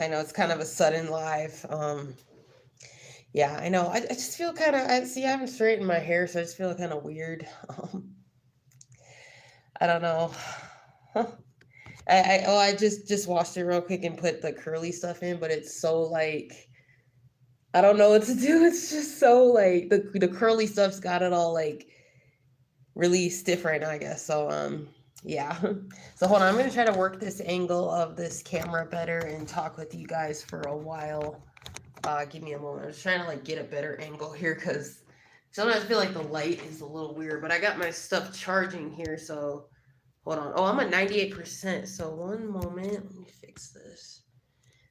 I know it's kind of a sudden live. Yeah, I know. I just feel kind of. I see. I haven't straightened my hair, so I just feel kind of weird. I don't know. I just washed it real quick and put the curly stuff in, but it's so like I don't know what to do. It's just so like the curly stuff's got it all like really stiff right now, I guess. So yeah. So hold on, I'm gonna try to work this angle of this camera better and talk with you guys for a while. Give me a moment. I'm just trying to like get a better angle here because sometimes I feel like the light is a little weird. But I got my stuff charging here, so hold on. Oh, I'm at 98%. So one moment. Let me fix this.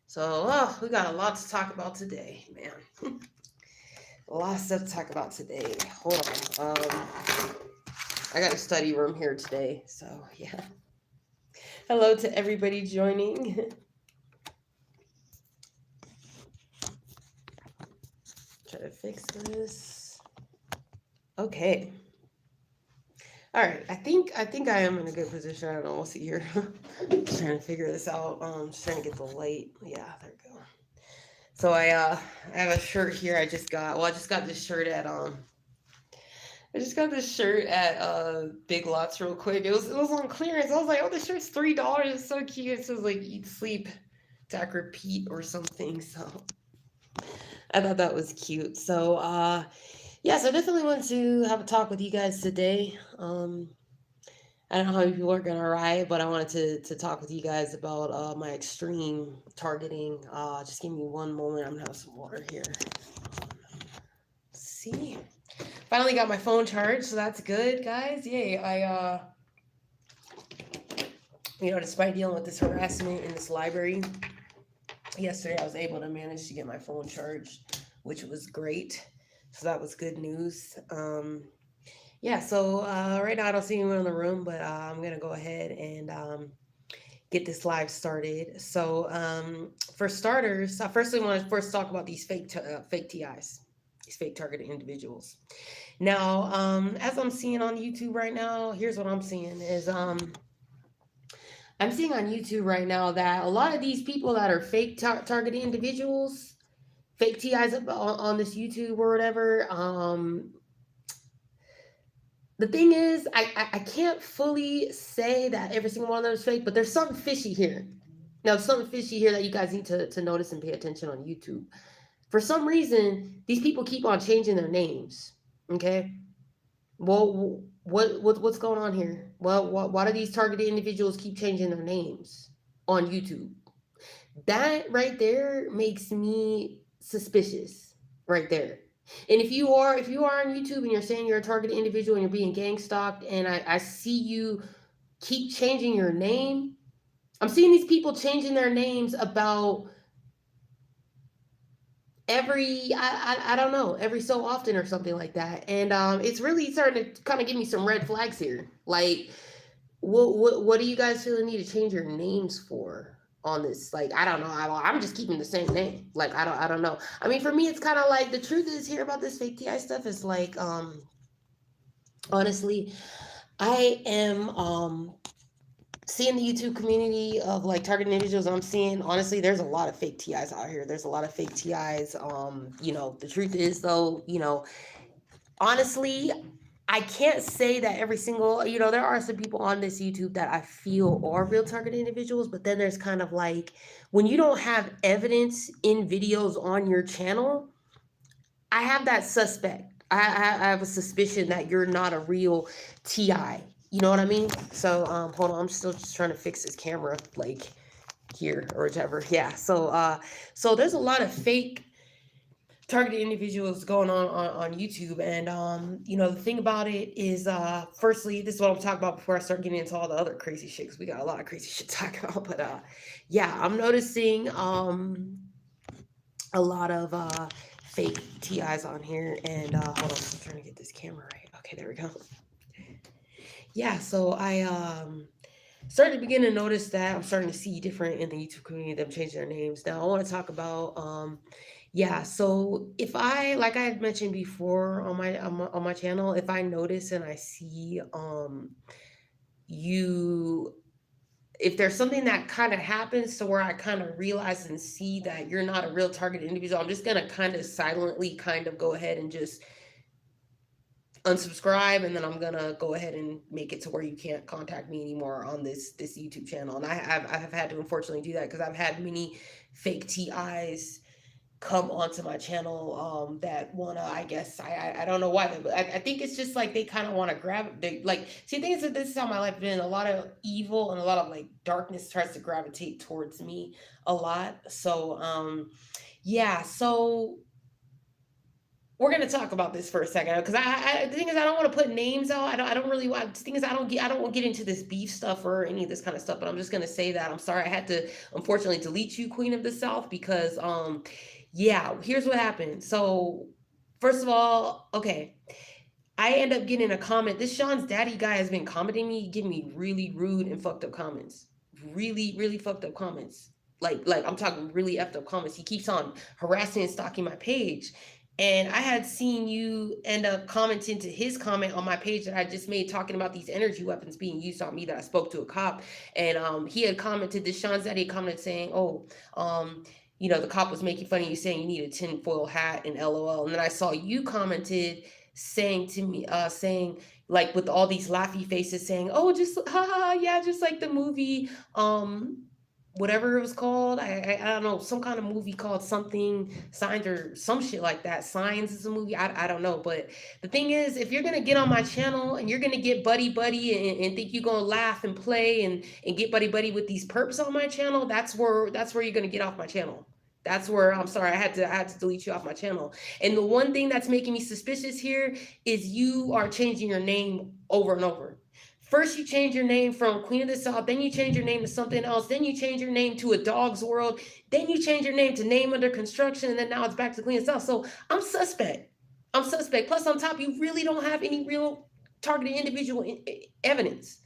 So oh, we got a lot to talk about today, man. A lot of stuff to talk about today. Hold on. I got a study room here today, so yeah. Hello to everybody joining. Try to fix this. Okay. All right. I think I am in a good position. I don't know. We'll see here. Just trying to figure this out. Just trying to get the light. Yeah, there we go. So I have a shirt here. I just got. Well, I just got this shirt at Big Lots real quick. It was on clearance. I was like, oh, this shirt's $3. It's so cute. It says like eat, sleep, attack, repeat or something. So I thought that was cute. So yeah, so I definitely wanted to have a talk with you guys today. I don't know how many people are gonna arrive, but I wanted to talk with you guys about my extreme targeting. Just give me one moment. I'm gonna have some water here. Let's see. Finally got my phone charged, so that's good, guys. Yay! Despite dealing with this harassment in this library yesterday, I was able to manage to get my phone charged, which was great. So that was good news. Yeah, so right now I don't see anyone in the room, but I'm gonna go ahead and get this live started. So for starters, I firstly want to first talk about these fake TIs, these fake targeted individuals. Now, as I'm seeing on YouTube right now, here's what I'm seeing is I'm seeing on YouTube right now that a lot of these people that are fake targeted individuals, fake TIs on this YouTube or whatever, the thing is, I can't fully say that every single one of them is fake, but there's something fishy here. Now, something fishy here that you guys need to notice and pay attention on YouTube. For some reason, these people keep on changing their names. Okay, well, what's going on here? Well, why do these targeted individuals keep changing their names on YouTube? That right there makes me suspicious. Right there. And if you are on YouTube and you're saying you're a targeted individual and you're being gang stalked, and I see you keep changing your name, I'm seeing these people changing their names about every I don't know, every so often or something like that. And it's really starting to kind of give me some red flags here. Like what do you guys feel the need to change your names for on this? Like I don't know. I'm just keeping the same name. Like I don't know. I mean, for me, it's kind of like the truth is here about this fake TI stuff is like honestly, I am seeing the YouTube community of like targeted individuals. I'm seeing honestly, there's a lot of fake TIs out here. There's a lot of fake TIs. The truth is though, honestly, I can't say that every single, there are some people on this YouTube that I feel are real targeted individuals, but then there's kind of like when you don't have evidence in videos on your channel, I have that suspect. I have a suspicion that you're not a real TI. You know what I mean? So hold on, I'm still just trying to fix this camera like here or whatever. Yeah. So there's a lot of fake targeted individuals going on YouTube. And the thing about it is firstly, this is what I'm talking about before I start getting into all the other crazy shit, because we got a lot of crazy shit to talk about. But yeah, I'm noticing a lot of fake TIs on here. And hold on, I'm trying to get this camera right. Okay, there we go. Yeah, so I started to begin to notice that I'm starting to see different in the YouTube community, them changing their names. Now I want to talk about yeah, so if I like I had mentioned before on my channel, if I notice and I see you if there's something that kind of happens to where I kind of realize and see that you're not a real target individual, I'm just gonna kind of silently kind of go ahead and just unsubscribe, and then I'm gonna go ahead and make it to where you can't contact me anymore on this YouTube channel. And I have had to unfortunately do that because I've had many fake TIs come onto my channel that wanna, I guess, I don't know why, but I think it's just like they kind of want to grab, they like, see, the thing is that this is how my life been. A lot of evil and a lot of like darkness tries to gravitate towards me a lot. So yeah, so we're gonna talk about this for a second because the thing is I don't want to put names out. I don't really want. The thing is I don't want to get into this beef stuff or any of this kind of stuff. But I'm just gonna say that I'm sorry I had to unfortunately delete you, Queen of the South, because yeah, here's what happened. So first of all, okay, I end up getting a comment. This Sean's daddy guy has been commenting me, giving me really rude and fucked up comments. Really, really fucked up comments. Like I'm talking really effed up comments. He keeps on harassing and stalking my page. And I had seen you end up commenting to his comment on my page that I just made talking about these energy weapons being used on me that I spoke to a cop. And he had commented, this Sean's daddy commented saying, oh, you know, the cop was making fun of you saying you need a tinfoil hat and LOL. And then I saw you commented saying to me, saying like with all these laughy faces saying, oh, just haha, yeah, just like the movie, whatever it was called. I don't know, some kind of movie called something Signs or some shit like that. Signs is a movie. I don't know. But the thing is, if you're gonna get on my channel and you're gonna get buddy and think you're gonna laugh and play and get buddy with these perps on my channel, that's where you're gonna get off my channel. That's where I'm sorry I had to delete you off my channel. And the one thing that's making me suspicious here is you are changing your name over and over. First, you change your name from Queen of the South, then you change your name to something else, then you change your name to A Dog's World, then you change your name to Name Under Construction, and then now it's back to Queen of the South. So I'm suspect. I'm suspect. Plus, on top, you really don't have any real targeted individual evidence.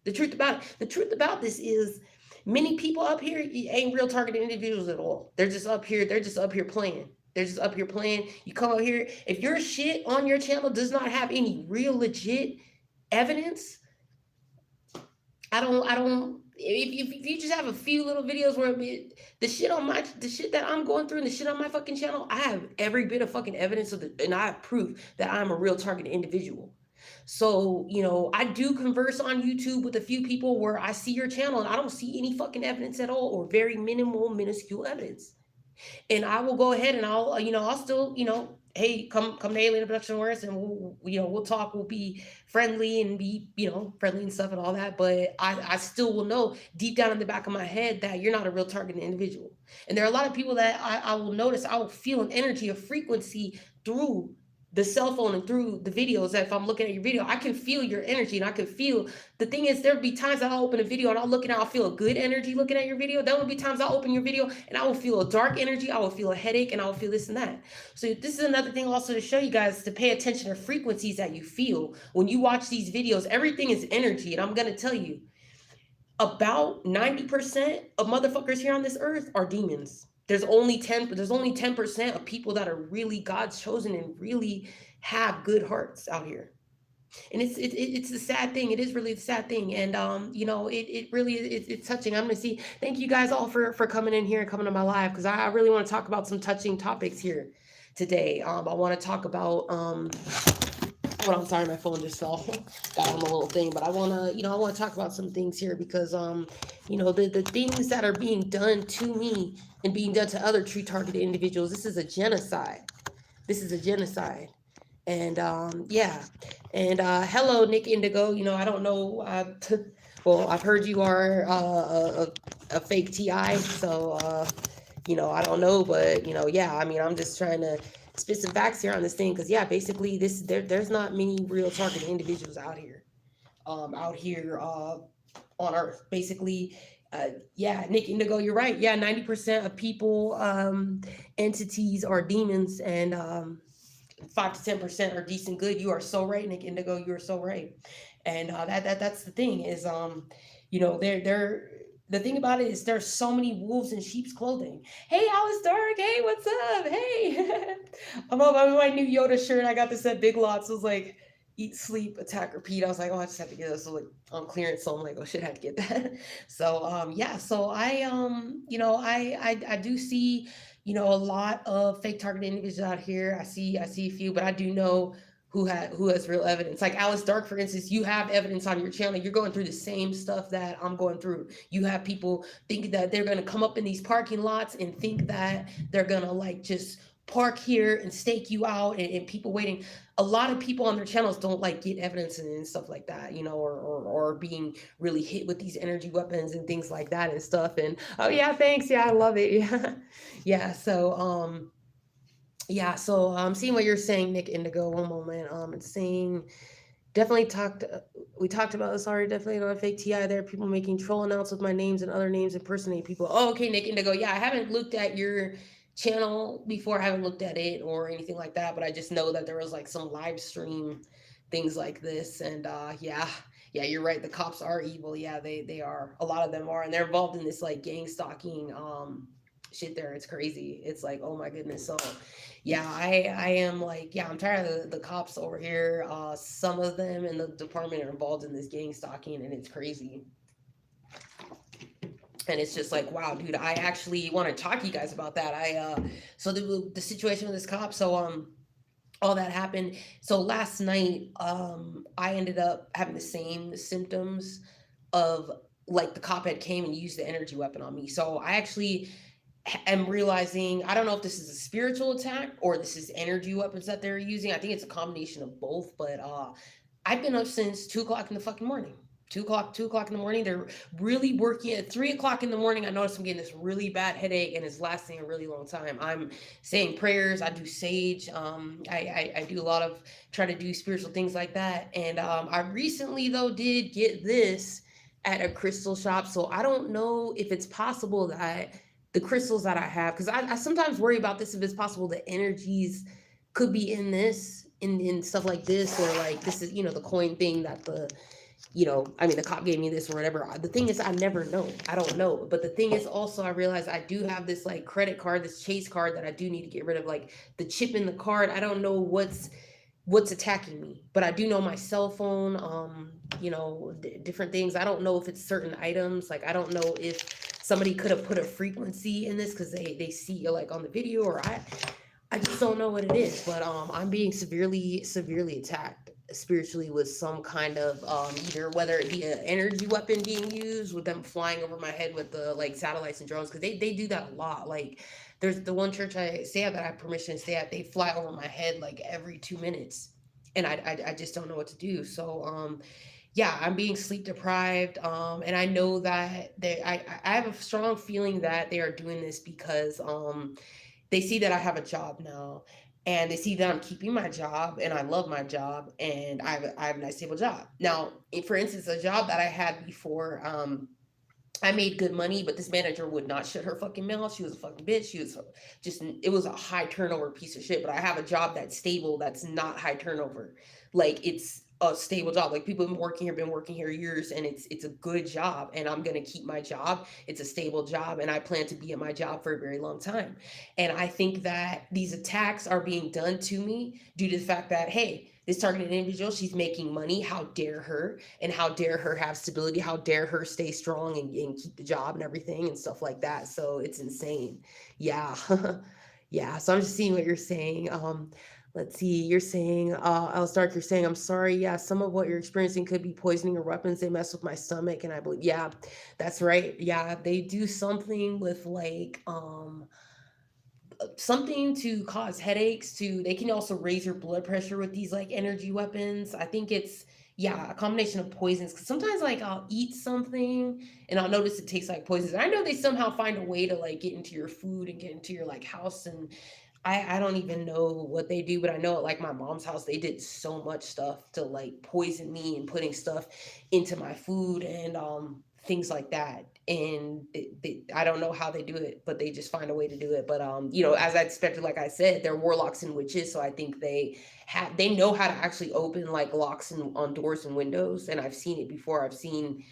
The truth about this is many people up here ain't real targeted individuals at all. They're just up here playing. They're just up here playing. You come out here, if your shit on your channel does not have any real legit evidence, I don't if you just have a few little videos where the shit that I'm going through and the shit on my fucking channel, I have every bit of fucking evidence and I have proof that I'm a real targeted individual. So, you know, I do converse on YouTube with a few people where I see your channel and I don't see any fucking evidence at all or very minuscule evidence. And I will go ahead and I'll still, hey, come to Alien Abduction Awareness and we'll talk, we'll be friendly and be, friendly and stuff and all that. But I still will know deep down in the back of my head that you're not a real targeted individual. And there are a lot of people that I will notice, I will feel an energy, a frequency through the cell phone and through the videos. That if I'm looking at your video, I can feel your energy and I can feel, the thing is, there'll be times that I'll open a video and I'll feel a good energy looking at your video. There will be times I'll open your video and I will feel a dark energy, I will feel a headache, and I will feel this and that. So this is another thing also to show you guys to pay attention to frequencies that you feel when you watch these videos. Everything is energy, and I'm gonna tell you, about 90% of motherfuckers here on this earth are demons. There's only 10% of people that are really God's chosen and really have good hearts out here. And it's the sad thing. It is really the sad thing. And it really it's touching. I'm gonna see. Thank you guys all for coming in here and coming to my live, because I really want to talk about some touching topics here today. I want to talk about well, I'm sorry, my phone just fell. Got on the little thing, but I want to talk about some things here because, the things that are being done to me and being done to other true targeted individuals, this is a genocide. This is a genocide. And, yeah. And, hello, Nick Indigo. I don't know. Well, I've heard you are a fake TI, so, I don't know, but, yeah, I mean, I'm just trying to spit some facts here on this thing, because yeah, basically there's not many real targeted individuals out here on Earth. Basically, yeah, Nick Indigo, you're right. Yeah, 90% of people, entities are demons, and 5 to 10% are decent good. You are so right, Nick Indigo. You are so right. And that's the thing is, the thing about it is there's so many wolves in sheep's clothing. Hey, Alice Dark. Hey, what's up? Hey. I'm on my new Yoda shirt. I got this at Big Lots. It was like, eat, sleep, attack, repeat. I was like, oh, I just have to get this like on clearance. So I'm like, oh shit, I had to get that. So yeah, so I do see, a lot of fake targeted individuals out here. I see a few, but I do know who has real evidence. Like Alice Dark, for instance, you have evidence on your channel. You're going through the same stuff that I'm going through. You have people think that they're gonna come up in these parking lots and think that they're gonna like just park here and stake you out, and people waiting. A lot of people on their channels don't like get evidence and stuff like that, or being really hit with these energy weapons and things like that and stuff. And oh yeah, thanks. Yeah, I love it. Yeah. Yeah. So seeing what you're saying, Nick Indigo, one moment. It's saying definitely talked. We talked about this already. Definitely not a fake TI. There are people making troll accounts with my names and other names impersonating people. Oh, okay, Nick Indigo. Yeah, I haven't looked at your channel before. I haven't looked at it or anything like that, but I just know that there was like some live stream things like this, and yeah, you're right. The cops are evil. Yeah, they are. A lot of them are, and they're involved in this like gang stalking shit. There, it's crazy. It's like, oh my goodness. So yeah, I am like, yeah, I'm tired of the cops over here. Some of them in the department are involved in this gang stalking, and it's crazy. And it's just like, wow, dude, I actually want to talk to you guys about that. So the situation with this cop. So all that happened. So last night, I ended up having the same symptoms of like the cop had came and used the energy weapon on me. So I actually am realizing, I don't know if this is a spiritual attack or this is energy weapons that they're using. I think it's a combination of both. But I've been up since 2 o'clock in the fucking morning. 2 o'clock in the morning. They're really working at 3 o'clock in the morning. I noticed I'm getting this really bad headache and it's lasting a really long time. I'm saying prayers. I do sage. I do a lot of try to do spiritual things like that. And I recently though did get this at a crystal shop. So I don't know if it's possible that the crystals that I have, because I sometimes worry about this, if it's possible the energies could be in this, in stuff like this, or like this is, the coin thing that I mean, the cop gave me this or whatever. The thing is, I never know. I don't know. But the thing is also, I realize I do have this like credit card, this Chase card that I do need to get rid of, like the chip in the card. I don't know what's attacking me, but I do know my cell phone, different things. I don't know if it's certain items. Like, I don't know if somebody could have put a frequency in this because they see you like on the video, or I just don't know what it is. But I'm being severely attacked spiritually with some kind of either, whether it be an energy weapon being used with them flying over my head with the like satellites and drones, because they do that a lot. Like there's the one church I stay at that I have permission to stay at, they fly over my head like every 2 minutes, and I just don't know what to do. So yeah, I'm being sleep deprived, and I know that I have a strong feeling that they are doing this because they see that I have a job now, and they see that I'm keeping my job and I love my job, and I have a nice stable job. Now, for instance, a job that I had before, I made good money, but this manager would not shut her fucking mouth. She was a fucking bitch. She was just, it was a high turnover piece of shit. But I have a job that's stable, that's not high turnover. Like it's a stable job. Like people been working here years, and it's a good job, and I'm gonna keep my job. It's a stable job, and I plan to be at my job for a very long time. And I think that these attacks are being done to me due to the fact that, hey, this targeted individual, she's making money. How dare her? And how dare her have stability? How dare her stay strong and keep the job and everything and stuff like that? So it's insane. Yeah. Yeah. So I'm just seeing what you're saying. Let's see. You're saying, I'll start. You're saying, I'm sorry. Yeah. Some of what you're experiencing could be poisoning or weapons. They mess with my stomach. And I believe, yeah, that's right. Yeah. They do something with like, something to cause headaches, to they can also raise your blood pressure with these like energy weapons. I think it's, yeah, a combination of poisons, because sometimes like I'll eat something and I'll notice it tastes like poisons. I know they somehow find a way to like get into your food and get into your like house, and I don't even know what they do, but I know at like my mom's house they did so much stuff to like poison me and putting stuff into my food and things like that. And I don't know how they do it, but they just find a way to do it. But as I expected, like I said, they're warlocks and witches, so I think they know how to actually open like locks and on doors and windows. And I've seen it before. I've seen,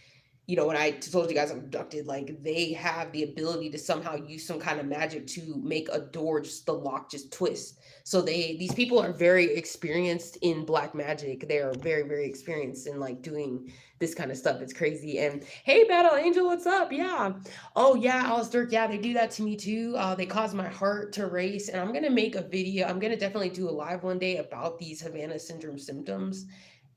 when I told you guys I'm abducted, like they have the ability to somehow use some kind of magic to make a door, just the lock just twist. So these people are very experienced in black magic. They are very, very experienced in like doing this kind of stuff. It's crazy. And hey, Battle Angel, what's up? Yeah. Oh yeah, Alice Dirk. Yeah, they do that to me too. They cause my heart to race. And I'm gonna make a video. I'm gonna definitely do a live one day about these Havana syndrome symptoms,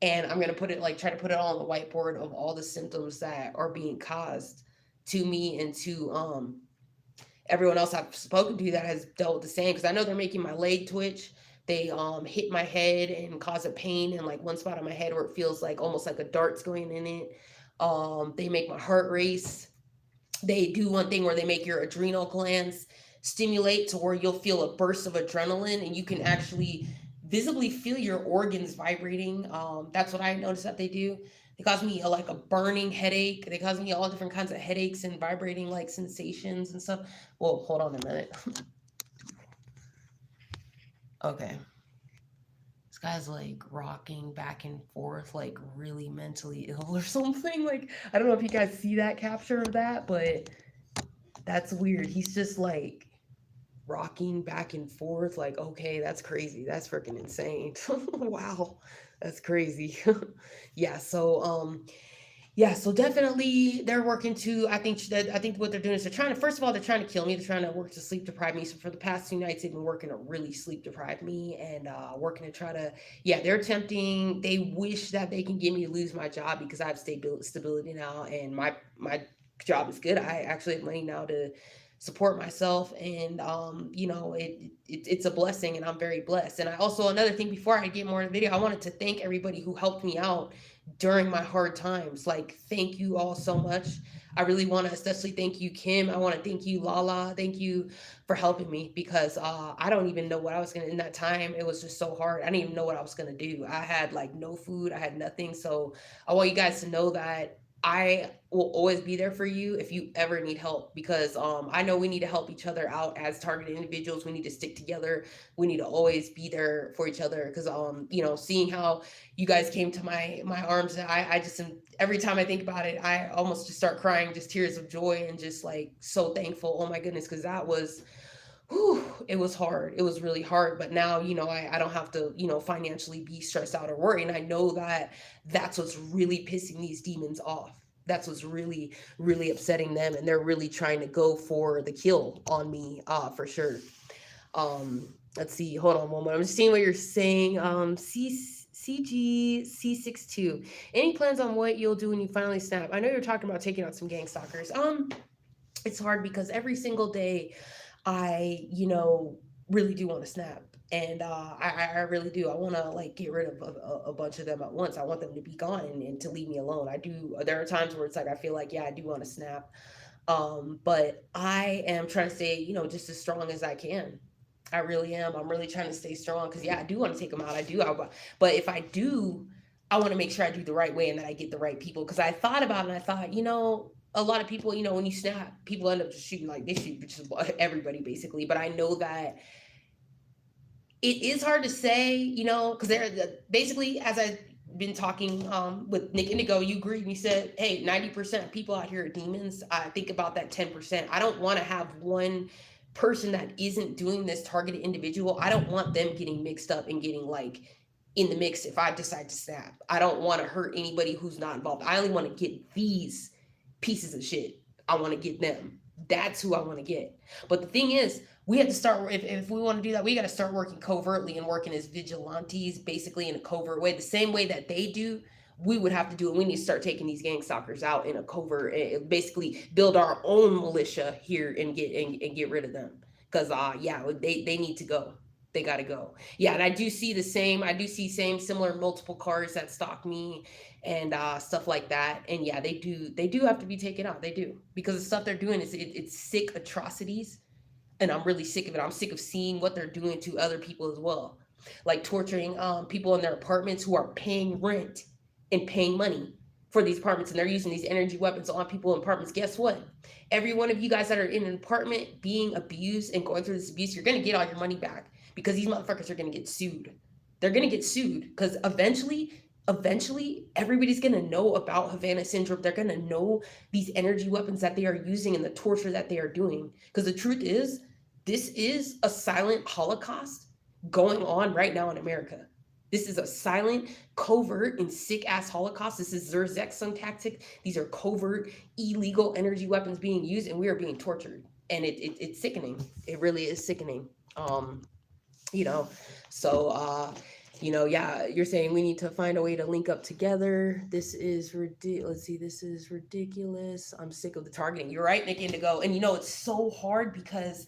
and I'm gonna put it like try to put it all on the whiteboard of all the symptoms that are being caused to me and to everyone else I've spoken to that has dealt with the same. Because I know they're making my leg twitch. They hit my head and cause a pain in like one spot on my head where it feels like almost like a dart's going in it. They make my heart race. They do one thing where they make your adrenal glands stimulate to where you'll feel a burst of adrenaline and you can actually visibly feel your organs vibrating. That's what I noticed that they do. They cause me like a burning headache. They cause me all different kinds of headaches and vibrating like sensations and stuff. Well, hold on a minute. Okay. This guy's like rocking back and forth, like really mentally ill or something. Like, I don't know if you guys see that capture of that, but that's weird. He's just like rocking back and forth. Like, okay, that's crazy. That's freaking insane. Wow, that's crazy. Yeah. So definitely they're working to. I think what they're doing is they're trying to. First of all, they're trying to kill me. They're trying to work to sleep deprive me. So for the past 2 nights, they've been working to really sleep deprive me and working to try to. Yeah, they're attempting. They wish that they can get me to lose my job because I have stability now and my job is good. I actually have money now to support myself, and it's a blessing, and I'm very blessed. And I also, another thing, before I get more in the video, I wanted to thank everybody who helped me out during my hard times. Like, thank you all so much. I really want to especially thank you, Kim. I want to thank you, Lala. Thank you for helping me because I don't even know what I was gonna in that time. It was just so hard. I didn't even know what I was gonna do. I had like no food. I had nothing. So I want you guys to know that I will always be there for you if you ever need help, because I know we need to help each other out as targeted individuals. We need to stick together. We need to always be there for each other because seeing how you guys came to my arms, I just am, every time I think about it, I almost just start crying, just tears of joy and just like so thankful. Oh my goodness, because that was, whew, it was hard. It was really hard. But now, I don't have to, financially be stressed out or worry. And I know that that's what's really pissing these demons off. That's what's really, really upsetting them. And they're really trying to go for the kill on me, for sure. Let's see. Hold on one moment. I'm just seeing what you're saying. CGC62. Any plans on what you'll do when you finally snap? I know you're talking about taking out some gang stalkers. It's hard because every single day I, really do want to snap. And I really do. I want to like get rid of a bunch of them at once. I want them to be gone and to leave me alone. I do. There are times where it's like I feel like, yeah, I do want to snap. But I am trying to stay, just as strong as I can. I really am. I'm really trying to stay strong because, yeah, I do want to take them out. I do. But if I do, I want to make sure I do the right way and that I get the right people. Because I thought about it and I thought, a lot of people, when you snap, people end up just shooting, like they shoot just everybody basically. But I know that it is hard to say, because basically, as I've been talking with Nick Indigo, you agreed and you said, hey, 90% of people out here are demons. I think about that 10%. I don't want to have one person that isn't doing this targeted individual. I don't want them getting mixed up and getting like in the mix if I decide to snap. I don't want to hurt anybody who's not involved. I only want to get these pieces of shit. I want to get them. That's who I want to get. But the thing is, we have to start, if we want to do that, we got to start working covertly and working as vigilantes, basically in a covert way, the same way that they do. We would have to do it. We need to start taking these gang stalkers out in a covert, basically build our own militia here and get rid of them. Because yeah, they need to go. They got to go. Yeah, and I do see the same. I do see similar multiple cars that stalk me and stuff like that. And yeah, they do have to be taken out. They do, because the stuff they're doing is it's sick atrocities, and I'm really sick of it. I'm sick of seeing what they're doing to other people as well, like torturing people in their apartments who are paying rent and paying money for these apartments, and they're using these energy weapons on people in apartments. Guess what? Every one of you guys that are in an apartment being abused and going through this abuse, you're gonna get all your money back because these motherfuckers are gonna get sued. They're gonna get sued because eventually eventually everybody's going to know about Havana syndrome. They're going to know these energy weapons that they are using and the torture that they are doing. Because the truth is, this is a silent Holocaust going on right now in America. This is a silent, covert, and sick ass Holocaust. This is Zerzexon tactic. These are covert, illegal energy weapons being used, and we are being tortured. And it's sickening. It really is sickening. Um, you know, so yeah, you're saying we need to find a way to link up together. This is ridiculous. Let's see, this is ridiculous. I'm sick of the targeting. You're right, Nick Indigo. And it's so hard because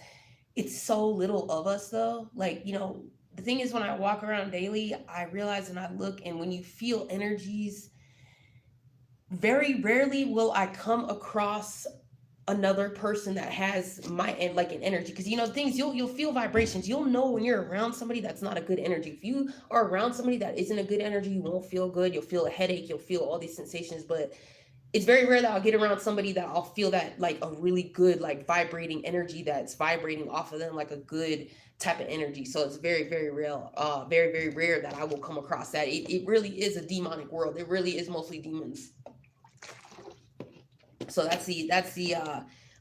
it's so little of us though. Like, the thing is, when I walk around daily, I realize and I look, and when you feel energies, very rarely will I come across another person that has like an energy, because things, you'll feel vibrations. You'll know when you're around somebody that's not a good energy. If you are around somebody that isn't a good energy, you won't feel good. You'll feel a headache, you'll feel all these sensations. But it's very rare that I'll get around somebody that I'll feel that, like, a really good, like, vibrating energy that's vibrating off of them, like a good type of energy. So it's very, very real, very, very rare that I will come across that. It really is a demonic world. It really is mostly demons. So that's the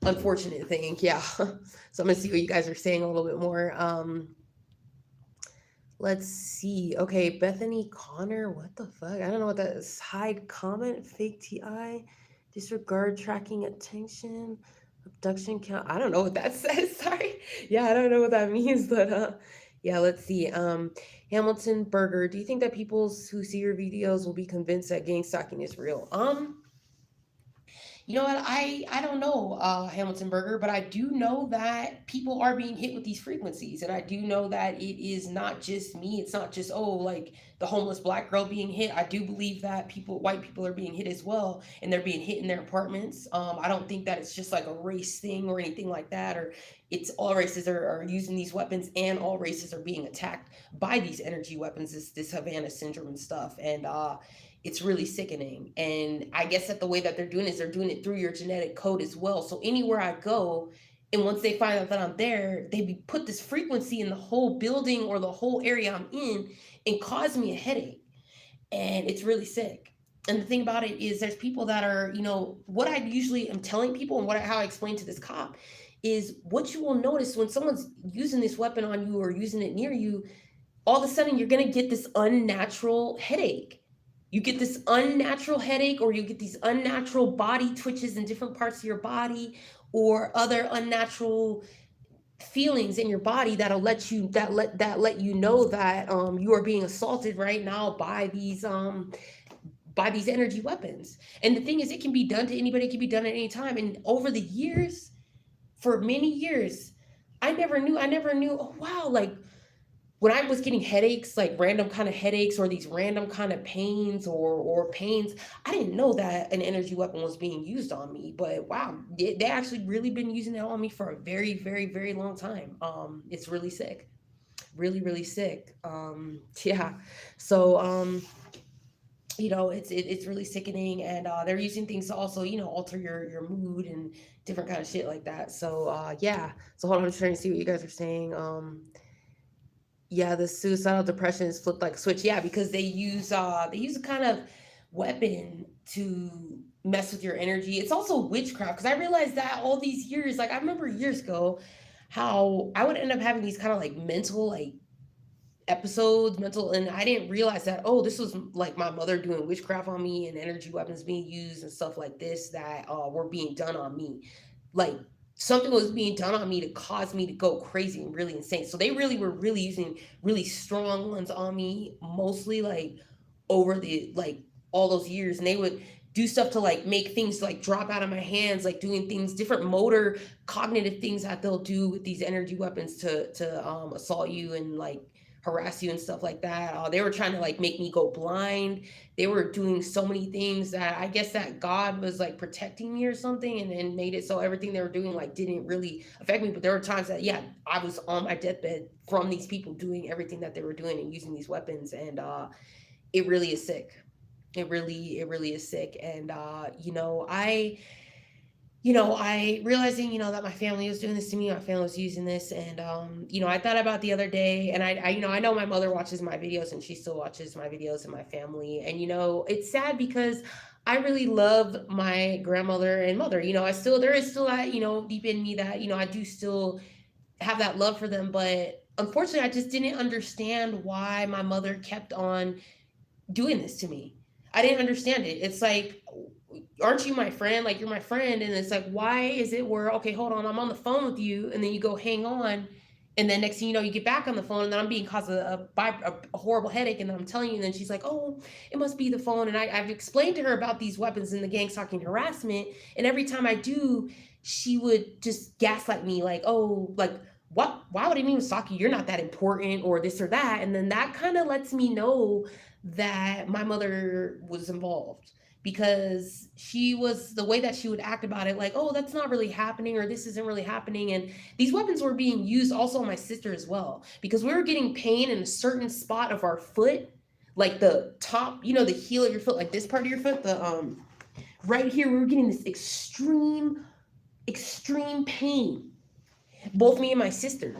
unfortunate thing. Yeah. So I'm gonna see what you guys are saying a little bit more. Let's see. Okay, Bethany Connor, what the fuck? I don't know what that is. Hide comment, fake TI, disregard tracking attention, abduction count. I don't know what that says. Sorry. Yeah, I don't know what that means, but yeah, let's see. Hamilton Burger, do you think that people who see your videos will be convinced that gang stalking is real? You know what? I don't know, Hamilton Burger, but I do know that people are being hit with these frequencies, and I do know that it is not just me. It's not just, oh, like the homeless black girl being hit. I do believe that white people are being hit as well, and they're being hit in their apartments. I don't think that it's just like a race thing or anything like that, or it's all races are using these weapons, and all races are being attacked by these energy weapons. This Havana syndrome and stuff, and it's really sickening. And I guess that the way that they're doing is they're doing it through your genetic code as well. So anywhere I go, and once they find out that I'm there, they put this frequency in the whole building or the whole area I'm in and cause me a headache. And it's really sick. And the thing about it is, there's people that are, what I usually am telling people, and how I explain to this cop is, what you will notice when someone's using this weapon on you or using it near you, all of a sudden you're going to get this unnatural headache. You get this unnatural headache, or you get these unnatural body twitches in different parts of your body, or other unnatural feelings in your body that'll let you know that you are being assaulted right now by these energy weapons. And the thing is, it can be done to anybody. It can be done at any time. And over the years, for many years, I never knew, oh wow, like, when I was getting headaches, like random kind of headaches, or these random kind of pains, or pains, I didn't know that an energy weapon was being used on me. But wow, they actually really been using that on me for a very, very, very long time. It's really sick, really, really sick. Yeah. So it's really sickening, and they're using things to also, alter your mood and different kind of shit like that. So yeah. So hold on, I'm trying to see what you guys are saying. Yeah, the suicidal depression is flipped like a switch. Yeah, because they use a kind of weapon to mess with your energy. It's also witchcraft, because I realized that all these years, like, I remember years ago how I would end up having these kind of like mental, like, episodes, mental, and I didn't realize that, oh, this was like my mother doing witchcraft on me, and energy weapons being used and stuff like this that were being done on me. Like, something was being done on me to cause me to go crazy and really insane. So they really were really using really strong ones on me, mostly, like, over the, like, all those years. And they would do stuff to, like, make things like drop out of my hands, like doing things, different motor cognitive things that they'll do with these energy weapons to assault you and, like, harass you and stuff like that. They were trying to, like, make me go blind. They were doing so many things that I guess that God was, like, protecting me or something, and made it so everything they were doing, like, didn't really affect me. But there were times that, yeah, I was on my deathbed from these people doing everything that they were doing and using these weapons. And it really is sick. It really is sick. And I I realizing, that my family was doing this to me, my family was using this, and I thought about the other day, and I know my mother watches my videos, and she still watches my videos, and my family, and it's sad because I really love my grandmother and mother. There is still that, deep in me that, I do still have that love for them, but unfortunately, I just didn't understand why my mother kept on doing this to me. I didn't understand it. It's like, aren't you my friend? Like, you're my friend. And it's like, why is it where, okay, hold on, I'm on the phone with you. And then you go hang on. And then next thing you know, you get back on the phone, and then I'm being caused a horrible headache. And then I'm telling you, and then she's like, oh, it must be the phone. And I've explained to her about these weapons and the gang stalking harassment. And every time I do, she would just gaslight me, like, oh, like, what? Why would I even stalk you? You're not that important, or this or that. And then that kind of lets me know that my mother was involved, because she was, the way that she would act about it, like, oh, that's not really happening, or this isn't really happening. And these weapons were being used also on my sister as well, because we were getting pain in a certain spot of our foot, like the top, the heel of your foot, like this part of your foot, the right here, we were getting this extreme pain, both me and my sister.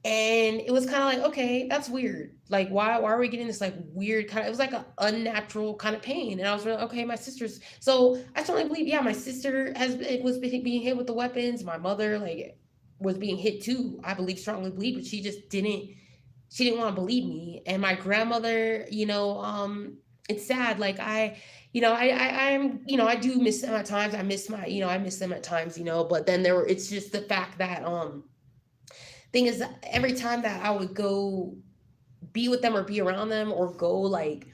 And it was kind of like, okay, that's weird. Like, why are we getting this like weird kind of, it was like an unnatural kind of pain. And I was really, okay, my sister's, so I certainly believe, yeah, my sister was being hit with the weapons. My mother, like, was being hit too, I believe, strongly believe, but she didn't want to believe me. And my grandmother, it's sad. Like, I do miss them at times. I miss them at times, but then it's just the fact that, thing is, every time that I would go be with them or be around them, or go like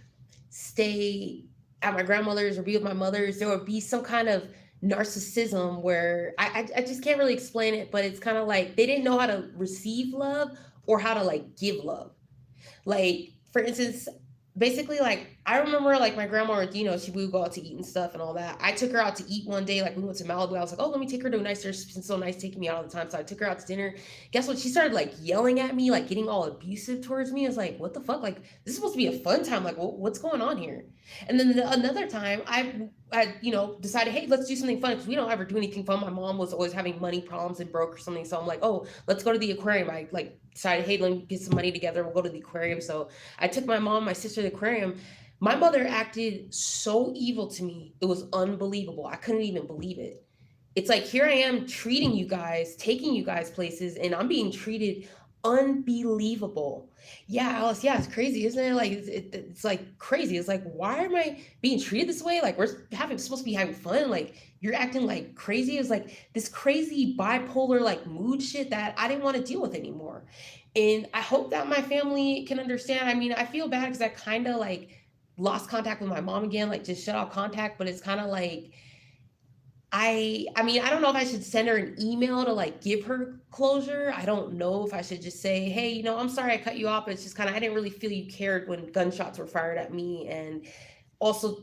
stay at my grandmother's or be with my mother's, there would be some kind of narcissism where I just can't really explain it, but it's kind of like they didn't know how to receive love or how to like give love. Like, for instance, basically, like, I remember, like, my grandma, she would go out to eat and stuff and all that. I took her out to eat one day, like, we went to Malibu. I was like, oh, let me take her to a nice, it's been so nice taking me out all the time. So I took her out to dinner. Guess what? She started, like, yelling at me, like, getting all abusive towards me. I was like, what the fuck? Like, this is supposed to be a fun time. Like, what's going on here? And then another time, I decided, hey, let's do something fun, because we don't ever do anything fun. My mom was always having money problems and broke or something. So I'm like, oh, let's go to the aquarium. I, like, decided, hey, let me get some money together. We'll go to the aquarium. So I took my mom, my sister to the aquarium. My mother acted so evil to me. It was unbelievable. I couldn't even believe it. It's like, here I am treating you guys, taking you guys places, and I'm being treated unbelievable. Yeah, Alice, yeah, it's crazy, isn't it? Like, it's like crazy. It's like, why am I being treated this way? Like, we're supposed to be having fun. Like, you're acting like crazy. It's like this crazy bipolar like mood shit that I didn't want to deal with anymore. And I hope that my family can understand. I mean, I feel bad because I kind of like lost contact with my mom again, like just shut off contact, but it's kind of like, I mean, I don't know if I should send her an email to like give her closure. I don't know if I should just say, hey, I'm sorry I cut you off, but it's just kind of, I didn't really feel you cared when gunshots were fired at me. And also,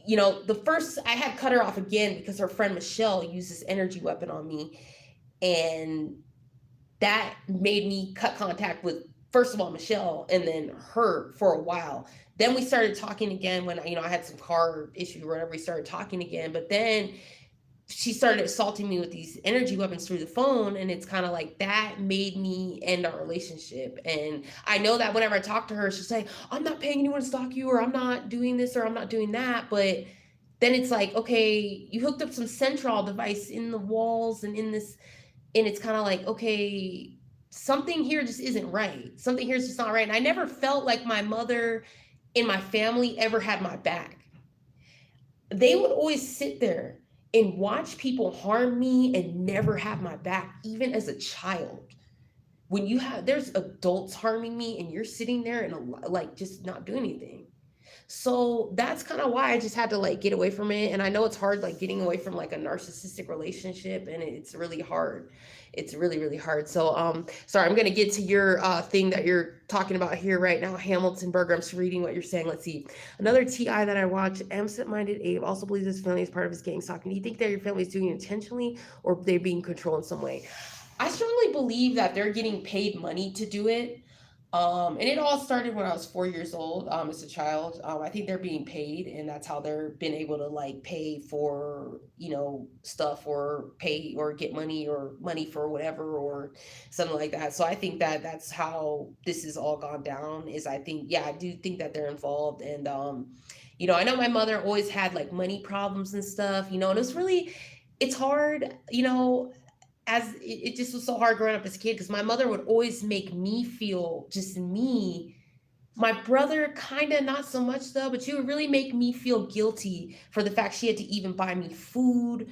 the first, I had cut her off again because her friend Michelle used this energy weapon on me. And that made me cut contact with, first of all, Michelle, and then her for a while. Then we started talking again when, I had some car issue or whatever. We started talking again, but then she started assaulting me with these energy weapons through the phone, and it's kind of like that made me end our relationship. And I know that whenever I talk to her, she'll say, I'm not paying anyone to stalk you, or I'm not doing this, or I'm not doing that. But then it's like, okay, you hooked up some central device in the walls and in this, and it's kind of like, okay, something here just isn't right. Something here is just not right. And I never felt like my mother and my family ever had my back. They would always sit there and watch people harm me and never have my back, even as a child. When there's adults harming me and you're sitting there and like just not doing anything. So that's kind of why I just had to like get away from it. And I know it's hard, like getting away from like a narcissistic relationship, and it's really hard. It's really, really hard. So, sorry, I'm going to get to your thing that you're talking about here right now, Hamilton Burger. I'm just reading what you're saying. Let's see. Another TI that I watched, absent-minded Abe also believes his family is part of his gang stalking. Do you think that your family is doing it intentionally, or they're being controlled in some way? I strongly believe that they're getting paid money to do it. And it all started when I was 4 years old. As a child, I think they're being paid, and that's how they're been able to like pay for stuff or pay or get money or money for whatever or something like that. So I think that that's how this has all gone down. Is I think I do think that they're involved, and I know my mother always had like money problems and stuff. And it's hard. As it just was so hard growing up as a kid because my mother would always make me feel just me. My brother kind of not so much though, but she would really make me feel guilty for the fact she had to even buy me food,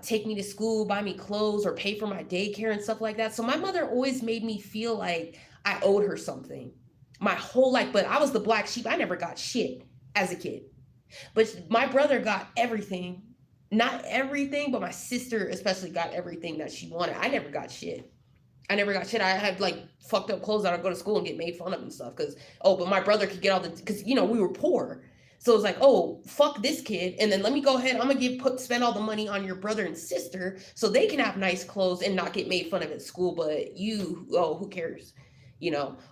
take me to school, buy me clothes, or pay for my daycare and stuff like that. So my mother always made me feel like I owed her something my whole life. But I was the black sheep. I never got shit as a kid. But my brother got everything. Not everything, but my sister especially got everything that she wanted. I never got shit. I never got shit. I had like fucked up clothes that I'd go to school and get made fun of and stuff. But my brother could get all because we were poor. So it was like, oh, fuck this kid. And then let me go ahead. I'm going to spend all the money on your brother and sister so they can have nice clothes and not get made fun of at school. But who cares?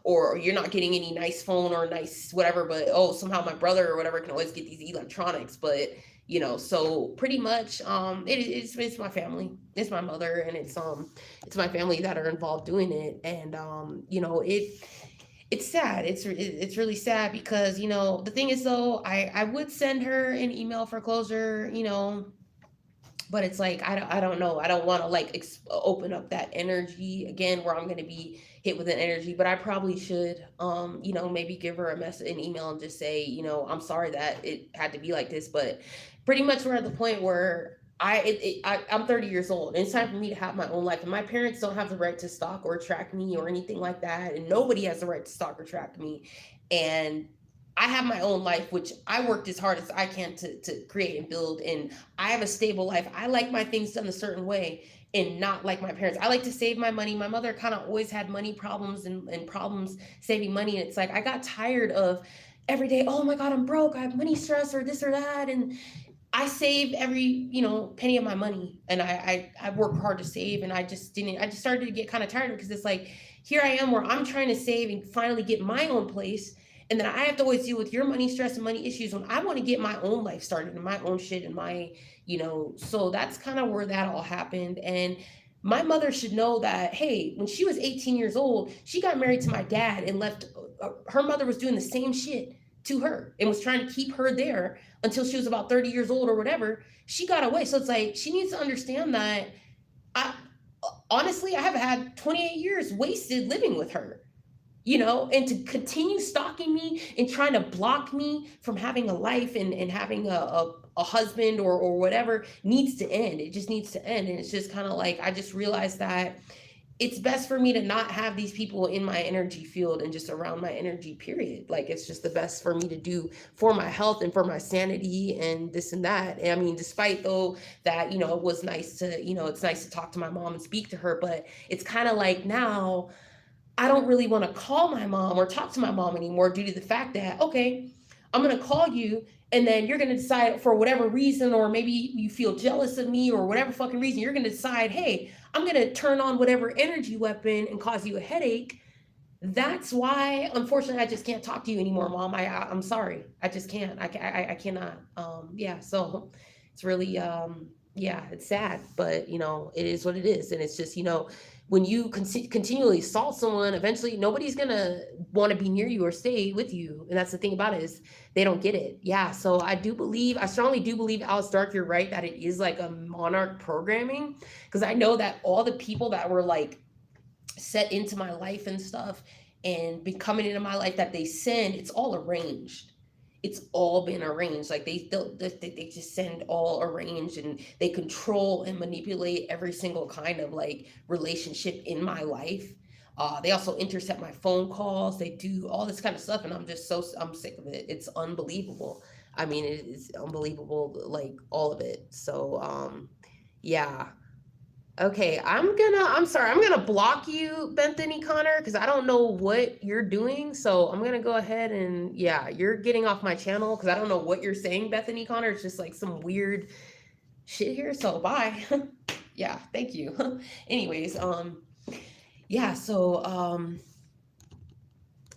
Or you're not getting any nice phone or nice whatever, but somehow my brother or whatever can always get these electronics. But so pretty much it's my family, it's my mother, and it's my family that are involved doing it. And it's sad. It's really sad because the thing is though, I would send her an email for closure, but it's like I don't know, I don't want to like open up that energy again where I'm going to be hit with an energy. But I probably should maybe give her an email and just say, I'm sorry that it had to be like this. But pretty much we're at the point where I'm 30 years old and it's time for me to have my own life, and my parents don't have the right to stalk or track me or anything like that, and nobody has the right to stalk or track me. And I have my own life, which I worked as hard as I can to create and build. And I have a stable life. I like my things done a certain way and not like my parents. I like to save my money. My mother kind of always had money problems and problems saving money. And it's like, I got tired of every day, oh my God, I'm broke. I have money stress or this or that. And I save every, penny of my money, and I work hard to save, and I just started to get kind of tired because it's like, here I am where I'm trying to save and finally get my own place. And then I have to always deal with your money stress and money issues when I want to get my own life started and my own shit and so that's kind of where that all happened. And my mother should know that, hey, when she was 18 years old, she got married to my dad and left. Her mother was doing the same shit to her and was trying to keep her there until she was about 30 years old or whatever. She got away. So it's like, she needs to understand that I honestly, I have had 28 years wasted living with her, and to continue stalking me and trying to block me from having a life and having a husband or whatever needs to end. It just needs to end. And it's just kind of like, I just realized that it's best for me to not have these people in my energy field and just around my energy, period. Like, it's just the best for me to do for my health and for my sanity and this and that. And I mean, despite though that, it was nice to, it's nice to talk to my mom and speak to her, but it's kind of like now I don't really want to call my mom or talk to my mom anymore due to the fact that, okay, I'm going to call you and then you're going to decide for whatever reason, or maybe you feel jealous of me or whatever fucking reason, you're going to decide, hey, I'm going to turn on whatever energy weapon and cause you a headache. That's why, unfortunately, I just can't talk to you anymore, mom. I'm sorry. I just can't. I cannot. Yeah. So it's really, yeah, it's sad, but it is what it is. And it's just, when you continually assault someone, eventually nobody's gonna want to be near you or stay with you. And that's the thing about it, is they don't get it. Yeah. So I strongly do believe, Alice Dark, you're right, that it is like a monarch programming. Because I know that all the people that were like set into my life and stuff and be coming into my life that they send, it's all arranged. It's all been arranged. Like they just send all arranged, and they control and manipulate every single kind of like relationship in my life. They also intercept my phone calls. They do all this kind of stuff, and I'm sick of it. It's unbelievable. I mean, it is unbelievable, like all of it. So yeah. Okay, I'm sorry, I'm gonna block you, Bethany Connor, because I don't know what you're doing. So I'm gonna go ahead and, yeah, you're getting off my channel because I don't know what you're saying, Bethany Connor. It's just like some weird shit here. So bye. Yeah, thank you. Anyways, yeah, so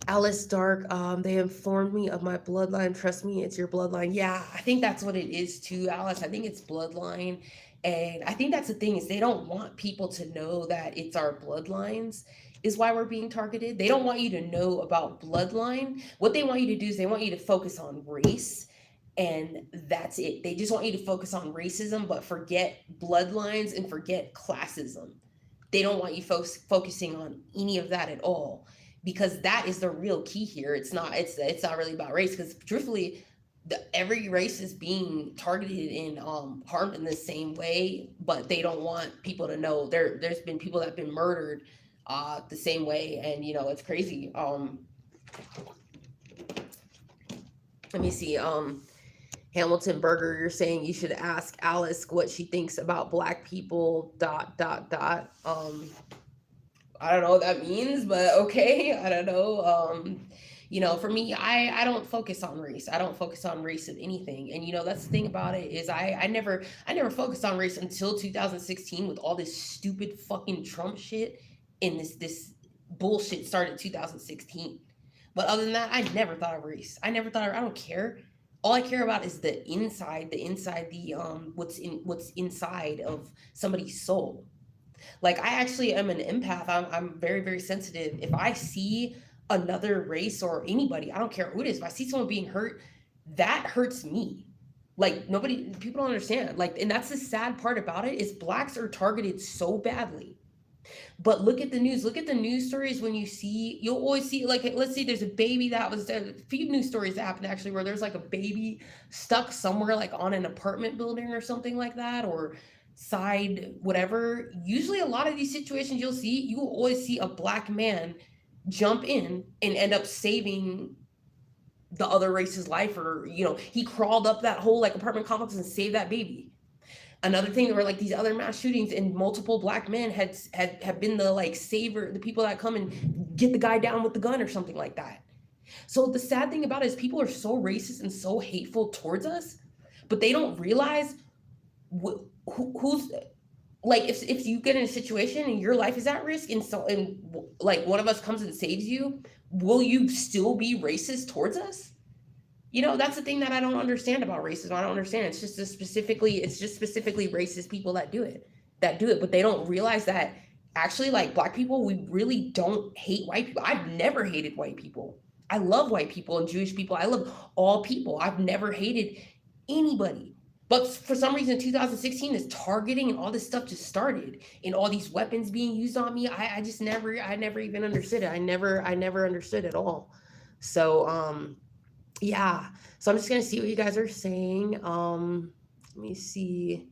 Alice Dark, they informed me of my bloodline. Trust me, it's your bloodline. Yeah, I think that's what it is too, Alice. I think it's bloodline. And I think that's the thing is they don't want people to know that it's our bloodlines is why we're being targeted. They don't want you to know about bloodline. What they want you to do is they want you to focus on race, and that's it. They just want you to focus on racism but forget bloodlines and forget classism. They don't want you folks focusing on any of that at all, because that is the real key here. It's not really about race, because truthfully every race is being targeted and harmed in the same way, but they don't want people to know there's been people that have been murdered the same way. And it's crazy. Let me see. Hamilton Burger, you're saying you should ask Alice what she thinks about black people. Dot dot dot. I don't know what that means, but okay. I don't know. For me, I don't focus on race. I don't focus on race of anything. And that's the thing about it is I never focused on race until 2016 with all this stupid fucking Trump shit, and this bullshit started in 2016. But other than that, I never thought of race. I don't care. All I care about is the inside, the what's inside of somebody's soul. Like, I actually am an empath. I'm very, very sensitive. If I see another race or anybody, I don't care who it is, if I see someone being hurt, that hurts me. Like, people don't understand. Like, and that's the sad part about it is blacks are targeted so badly. But look at the news. Look at the news stories when you'll always see, like, let's see, there's a baby that was there. A few news stories that happened actually where there's like a baby stuck somewhere, like on an apartment building or something like that, or side whatever. Usually a lot of these situations you will always see a black man jump in and end up saving the other race's life, or he crawled up that whole like apartment complex and saved that baby. Another thing, there were like these other mass shootings and multiple black men have been the like saver, the people that come and get the guy down with the gun or something like that. So the sad thing about it is people are so racist and so hateful towards us, but they don't realize who's like, if you get in a situation and your life is at risk, and like one of us comes and saves you, will you still be racist towards us? That's the thing that I don't understand about racism. I don't understand. It's just specifically racist people that do it. But they don't realize that actually, like, black people, we really don't hate white people. I've never hated white people. I love white people and Jewish people. I love all people. I've never hated anybody. But for some reason, 2016, this targeting and all this stuff just started, and all these weapons being used on me. I never even understood it. I never understood at all. So, yeah. So I'm just gonna see what you guys are saying. Let me see.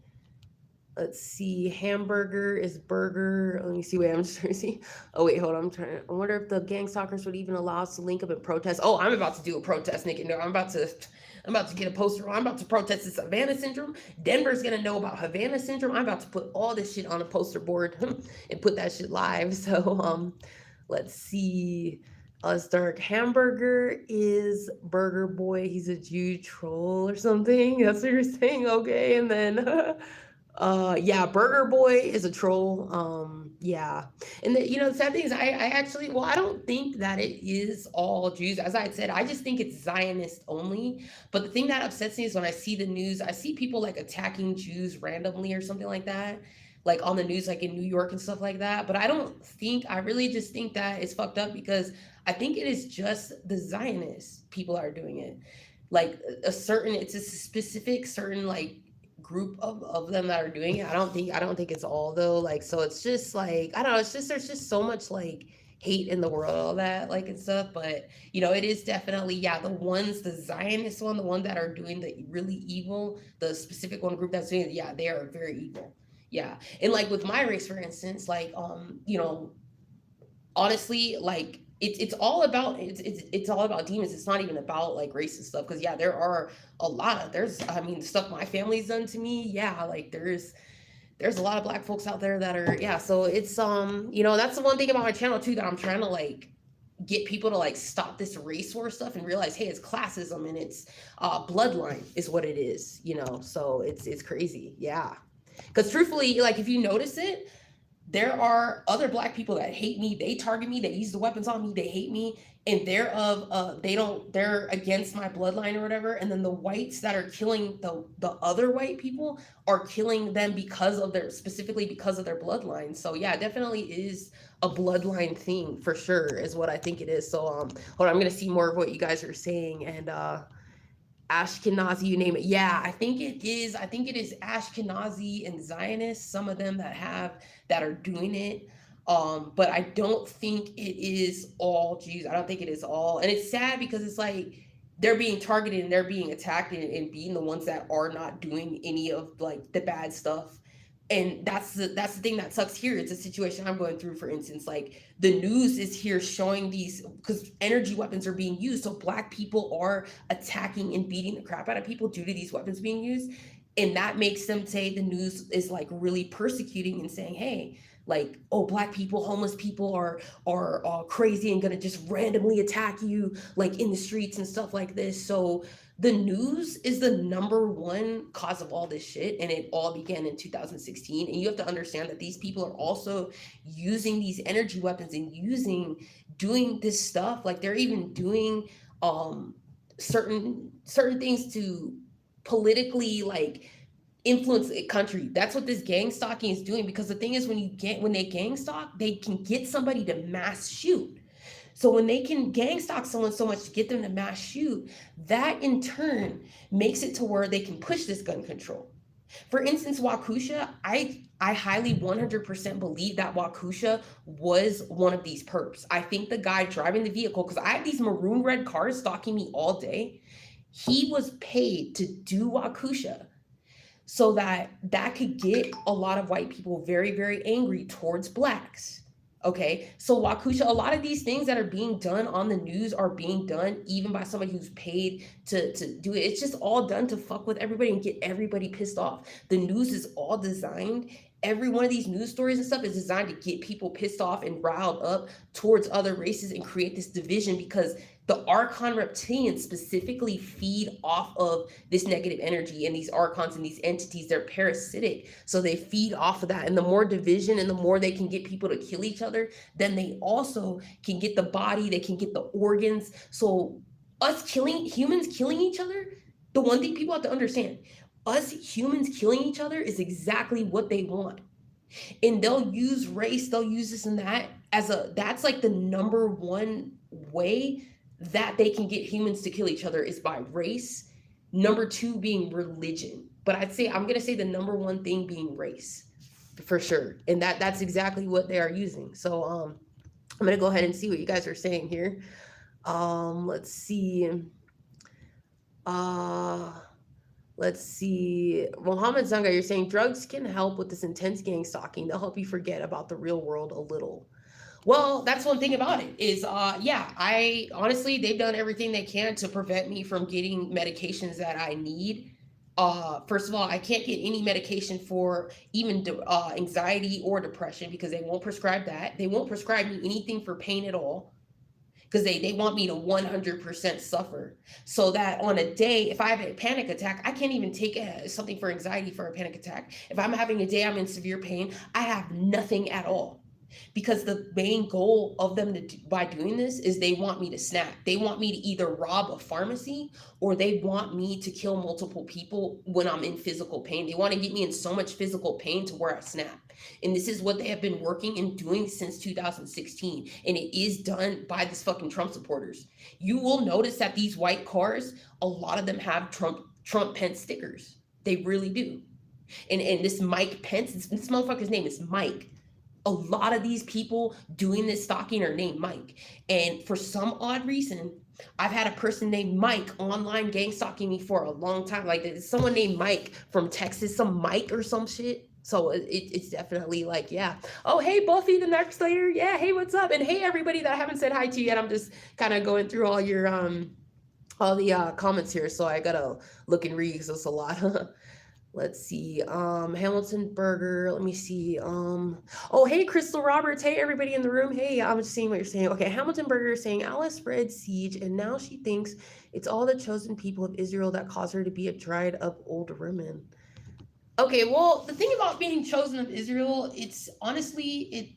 Let's see. Hamburger is burger. Let me see. Wait, I'm just trying to see. Oh wait, hold on. I wonder if the Gangstalkers would even allow us to link up and protest. Oh, I'm about to do a protest, Nick. No, I'm about to get a poster. I'm about to protest this Havana syndrome. Denver's gonna know about Havana syndrome. I'm about to put all this shit on a poster board and put that shit live. So let's see. Dark Hamburger is Burger Boy. He's a Jew troll or something. That's what you're saying. Okay, and then yeah, Burger Boy is a troll. Yeah. And the sad thing is I actually, well, I don't think that it is all Jews. As I had said, I just think it's Zionist only. But the thing that upsets me is when I see the news, I see people like attacking Jews randomly or something like that, like on the news, like in New York and stuff like that. But I really just think that it's fucked up, because I think it is just the Zionist people are doing it. Like it's a specific certain like group of them that are doing it. I don't think it's all though. Like, so it's just like, I don't know, it's just, there's just so much like hate in the world, all that like and stuff. But it is definitely, yeah, the Zionist one, the one that are doing the really evil, the specific one group that's doing it, yeah, they are very evil. Yeah. And like with my race, for instance, like honestly, like it's all about demons. It's not even about like race and stuff, because yeah, there are the stuff my family's done to me. Yeah, like there's a lot of black folks out there that are, yeah. So it's that's the one thing about my channel too, that I'm trying to like get people to like stop this race war stuff and realize, hey, it's classism and it's bloodline is what it is. So it's crazy. Yeah. Because truthfully, like if you notice it, there are other black people that hate me, they target me, they use the weapons on me, they hate me, and they're against my bloodline or whatever, and then the whites that are killing the other white people are killing them because of their, specifically because of their bloodline. So yeah, it definitely is a bloodline thing for sure, is what I think it is. So hold on, I'm gonna see more of what you guys are saying. And Ashkenazi, you name it. Yeah, I think it is. I think it is Ashkenazi and Zionists, some of them that are doing it. But I don't think it is all Jews. I don't think it is all. And it's sad because it's like they're being targeted and they're being attacked, and being the ones that are not doing any of like the bad stuff. And that's the thing that sucks here. It's a situation I'm going through, for instance. Like the news is here showing these, because energy weapons are being used, so black people are attacking and beating the crap out of people due to these weapons being used. And that makes them say the news is like really persecuting and saying, hey, like, oh, black people, homeless people are crazy and gonna just randomly attack you like in the streets and stuff like this. So the news is the number one cause of all this shit, and it all began in 2016. And you have to understand that these people are also using these energy weapons and doing this stuff. Like they're even doing certain things to politically like influence a country. That's what this gang stalking is doing. Because the thing is, when they gang stalk, they can get somebody to mass shoot. So when they can gang stalk someone so much to get them to mass shoot, that in turn makes it to where they can push this gun control. For instance, Wakusha, I highly 100% believe that Wakusha was one of these perps. I think the guy driving the vehicle, because I have these maroon red cars stalking me all day, he was paid to do Wakusha so that could get a lot of white people very, very angry towards blacks. Okay, so Wakusha, a lot of these things that are being done on the news are being done even by somebody who's paid to do it. It's just all done to fuck with everybody and get everybody pissed off. The news is all designed. Every one of these news stories and stuff is designed to get people pissed off and riled up towards other races and create this division, because the Archon reptilians specifically feed off of this negative energy, and these Archons and these entities, they're parasitic. So they feed off of that. And the more division and the more they can get people to kill each other, then they also can get the body, they can get the organs. So humans killing each other, the one thing people have to understand, us humans killing each other is exactly what they want. And they'll use race, they'll use this and that that's like the number one way that they can get humans to kill each other, is by race. Number two being religion. But I'm gonna say the number one thing being race, for sure. And that's exactly what they are using. So I'm gonna go ahead and see what you guys are saying here. Let's see. Uh Let's see. Mohammed Zanga, you're saying drugs can help with this intense gang stalking. They'll help you forget about the real world a little. Well, that's one thing about it is, yeah, I honestly, they've done everything they can to prevent me from getting medications that I need. First of all, I can't get any medication for even anxiety or depression, because they won't prescribe that. They won't prescribe me anything for pain at all, because they want me to 100% suffer. So that on a day, if I have a panic attack, I can't even take something for anxiety for a panic attack. If I'm having a day I'm in severe pain, I have nothing at all. Because the main goal of them by doing this is they want me to snap. They want me to either rob a pharmacy, or they want me to kill multiple people when I'm in physical pain. They want to get me in so much physical pain to where I snap. And this is what they have been working and doing since 2016. And it is done by this fucking Trump supporters. You will notice that these white cars, a lot of them have Trump Pence stickers. They really do. And this Mike Pence, this motherfucker's name is Mike. A lot of these people doing this stalking are named Mike. And for some odd reason, I've had a person named Mike online gang stalking me for a long time. Like, there's someone named Mike from Texas, some Mike or some shit. So it's definitely like, yeah. Oh, hey, Buffy the Next Slayer. Yeah, hey, what's up? And hey, everybody that I haven't said hi to yet. I'm just kind of going through all the comments here. So I gotta look and read, because it's a lot. Let's see. Hamilton Burger. Let me see. Oh, hey, Crystal Roberts. Hey, everybody in the room. Hey, I'm just seeing what you're saying. Okay, Hamilton Burger is saying Alice spread siege, and now she thinks it's all the chosen people of Israel that cause her to be a dried up old woman. Okay, well, the thing about being chosen of Israel, it's honestly it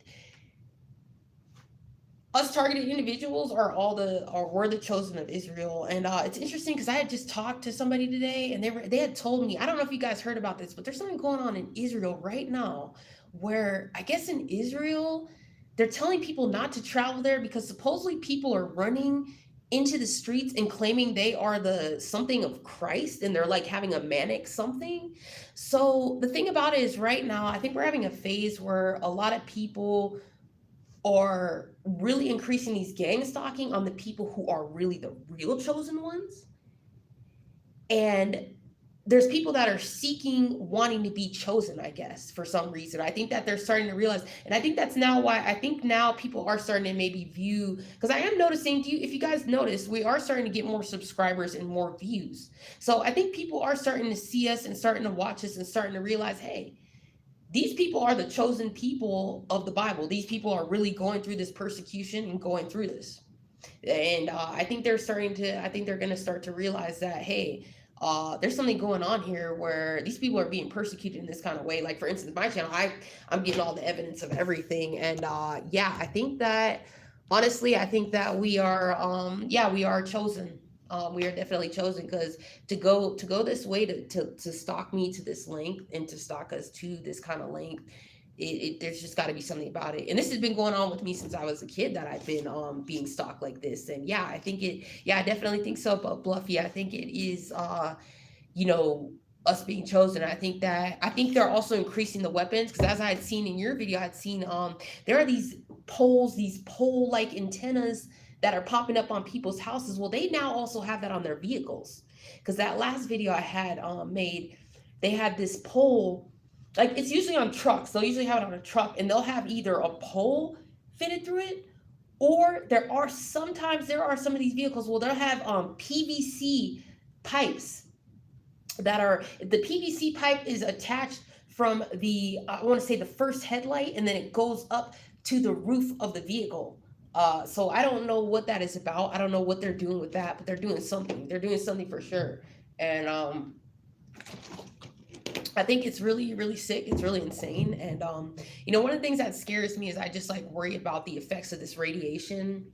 us targeted individuals are all the are we're the chosen of Israel, and it's interesting because I had just talked to somebody today, and they had told me, I don't know if you guys heard about this, but there's something going on in Israel right now, where I guess in Israel they're telling people not to travel there because supposedly people are running into the streets and claiming they are the something of Christ, and they're like having a manic something. So the thing about it is right now I think we're having a phase where a lot of people are really increasing these gang stalking on the people who are really the real chosen ones. And there's people that are seeking wanting to be chosen, I guess, for some reason. I think that they're starting to realize, and I think that's now why I think now people are starting to maybe view, because I am noticing, if you guys notice, we are starting to get more subscribers and more views. So I think people are starting to see us and starting to watch us and starting to realize, hey, these people are the chosen people of the Bible. These people are really going through this persecution and going through this. And I think I think they're going to start to realize that, hey, there's something going on here where these people are being persecuted in this kind of way. Like, for instance, my channel, I'm getting all the evidence of everything. And yeah, I think that, honestly, I think that yeah, we are chosen. We are definitely chosen because to go this way to stalk me to this length and to stalk us to this kind of length, there's just got to be something about it. And this has been going on with me since I was a kid, that I've been being stalked like this. And yeah, I definitely think so. But Bluffy, I think it is you know us being chosen. I think they're also increasing the weapons, because as I had seen in your video, I had seen there are these pole like antennas that are popping up on people's houses. Well, they now also have that on their vehicles, because that last video I had made, they had this pole, like it's usually on trucks. They'll usually have it on a truck, and they'll have either a pole fitted through it, or there are some of these vehicles, well, they'll have PVC pipes that are the PVC pipe is attached from the I want to say the first headlight, and then it goes up to the roof of the vehicle. So I don't know what that is about. I don't know what they're doing with that, but they're doing something. They're doing something for sure. And I think it's really, really sick. It's really insane. And one of the things that scares me is I just like worry about the effects of this radiation.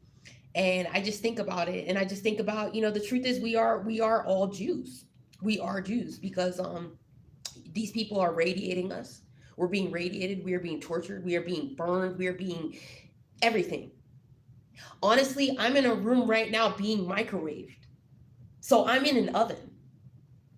And I just think about it, and I just think about, the truth is we are all Jews. We are Jews because these people are radiating us. We're being radiated, we are being tortured, we are being burned, we are being everything. Honestly, I'm in a room right now being microwaved. So I'm in an oven.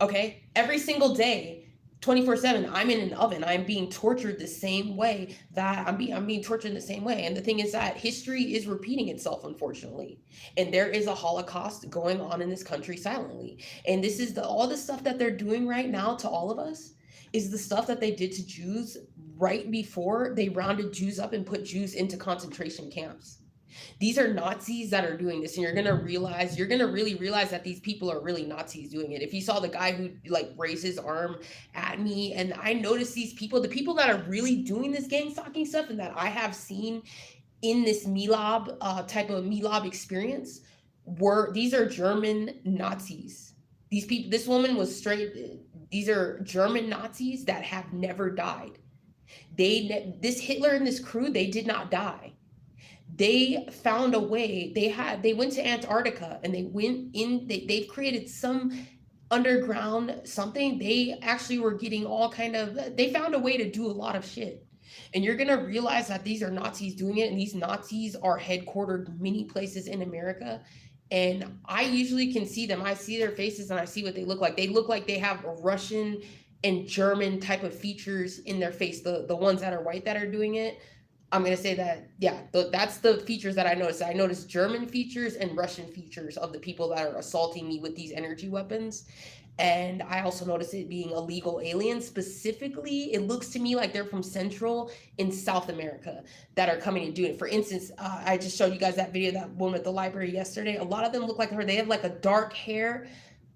Okay? Every single day, 24/7, I'm in an oven. I'm being tortured the same way that I'm being tortured in the same way. And the thing is that history is repeating itself, unfortunately. And there is a Holocaust going on in this country silently. And this is all the stuff that they're doing right now to all of us is the stuff that they did to Jews right before they rounded Jews up and put Jews into concentration camps. These are Nazis that are doing this, and you're gonna really realize that these people are really Nazis doing it. If you saw the guy who like raised his arm at me, and I noticed the people that are really doing this gang stalking stuff, and that I have seen in this Milab type of Milab experience, these are German Nazis. These people, this woman was straight. These are German Nazis that have never died. This Hitler and this crew, they did not die. They found a way. They went to Antarctica, and they've created some underground something. They actually were getting they found a way to do a lot of shit. And you're gonna realize that these are Nazis doing it, and these Nazis are headquartered many places in America. And I usually can see them. I see their faces and I see what they look like. They look like they have Russian and German type of features in their face. The ones that are white that are doing it, I'm gonna say that, yeah, that's the features that I noticed. I noticed German features and Russian features of the people that are assaulting me with these energy weapons. And I also noticed it being illegal aliens. Specifically, it looks to me like they're from Central and South America that are coming and doing it. For instance, I just showed you guys that video, that woman at the library yesterday. A lot of them look like her. They have like a dark hair.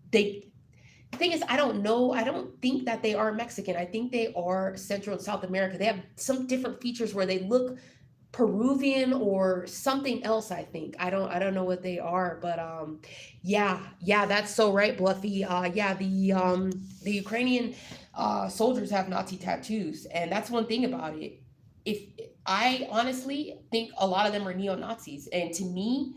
The thing is, I don't know. I don't think that they are Mexican. I think they are Central and South America. They have some different features where they look Peruvian or something else. I think I don't know what they are, but yeah, that's so right, Bluffy. Yeah, the Ukrainian soldiers have Nazi tattoos, and that's one thing about it. If I honestly think a lot of them are neo Nazis, and to me,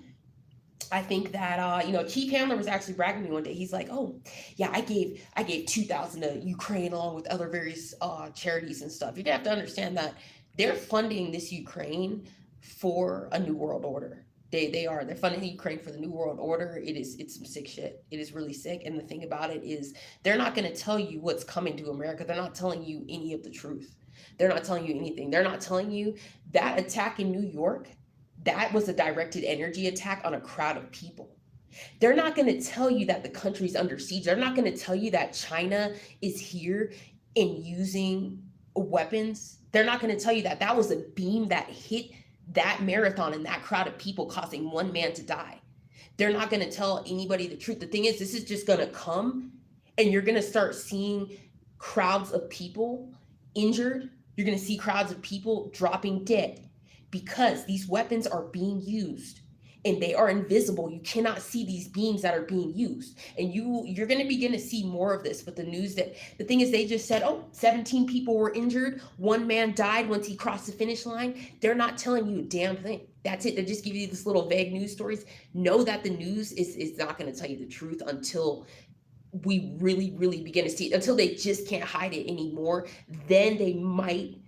I think that Chief Handler was actually bragging to me one day. He's like, "Oh, yeah, I gave 2,000 to Ukraine along with other various charities and stuff." You have to understand that they're funding this Ukraine for a new world order. They're funding Ukraine for the new world order. It's some sick shit. It is really sick. And the thing about it is they're not going to tell you what's coming to America. They're not telling you any of the truth. They're not telling you anything. They're not telling you that attack in New York, that was a directed energy attack on a crowd of people. They're not going to tell you that the country's under siege. They're not going to tell you that China is here and using weapons. They're not going to tell you that that was a beam that hit that marathon and that crowd of people, causing one man to die. They're not going to tell anybody the truth. The thing is, this is just going to come, and you're going to start seeing crowds of people injured. You're going to see crowds of people dropping dead, because these weapons are being used and they are invisible. You cannot see these beams that are being used. And you're going to begin to see more of this with the news. That the thing is, they just said, oh, 17 people were injured. One man died once he crossed the finish line. They're not telling you a damn thing. That's it. They just give you this little vague news stories. Know that the news is not going to tell you the truth until we really, really begin to see it, until they just can't hide it anymore. Then they might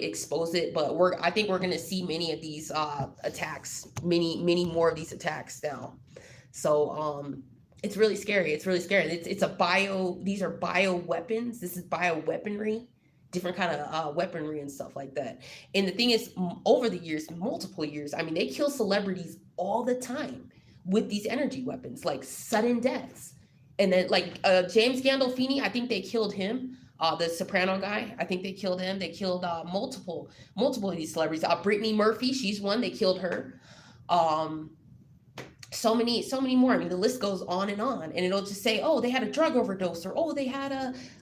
expose it. But I think we're going to see many of these attacks, many more of these attacks now. So it's really scary. It's really scary. These are bio weapons. This is bio weaponry, different kind of weaponry and stuff like that. And the thing is, over the years, multiple years, I mean, they kill celebrities all the time with these energy weapons, like sudden deaths. And then like James Gandolfini, I think they killed him. The Soprano guy, I think they killed him. They killed multiple of these celebrities. Brittany Murphy, she's one. They killed her. So many more. I mean, the list goes on, and it'll just say, oh, they had a drug overdose, or oh, they had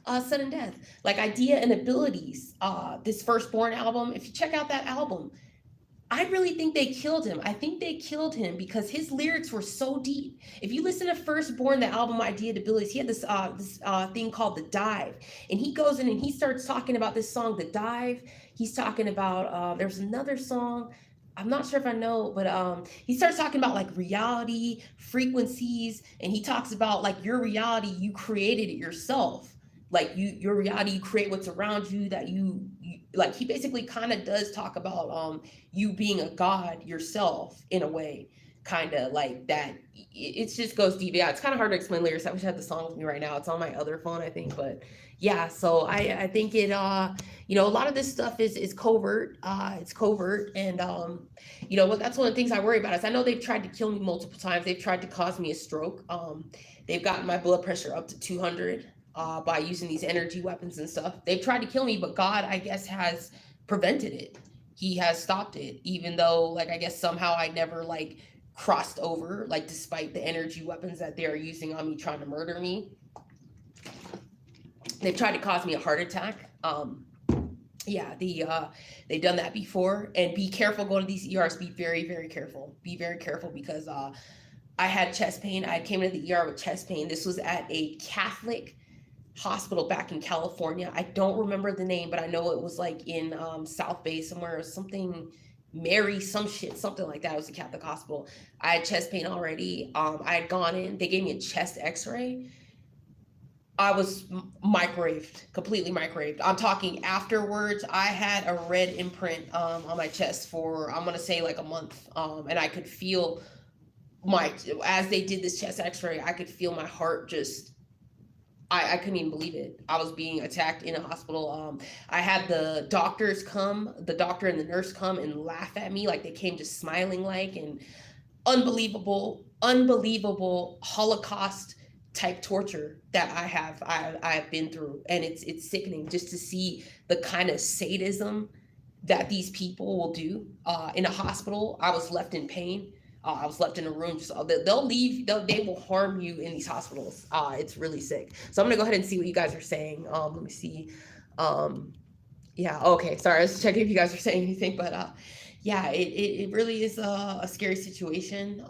a sudden death. Like Idea and Abilities, this Firstborn album. If you check out that album, I really think they killed him. I think they killed him because his lyrics were so deep. If you listen to Firstborn, the album Idea and Abilities, he had this thing called The Dive. And he goes in and he starts talking about this song, The Dive. He's talking about, there's another song, I'm not sure if I know, but he starts talking about like reality, frequencies, and he talks about like your reality, you created it yourself. Like your reality, you create what's around you, that you like, he basically kind of does talk about you being a god yourself in a way, kind of like that. It just goes deep. Yeah, it's kind of hard to explain lyrics. I wish I had the song with me right now. It's on my other phone, I think. But yeah, so I think it a lot of this stuff is covert. It's covert, and that's one of the things I worry about. Is I know they've tried to kill me multiple times. They've tried to cause me a stroke. They've gotten my blood pressure up to 200 by using these energy weapons and stuff. They've tried to kill me, but God, I guess, has prevented it. He has stopped it, even though, like, I guess somehow I never like crossed over, like, despite the energy weapons that they are using on me, trying to murder me. They've tried to cause me a heart attack. They've done that before. And be careful going to these ERs. Be very, very careful. Be very careful, because I had chest pain. I came into the ER with chest pain. This was at a Catholic hospital back in California. I don't remember the name, but I know it was like in South Bay somewhere, or something, Mary, something like that. It was a Catholic hospital. I had chest pain already. I had gone in. They gave me a chest x-ray. I was microwaved, completely microwaved. I'm talking afterwards. I had a red imprint on my chest for, I'm going to say, like a month. And I could feel as they did this chest x-ray, I could feel my heart just, I couldn't even believe it. I was being attacked in a hospital. I had the doctor and the nurse come and laugh at me. Like, they came just smiling, like, and unbelievable Holocaust type torture that I have been through. And it's sickening just to see the kind of sadism that these people will do in a hospital. I was left in pain. I was left in a room. Just they will harm you in these hospitals. It's really sick. So I'm gonna go ahead and see what you guys are saying. Let me see. Yeah, okay, sorry, I was checking if you guys are saying anything, but yeah, it really is a scary situation.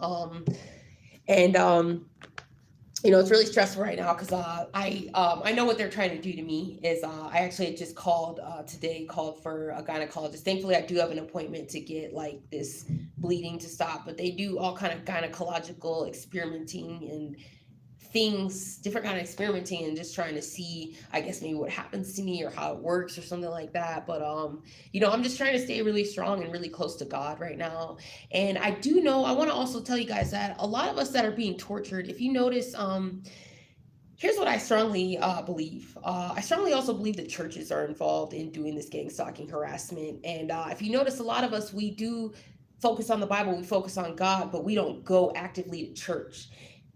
And it's really stressful right now because I know what they're trying to do to me is I actually had just called today, called for a gynecologist. Thankfully, I do have an appointment to get like this bleeding to stop, but they do all kind of gynecological experimenting and things, different kind of experimenting, and just trying to see, I guess, maybe what happens to me or how it works or something like that. But I'm just trying to stay really strong and really close to God right now. And I do know, I want to also tell you guys that a lot of us that are being tortured, if you notice, here's what I strongly believe. I strongly also believe that churches are involved in doing this gang stalking harassment. And if you notice, a lot of us, we do focus on the Bible, we focus on God, but we don't go actively to church.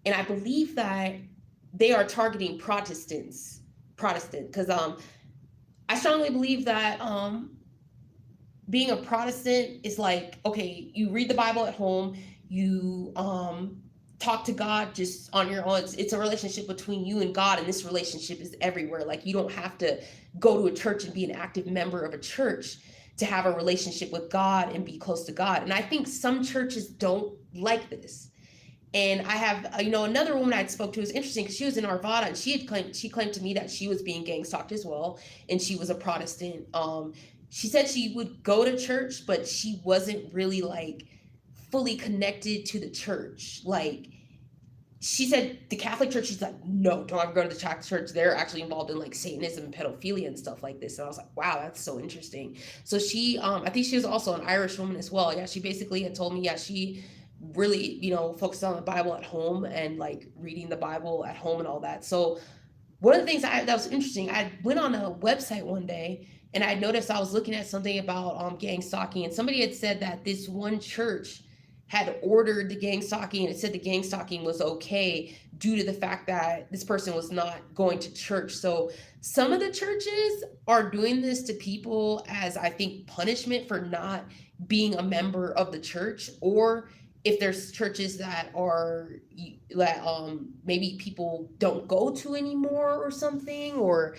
And I believe that they are targeting Protestant, because I strongly believe that being a Protestant is like, okay, you read the Bible at home, you talk to God just on your own. It's a relationship between you and God, and this relationship is everywhere. Like, you don't have to go to a church and be an active member of a church to have a relationship with God and be close to God. And I think some churches don't like this. And I have, another woman I spoke to was interesting because she was in Arvada, and she claimed to me that she was being gang stalked as well, and she was a Protestant. She said she would go to church, but she wasn't really like fully connected to the church. Like, she said the Catholic Church, she's like, no, don't ever go to the Catholic Church. They're actually involved in like Satanism and pedophilia and stuff like this. And I was like, wow, that's so interesting. So she, I think she was also an Irish woman as well. Yeah, she basically had told me, yeah, she really, focused on the Bible at home and like reading the Bible at home and all that. So one of the things that was interesting, I went on a website one day and I noticed I was looking at something about gang stalking, and somebody had said that this one church had ordered the gang stalking, and it said the gang stalking was okay due to the fact that this person was not going to church. So some of the churches are doing this to people as, I think, punishment for not being a member of the church, or if there's churches that are maybe people don't go to anymore or something, or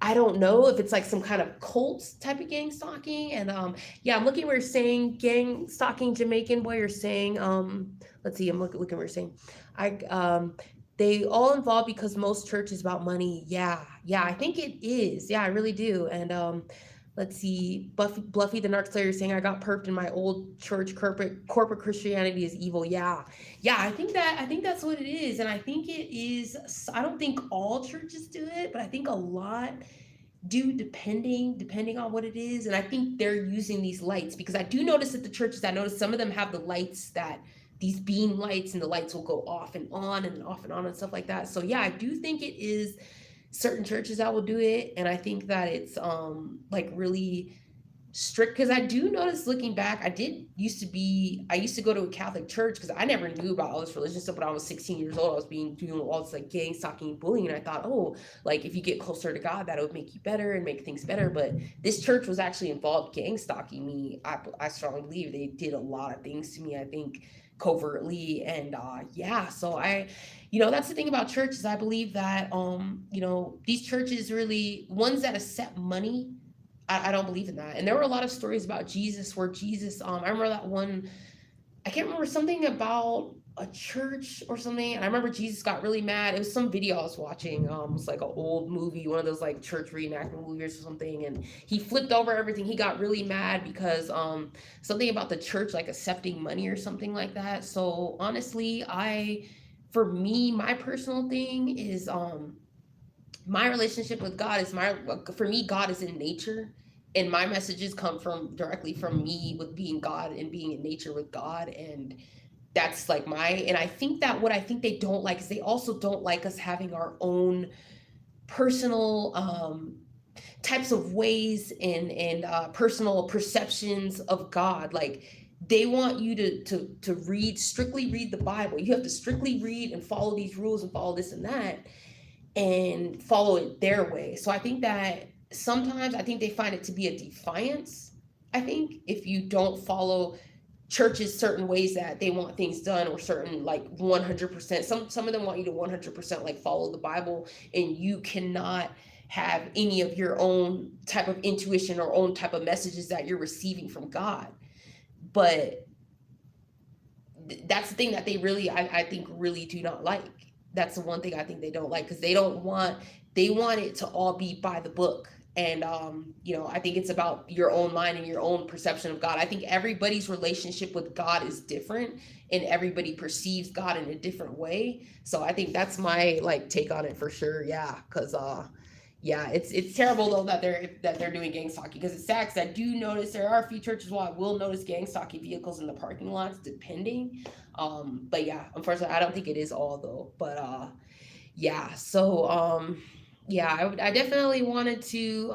I don't know if it's like some kind of cult type of gang stalking. And yeah, I'm looking where you're saying gang stalking Jamaican boy. You're saying let's see, I'm looking where you're saying they all involved because most church is about money. Yeah, I think it is. Yeah, I really do. And let's see, Bluffy the Narc Slayer saying I got perped in my old church. Corporate Christianity is evil. Yeah, I think that's what it is, and I think it is. I don't think all churches do it, but I think a lot do, depending on what it is. And I think they're using these lights, because I do notice at the churches, I notice some of them have the lights, that these beam lights, and the lights will go off and on and off and on and stuff like that. So yeah, I do think it is certain churches that will do it, and I think that it's like really strict, because I do notice, looking back, I used to go to a Catholic church because I never knew about all this religion stuff. When I was 16 years old, I was doing all this like gang stalking and bullying, and I thought, oh, like if you get closer to God, that would make you better and make things better. But this church was actually involved gang stalking me. I strongly believe they did a lot of things to me, I think covertly. And yeah, so that's the thing about churches. I believe that these churches, really ones that accept money, I don't believe in that. And there were a lot of stories about Jesus where Jesus, I remember that one, I can't remember, something about a church or something. And I remember Jesus got really mad. It was some video I was watching. It was like an old movie, one of those like church reenactment movies or something. And he flipped over everything. He got really mad because something about the church like accepting money or something like that. So honestly, for me, my personal thing is my relationship with God is for me, God is in nature, and my messages come directly from me with being God and being in nature with God. And that's like and I think that what I think they don't like is they also don't like us having our own personal types of ways and personal perceptions of God. Like, they want you to strictly read the Bible. You have to strictly read and follow these rules and follow this and that, and follow it their way. So I think that sometimes they find it to be a defiance. I think if you don't follow churches certain ways that they want things done, or certain like 100%, some of them want you to 100% like follow the Bible, and you cannot have any of your own type of intuition or own type of messages that you're receiving from God. But that's the thing that they really, I think, really do not like. That's the one thing I think they don't like, because they want it to all be by the book. And I think it's about your own mind and your own perception of God. I think everybody's relationship with God is different, and everybody perceives God in a different way. So I think that's my like take on it for sure. Yeah, because yeah, it's terrible though that they're doing gang stalking, because it's sad, because I do notice there are a few churches where I will notice gang stalking vehicles in the parking lots, depending. But yeah, unfortunately, I don't think it is all though. But yeah, so yeah, I definitely wanted to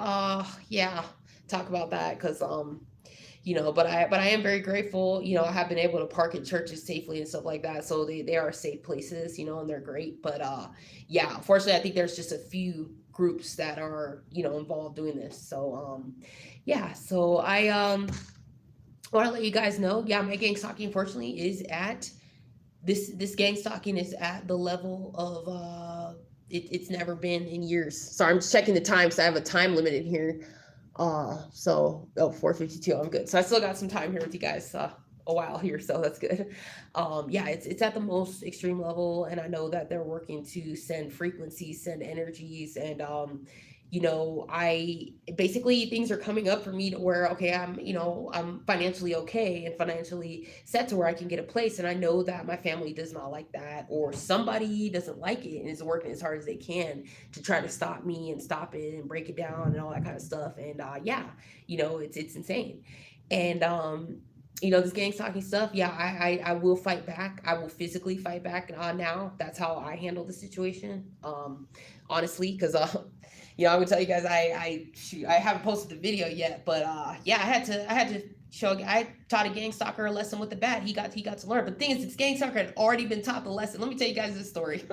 yeah, talk about that, because but I am very grateful. I have been able to park at churches safely and stuff like that, so they are safe places, and they're great. But yeah, unfortunately, I think there's just a few groups that are involved doing this. So yeah, so I want to let you guys know, yeah, my gang stalking unfortunately is at this gang stalking is at the level of it's never been in years. Sorry, I'm just checking the time, so I have a time limit in here. So 4:52, I'm good. So I still got some time here with you guys, a while here, so that's good. Yeah, it's at the most extreme level, and I know that they're working to send frequencies, send energies, and I basically, things are coming up for me to where, okay, I'm financially okay and financially set to where I can get a place, and I know that my family does not like that, or somebody doesn't like it and is working as hard as they can to try to stop me and stop it and break it down and all that kind of stuff. And yeah, it's insane. And this gang stalking stuff, yeah, I will fight back. I will physically fight back. Now that's how I handle the situation. Honestly, because I'm gonna tell you guys, I haven't posted the video yet, but yeah, I had to show. I taught a gang stalker a lesson with the bat. He got to learn. But the thing is, this gang stalker had already been taught the lesson. Let me tell you guys this story.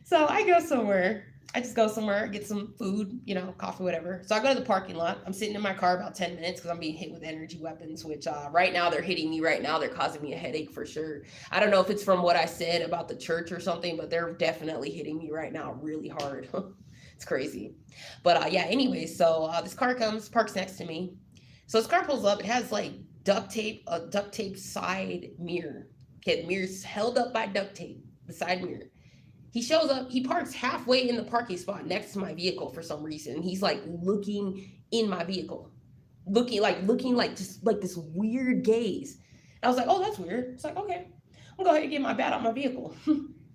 So I go somewhere. I just go somewhere, get some food, coffee, whatever. So I go to the parking lot. I'm sitting in my car about 10 minutes because I'm being hit with energy weapons, which right now they're hitting me right now. They're causing me a headache for sure. I don't know if it's from what I said about the church or something, but they're definitely hitting me right now really hard. It's crazy. But yeah, anyway, so this car comes, parks next to me. So this car pulls up. It has like a duct tape side mirror. Okay, the mirror's held up by duct tape, the side mirror. He shows up, he parks halfway in the parking spot next to my vehicle for some reason. And he's like looking in my vehicle, looking like just like this weird gaze. And I was like, oh, that's weird. It's like, okay, I'm gonna go ahead and get my bat out my vehicle.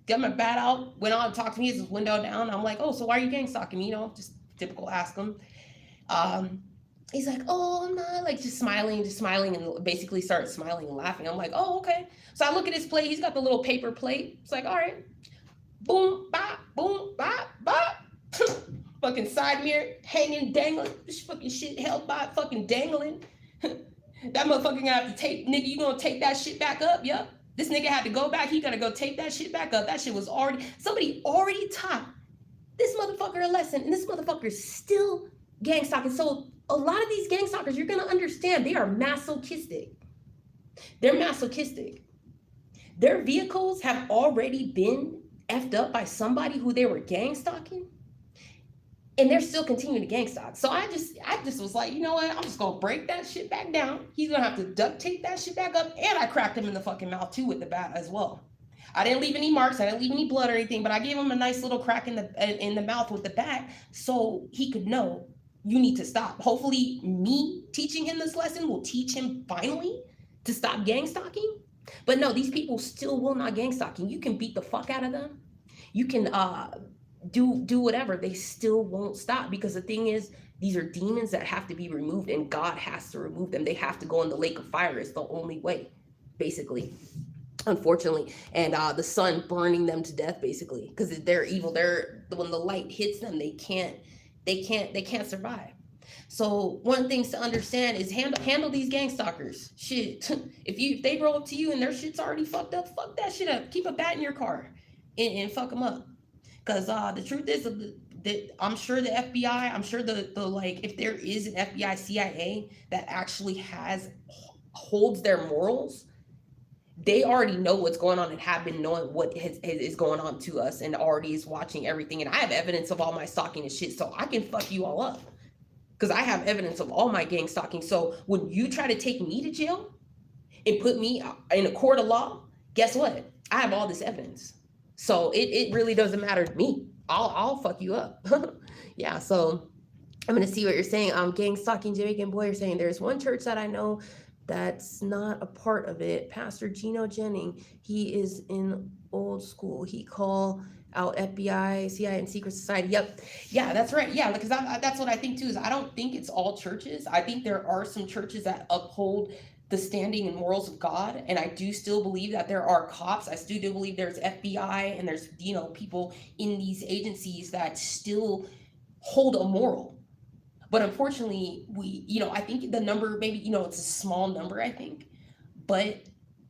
Get my bat out, went on, talked to me, his window down. I'm like, oh, so why are you gang stalking me? Just typical ask him. He's like, oh, I'm not, like just smiling, and basically started smiling and laughing. I'm like, oh, okay. So I look at his plate. He's got the little paper plate. It's like, all right. Boom, bop, boom, bop, bop. Fucking side mirror hanging, dangling. This fucking shit held by fucking dangling. That motherfucker gonna have to tape, nigga, you gonna tape that shit back up? Yep. This nigga had to go back. He gotta go tape that shit back up. That shit was somebody already taught this motherfucker a lesson, and this motherfucker's still gang stalking. So a lot of these gang stalkers, you're gonna understand, they are masochistic. They're masochistic. Their vehicles have already been effed up by somebody who they were gang stalking, and they're still continuing to gang stalk. So I just was like, you know what? I'm just gonna break that shit back down. He's gonna have to duct tape that shit back up, and I cracked him in the fucking mouth too with the bat as well. I didn't leave any marks, I didn't leave any blood or anything, but I gave him a nice little crack in the mouth with the bat so he could know, you need to stop. Hopefully, me teaching him this lesson will teach him finally to stop gang stalking. But no, these people still will not gang stalking. You can beat the fuck out of them. You can do whatever. They still won't stop, because the thing is, these are demons that have to be removed, and God has to remove them. They have to go in the lake of fire. It's the only way, basically, unfortunately. And the sun burning them to death, basically, because they're evil. When the light hits them, they can't survive. So one of the things to understand is handle these gang stalkers. Shit, if they roll up to you and their shit's already fucked up, fuck that shit up. Keep a bat in your car and fuck them up. Because the truth is that I'm sure the FBI, I'm sure the like, if there is an FBI, CIA that actually holds their morals, they already know what's going on and have been knowing what is going on to us, and already is watching everything. And I have evidence of all my stalking and shit, so I can fuck you all up. Because I have evidence of all my gang stalking. So when you try to take me to jail and put me in a court of law, guess what? I have all this evidence. So it really doesn't matter to me. I'll fuck you up. Yeah, so I'm gonna see what you're saying. Gang stalking Jamaican boy, you're saying there's one church that I know that's not a part of it. Pastor Gino Jennings, he is in old school. He call out FBI, CIA, and secret society. Yep, yeah, that's right. Yeah, because that's what I think too. Is I don't think it's all churches. I think there are some churches that uphold the standing and morals of God, and I do still believe that there are cops. I still do believe there's FBI and there's people in these agencies that still hold a moral. But unfortunately, I think the number, maybe, it's a small number, I think, but,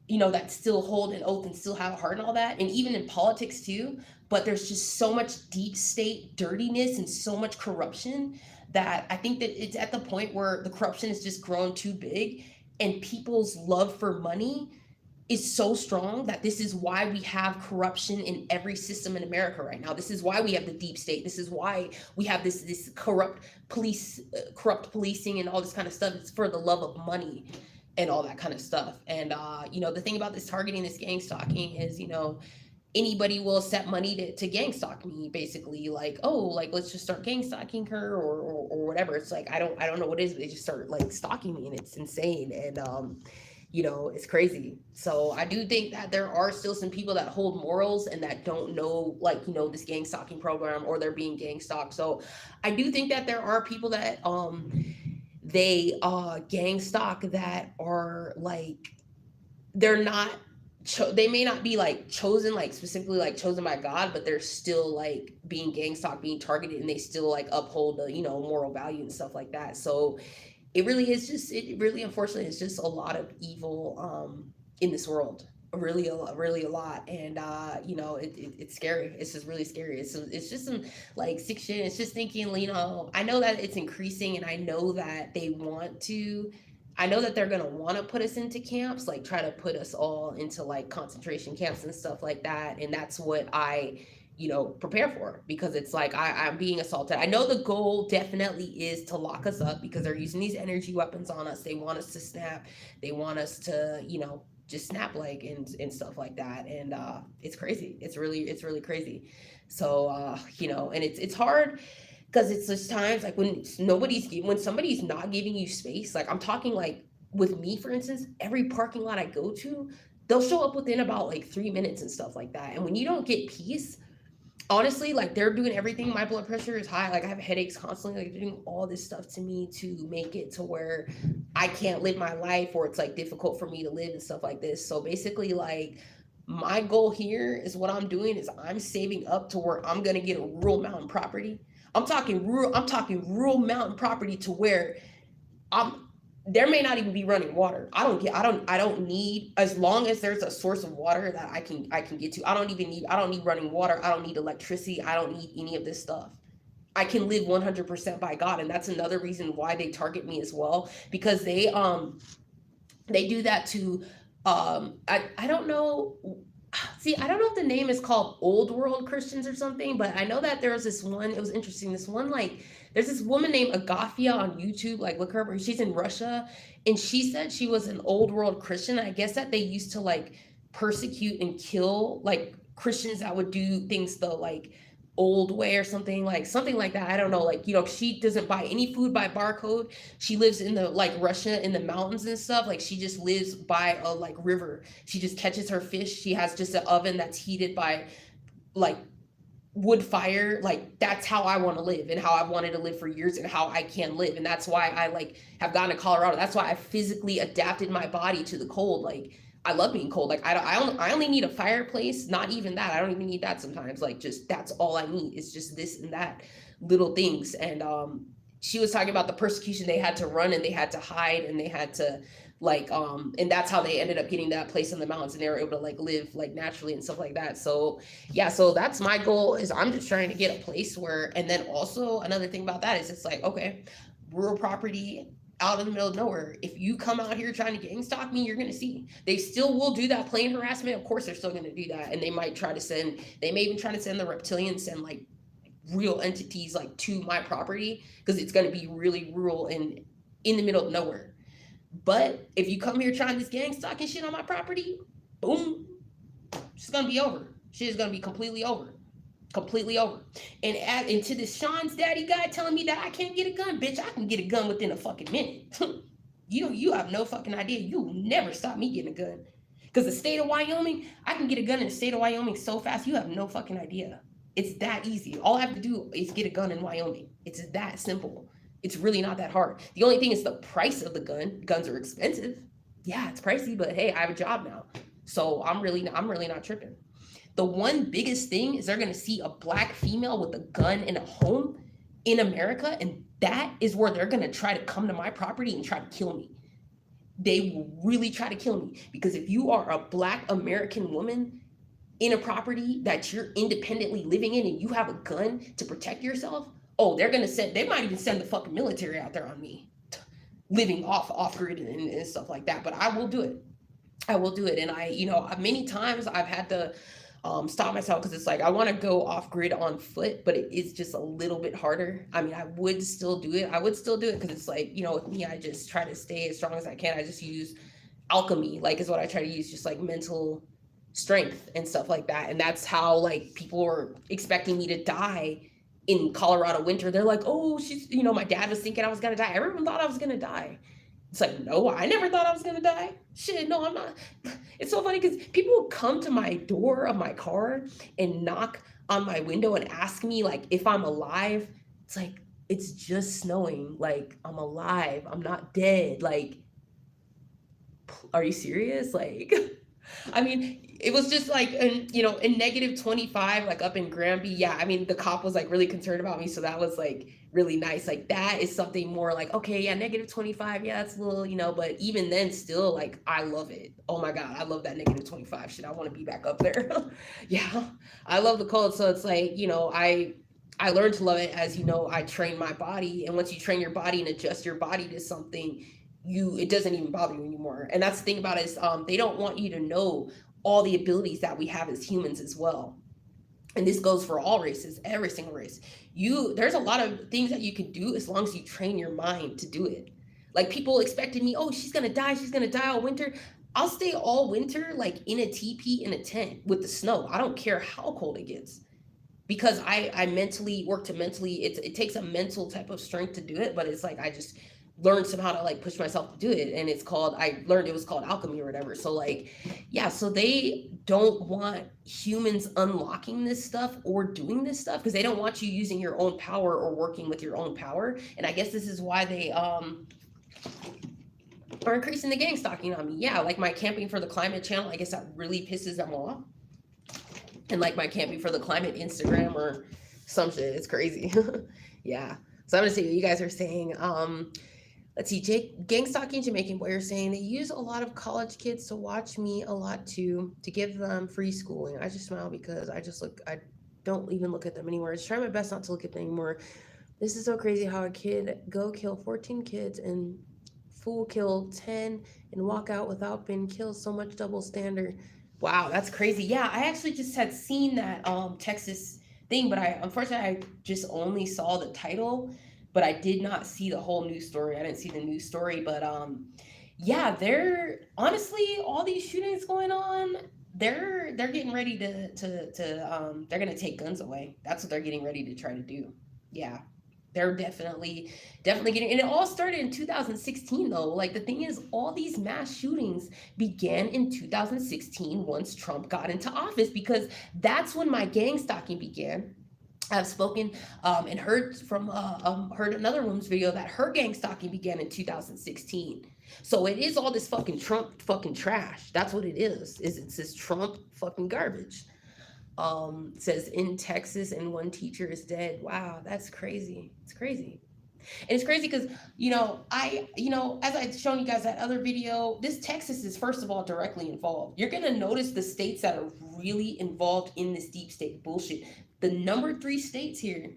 that still hold an oath and still have a heart and all that. And even in politics too. But there's just so much deep state dirtiness and so much corruption that I think that it's at the point where the corruption has just grown too big and people's love for money is so strong that this is why we have corruption in every system in America right now. This is why we have the deep state. This is why we have this corrupt corrupt policing and all this kind of stuff. It's for the love of money and all that kind of stuff. And the thing about this targeting, this gang stalking is, anybody will accept money to gang stalk me, basically, like, oh, like, let's just start gang stalking her, or whatever. It's like, I don't know what it is, but they just start like stalking me, and it's insane. And it's crazy. So I do think that there are still some people that hold morals and that don't know, like, this gang stalking program, or they're being gang stalked. So I do think that there are people that they gang stalk that are like, they're not they may not be like chosen, like specifically like chosen by God, but they're still like being gang stalked, being targeted, and they still like uphold the moral value and stuff like that. So it really, unfortunately, is just a lot of evil in this world. Really a lot, really a lot. And it's scary. It's just really scary. It's just some like sick shit. It's just thinking, I know that it's increasing, and I know that I know that they're gonna want to put us into camps, like try to put us all into like concentration camps and stuff like that. And that's what I prepare for, because it's like I'm being assaulted. I know the goal definitely is to lock us up, because they're using these energy weapons on us. They want us to snap. They want us to, just snap, like, and stuff like that. And it's crazy. It's really crazy. So and it's hard, because it's just times like when somebody's not giving you space. Like, I'm talking like with me, for instance, every parking lot I go to, they'll show up within about like 3 minutes and stuff like that. And when you don't get peace, honestly, like, they're doing everything. My blood pressure is high. Like, I have headaches constantly. Like, they're doing all this stuff to me to make it to where I can't live my life, or it's like difficult for me to live and stuff like this. So basically, like, my goal here is, what I'm doing is I'm saving up to where I'm gonna get a rural mountain property. I'm talking rural mountain property to where I'm there may not even be running water. I don't need, as long as there's a source of water that I can get to. I don't need running water. I don't need electricity. I don't need any of this stuff. I can live 100% by God. And that's another reason why they target me as well, because they do that to I don't know. See, I don't know if the name is called Old World Christians or something, but I know that there was this one. It was interesting. This one, like, there's this woman named Agafia on YouTube. Like, look her up. She's in Russia, and she said she was an Old World Christian. I guess that they used to like persecute and kill like Christians that would do things the like old way, or something like that. I don't know. Like, she doesn't buy any food by barcode. She lives in the like Russia in the mountains and stuff. Like, she just lives by a like river. She just catches her fish. She has just an oven that's heated by like wood fire. Like, that's how I want to live, and how I've wanted to live for years, and how I can live. And that's why I like have gone to Colorado. That's why I physically adapted my body to the cold. Like, I love being cold. Like, I only need a fireplace. Not even that. I don't even need that sometimes. Like, just, that's all I need. It's just this and that little things. And she was talking about the persecution they had to run, and they had to hide, and they had to like and that's how they ended up getting that place in the mountains, and they were able to like live like naturally and stuff like that. So yeah, so that's my goal, is I'm just trying to get a place where. And then also another thing about that is, it's like, okay, rural property out in the middle of nowhere. If you come out here trying to gang stalk me, you're going to see. They still will do that plain harassment. Of course, they're still going to do that. And they may even try to send the reptilians and like real entities like to my property, because it's going to be really rural and in the middle of nowhere. But if you come here trying this gang stalking shit on my property, boom, it's going to be over. Shit is gonna be completely over. Completely over. And to this Sean's daddy guy telling me that I can't get a gun, bitch, I can get a gun within a fucking minute. You have no fucking idea. You will never stop me getting a gun. Because the state of Wyoming, I can get a gun in the state of Wyoming so fast, you have no fucking idea. It's that easy. All I have to do is get a gun in Wyoming. It's that simple. It's really not that hard. The only thing is the price of the gun. Guns are expensive. Yeah, it's pricey, but hey, I have a job now. So I'm really not tripping. The one biggest thing is they're gonna see a black female with a gun in a home in America, and that is where they're gonna try to come to my property and try to kill me. They will really try to kill me, because if you are a black American woman in a property that you're independently living in and you have a gun to protect yourself, oh, they might even send the fucking military out there on me, living off grid and stuff like that. But I will do it. I will do it. And many times I've had to stop myself, because it's like I want to go off grid on foot, but it is just a little bit harder. I mean, I would still do it. Because it's like, with me, I just try to stay as strong as I can. I just use alchemy, like, is what I try to use, just like mental strength and stuff like that. And that's how, like, people are expecting me to die in Colorado winter. They're like, oh, she's, my dad was thinking I was gonna die. Everyone thought I was gonna die. It's like, no, I never thought I was gonna die. Shit, no, I'm not. It's so funny because people will come to my door of my car and knock on my window and ask me, like, if I'm alive. It's like, it's just snowing. Like, I'm alive. I'm not dead. Like, are you serious? Like, I mean, it was just like, in negative 25, like up in Granby. Yeah, I mean, the cop was like really concerned about me. So that was like really nice. Like, that is something more like, okay, yeah, negative 25. Yeah, that's a little, but even then still, like, I love it. Oh my God, I love that negative 25 shit. I want to be back up there. Yeah, I love the cold. So it's like, I learned to love it as, I train my body. And once you train your body and adjust your body to something, it doesn't even bother you anymore. And that's the thing about it is they don't want you to know all the abilities that we have as humans as well. And this goes for all races, every single race. There's a lot of things that you can do as long as you train your mind to do it. Like, people expected me, oh, she's gonna die all winter. I'll stay all winter, like, in a teepee in a tent with the snow. I don't care how cold it gets, because I mentally work to mentally. It takes a mental type of strength to do it, but it's like I just learned somehow to, like, push myself to do it. And I learned it was called alchemy or whatever. So, like, yeah, so they don't want humans unlocking this stuff or doing this stuff, because they don't want you using your own power or working with your own power. And I guess this is why they are increasing the gang stalking on me. Yeah, like my Camping for the Climate channel, I guess that really pisses them off. And like my Camping for the Climate Instagram or some shit. It's crazy. Yeah. So I'm gonna see what you guys are saying. Let's see, Gangstalking Jamaican boy are saying they use a lot of college kids to watch me a lot too, to give them free schooling. I just smile because I don't even look at them anymore. I just try my best not to look at them anymore. This is so crazy how a kid go kill 14 kids and fool kill 10 and walk out without being killed. So much double standard. Wow, that's crazy. Yeah, I actually just had seen that Texas thing, but unfortunately I just only saw the title. But I did not see the whole news story. I didn't see the news story, but yeah, they're honestly, all these shootings going on, they're getting ready to they're gonna take guns away. That's what they're getting ready to try to do. Yeah, they're definitely getting. And it all started in 2016 though. Like, the thing is, all these mass shootings began in 2016 once Trump got into office, because that's when my gang stalking began. I've spoken and heard from heard another woman's video that her gang stalking began in 2016. So it is all this fucking Trump fucking trash. That's what it is. It's this Trump fucking garbage. It says in Texas and one teacher is dead. Wow, that's crazy. It's crazy. And it's crazy because, as I'd shown you guys that other video, this Texas is, first of all, directly involved. You're going to notice the states that are really involved in this deep state bullshit. The number 3 states here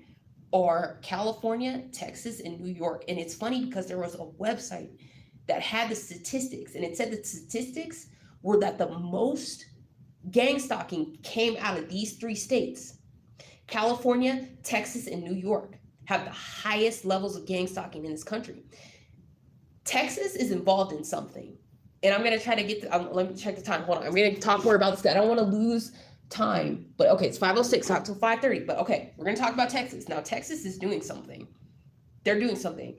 are California, Texas, and New York. And it's funny because there was a website that had the statistics, and it said the statistics were that the most gang stalking came out of these 3 states. California, Texas, and New York have the highest levels of gang stalking in this country. Texas is involved in something. And I'm going to try to let me check the time. Hold on. I'm going to talk more about this. I don't want to lose time. But okay, it's 5:06, not till 5:30. But okay, we're gonna talk about Texas. Now Texas is doing something. They're doing something.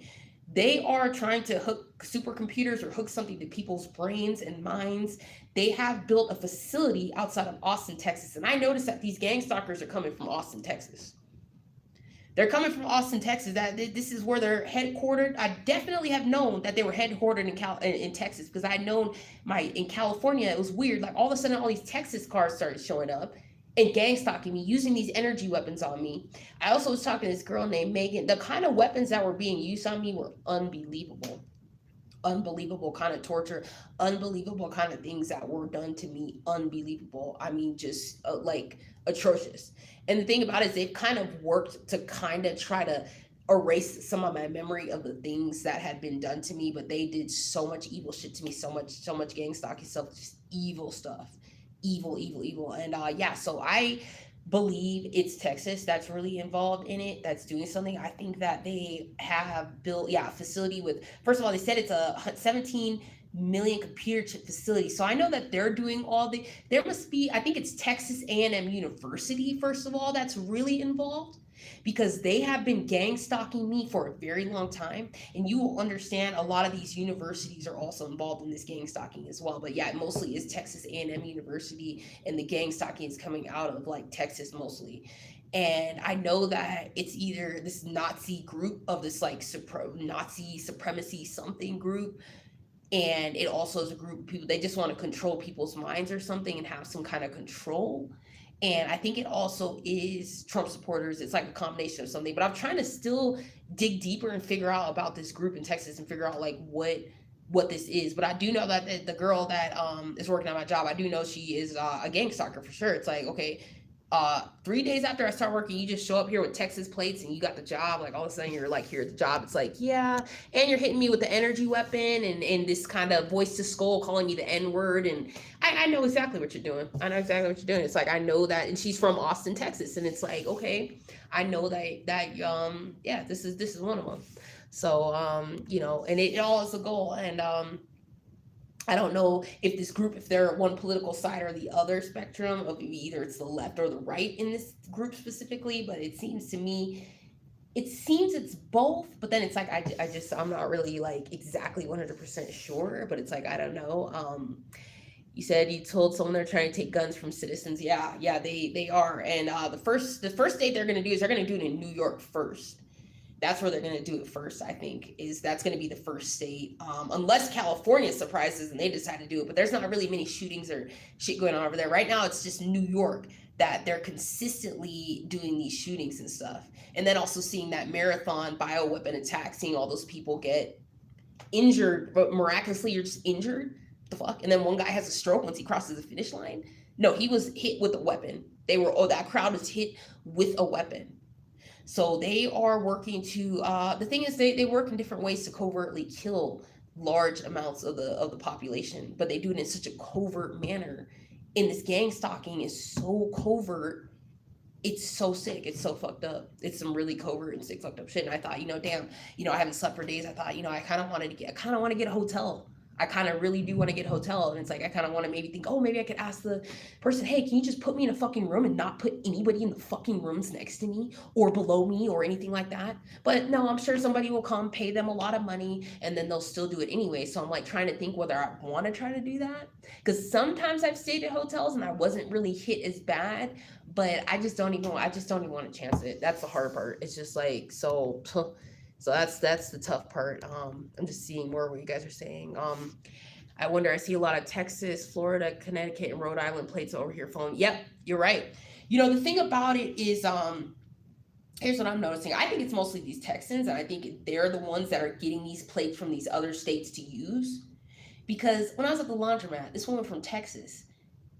They are trying to hook supercomputers or hook something to people's brains and minds. They have built a facility outside of Austin, Texas. And I noticed that these gang stalkers are coming from Austin, Texas. They're coming from Austin, Texas. That this is where they're headquartered. I definitely have known that they were headquartered in Texas, because I had known in California it was weird. Like all of a sudden, all these Texas cars started showing up and gang stalking me, using these energy weapons on me. I also was talking to this girl named Megan. The kind of weapons that were being used on me were unbelievable. Unbelievable kind of torture, unbelievable kind of things that were done to me, unbelievable. I mean, just like atrocious. And the thing about it is they've kind of worked to kind of try to erase some of my memory of the things that had been done to me, but they did so much evil shit to me, so much gang stalking stuff, just evil stuff, evil, evil, evil. And yeah, so I believe it's Texas that's really involved in it, that's doing something. I think that they have built, yeah, a facility with, first of all, they said it's a 17 million computer chip facility. So I know that they're doing all the, there must be, I think it's Texas A&M University, first of all, that's really involved, because they have been gang stalking me for a very long time. And you will understand a lot of these universities are also involved in this gang stalking as well. But yeah, it mostly is Texas A&M University, and the gang stalking is coming out of like Texas mostly. And I know that it's either this Nazi group of this like Nazi supremacy something group, and it also is a group of people, they just want to control people's minds or something and have some kind of control. And I think it also is Trump supporters. It's like a combination of something. But I'm trying to still dig deeper and figure out about this group in Texas and figure out like what this is. But I do know that the girl that is working on my job, I do know she is a gang stalker for sure. It's like, okay, 3 days after I start working, you just show up here with Texas plates and you got the job. Like all of a sudden you're like here at the job. It's like, yeah, and you're hitting me with the energy weapon and this kind of voice to skull calling me the N word. And I know exactly what you're doing. I know exactly what you're doing. It's like, I know that, and she's from Austin, Texas, and it's like, okay, I know that yeah, this is one of them. So and it all is a goal. And I don't know if this group, if they're one political side or the other spectrum of either it's the left or the right in this group specifically, but it seems to me, it seems it's both, but then it's like, I'm not really like exactly 100% sure, but it's like, I don't know. You said you told someone they're trying to take guns from citizens. Yeah, they are. And the first state they're going to do is they're going to do it in New York first. That's where they're going to do it first, I think, is that's going to be the first state. Unless California surprises and they decide to do it. But there's not really many shootings or shit going on over there. Right now, it's just New York that they're consistently doing these shootings and stuff. And then also seeing that marathon bioweapon attack, seeing all those people get injured, but miraculously you're just injured. What the fuck? And then one guy has a stroke once he crosses the finish line. No, he was hit with a weapon. That crowd was hit with a weapon. So they are working to, the thing is they work in different ways to covertly kill large amounts of the population, but they do it in such a covert manner. And this gang stalking is so covert, it's so sick, it's so fucked up. It's some really covert and sick fucked up shit. And I thought, damn, I haven't slept for days. I thought, I kind of want to get a hotel. I kind of really do want to get a hotel. And it's like, I kind of want to maybe think, oh, maybe I could ask the person, hey, can you just put me in a fucking room and not put anybody in the fucking rooms next to me or below me or anything like that? But no, I'm sure somebody will come, pay them a lot of money, and then they'll still do it anyway. So I'm like trying to think whether I want to try to do that. Because sometimes I've stayed at hotels and I wasn't really hit as bad, but I just don't even want to chance it. That's the hard part. It's just like, so that's the tough part. I'm just seeing more what you guys are saying. I wonder, I see a lot of Texas, Florida, Connecticut, and Rhode Island plates over here phone. Yep, you're right. The thing about it is, here's what I'm noticing. I think it's mostly these Texans, and I think they're the ones that are getting these plates from these other states to use. Because when I was at the laundromat, this woman from Texas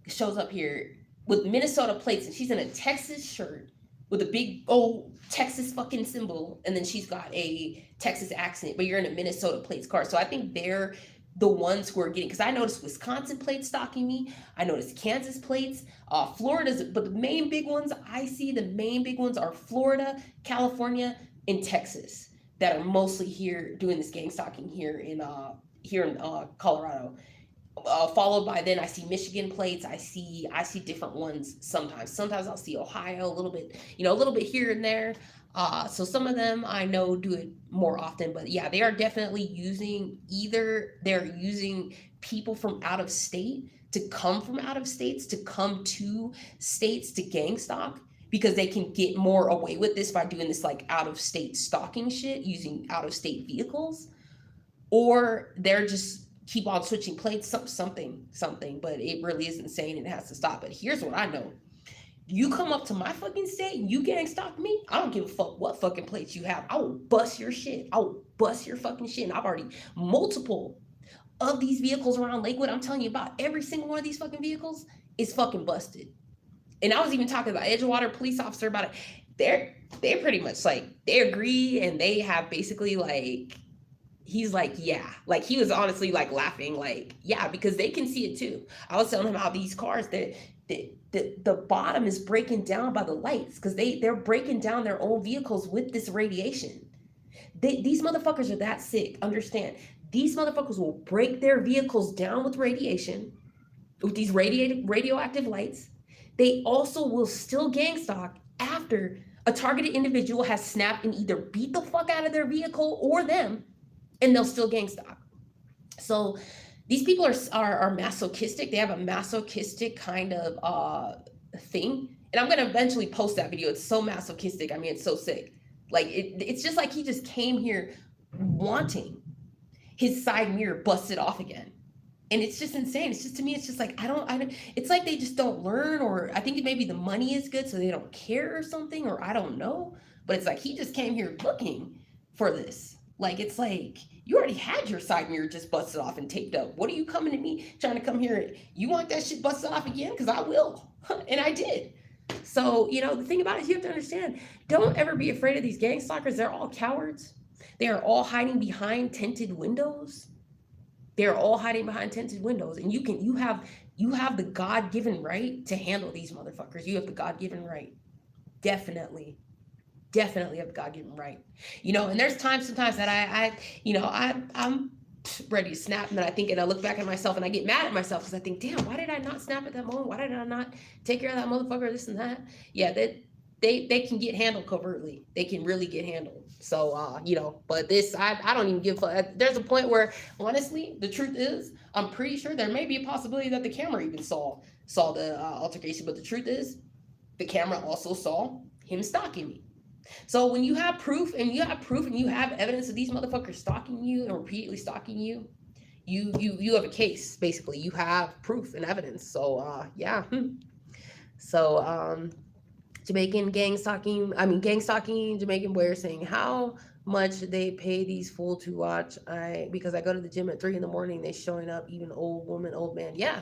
shows up here with Minnesota plates, and she's in a Texas shirt with a big old Texas fucking symbol, and then she's got a Texas accent, but you're in a Minnesota plates car. So I think they're the ones who are getting, because I noticed Wisconsin plates stalking me. I noticed Kansas plates, Florida's, but the main big ones are Florida, California, and Texas that are mostly here doing this gang stalking here in Colorado. Followed by, then I see Michigan plates. I see different ones sometimes. Sometimes I'll see Ohio a little bit, a little bit here and there. So some of them I know do it more often, but yeah, they are definitely using, either they're using people from out of state to come from out of states to come to states to gang stalk, because they can get more away with this by doing this like out of state stalking shit using out of state vehicles, or they're just keep on switching plates, something, but it really is insane and it has to stop. But here's what I know: you come up to my fucking state and you gang stalk me, I don't give a fuck what fucking plates you have. I will bust your shit. I will bust your fucking shit. And I've already multiple of these vehicles around Lakewood. I'm telling you about every single one of these fucking vehicles is fucking busted. And I was even talking about Edgewater police officer about it. They're pretty much like, they agree, and they have basically like, he's like, yeah, like he was honestly like laughing, like, yeah, because they can see it too. I was telling him how these cars, that the bottom is breaking down by the lights, because they're breaking down their own vehicles with this radiation. These motherfuckers are that sick. Understand, these motherfuckers will break their vehicles down with radiation, with these radioactive lights. They also will still gang stalk after a targeted individual has snapped and either beat the fuck out of their vehicle or them, and they'll still gang stalk. So these people are masochistic. They have a masochistic kind of thing. And I'm gonna eventually post that video. It's so masochistic. I mean, it's so sick. Like it's just like he just came here wanting his side mirror busted off again. And it's just insane. It's just, to me, it's just like, I don't, it's like they just don't learn, or I think maybe the money is good so they don't care or something, or I don't know. But it's like he just came here looking for this. Like, it's like, you already had your side mirror just busted off and taped up. What are you coming to me trying to come here? You want that shit busted off again? Because I will. And I did. So, the thing about it is, you have to understand, don't ever be afraid of these gang stalkers. They're all cowards. They are all hiding behind tinted windows. They're all hiding behind tinted windows, and you have the God-given right to handle these motherfuckers. You have the God-given right. Definitely have the God-given right. And there's times sometimes that I'm ready to snap, and then I look back at myself and I get mad at myself, because I think, damn, why did I not snap at that moment? Why did I not take care of that motherfucker, this and that? Yeah, they can get handled covertly. They can really get handled. So, but this, I don't even give a, there's a point where, honestly, the truth is, I'm pretty sure there may be a possibility that the camera even saw the altercation. But the truth is, the camera also saw him stalking me. So when you have proof, and you have evidence of these motherfuckers stalking you and repeatedly stalking you, you have a case. Basically, you have proof and evidence. So, yeah. So, Jamaican gang stalking, Jamaican boy saying, how much they pay these fools to watch? Because I go to the gym at 3 a.m, they showing up, even old woman, old man. Yeah,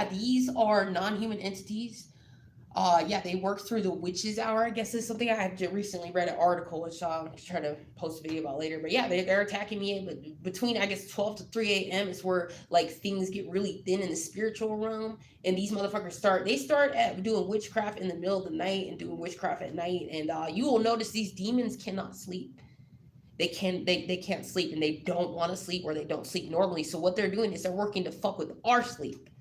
these are non-human entities. They work through the witches hour, I guess is something I had recently read an article, which I'm trying to post a video about later. But yeah, they're attacking me. But between, I guess, 12 to 3 a.m. is where like things get really thin in the spiritual realm, and these motherfuckers start at doing witchcraft in the middle of the night and doing witchcraft at night. And you will notice these demons cannot sleep. They can't sleep, and they don't want to sleep, or they don't sleep normally. So what they're doing is they're working to fuck with our sleep,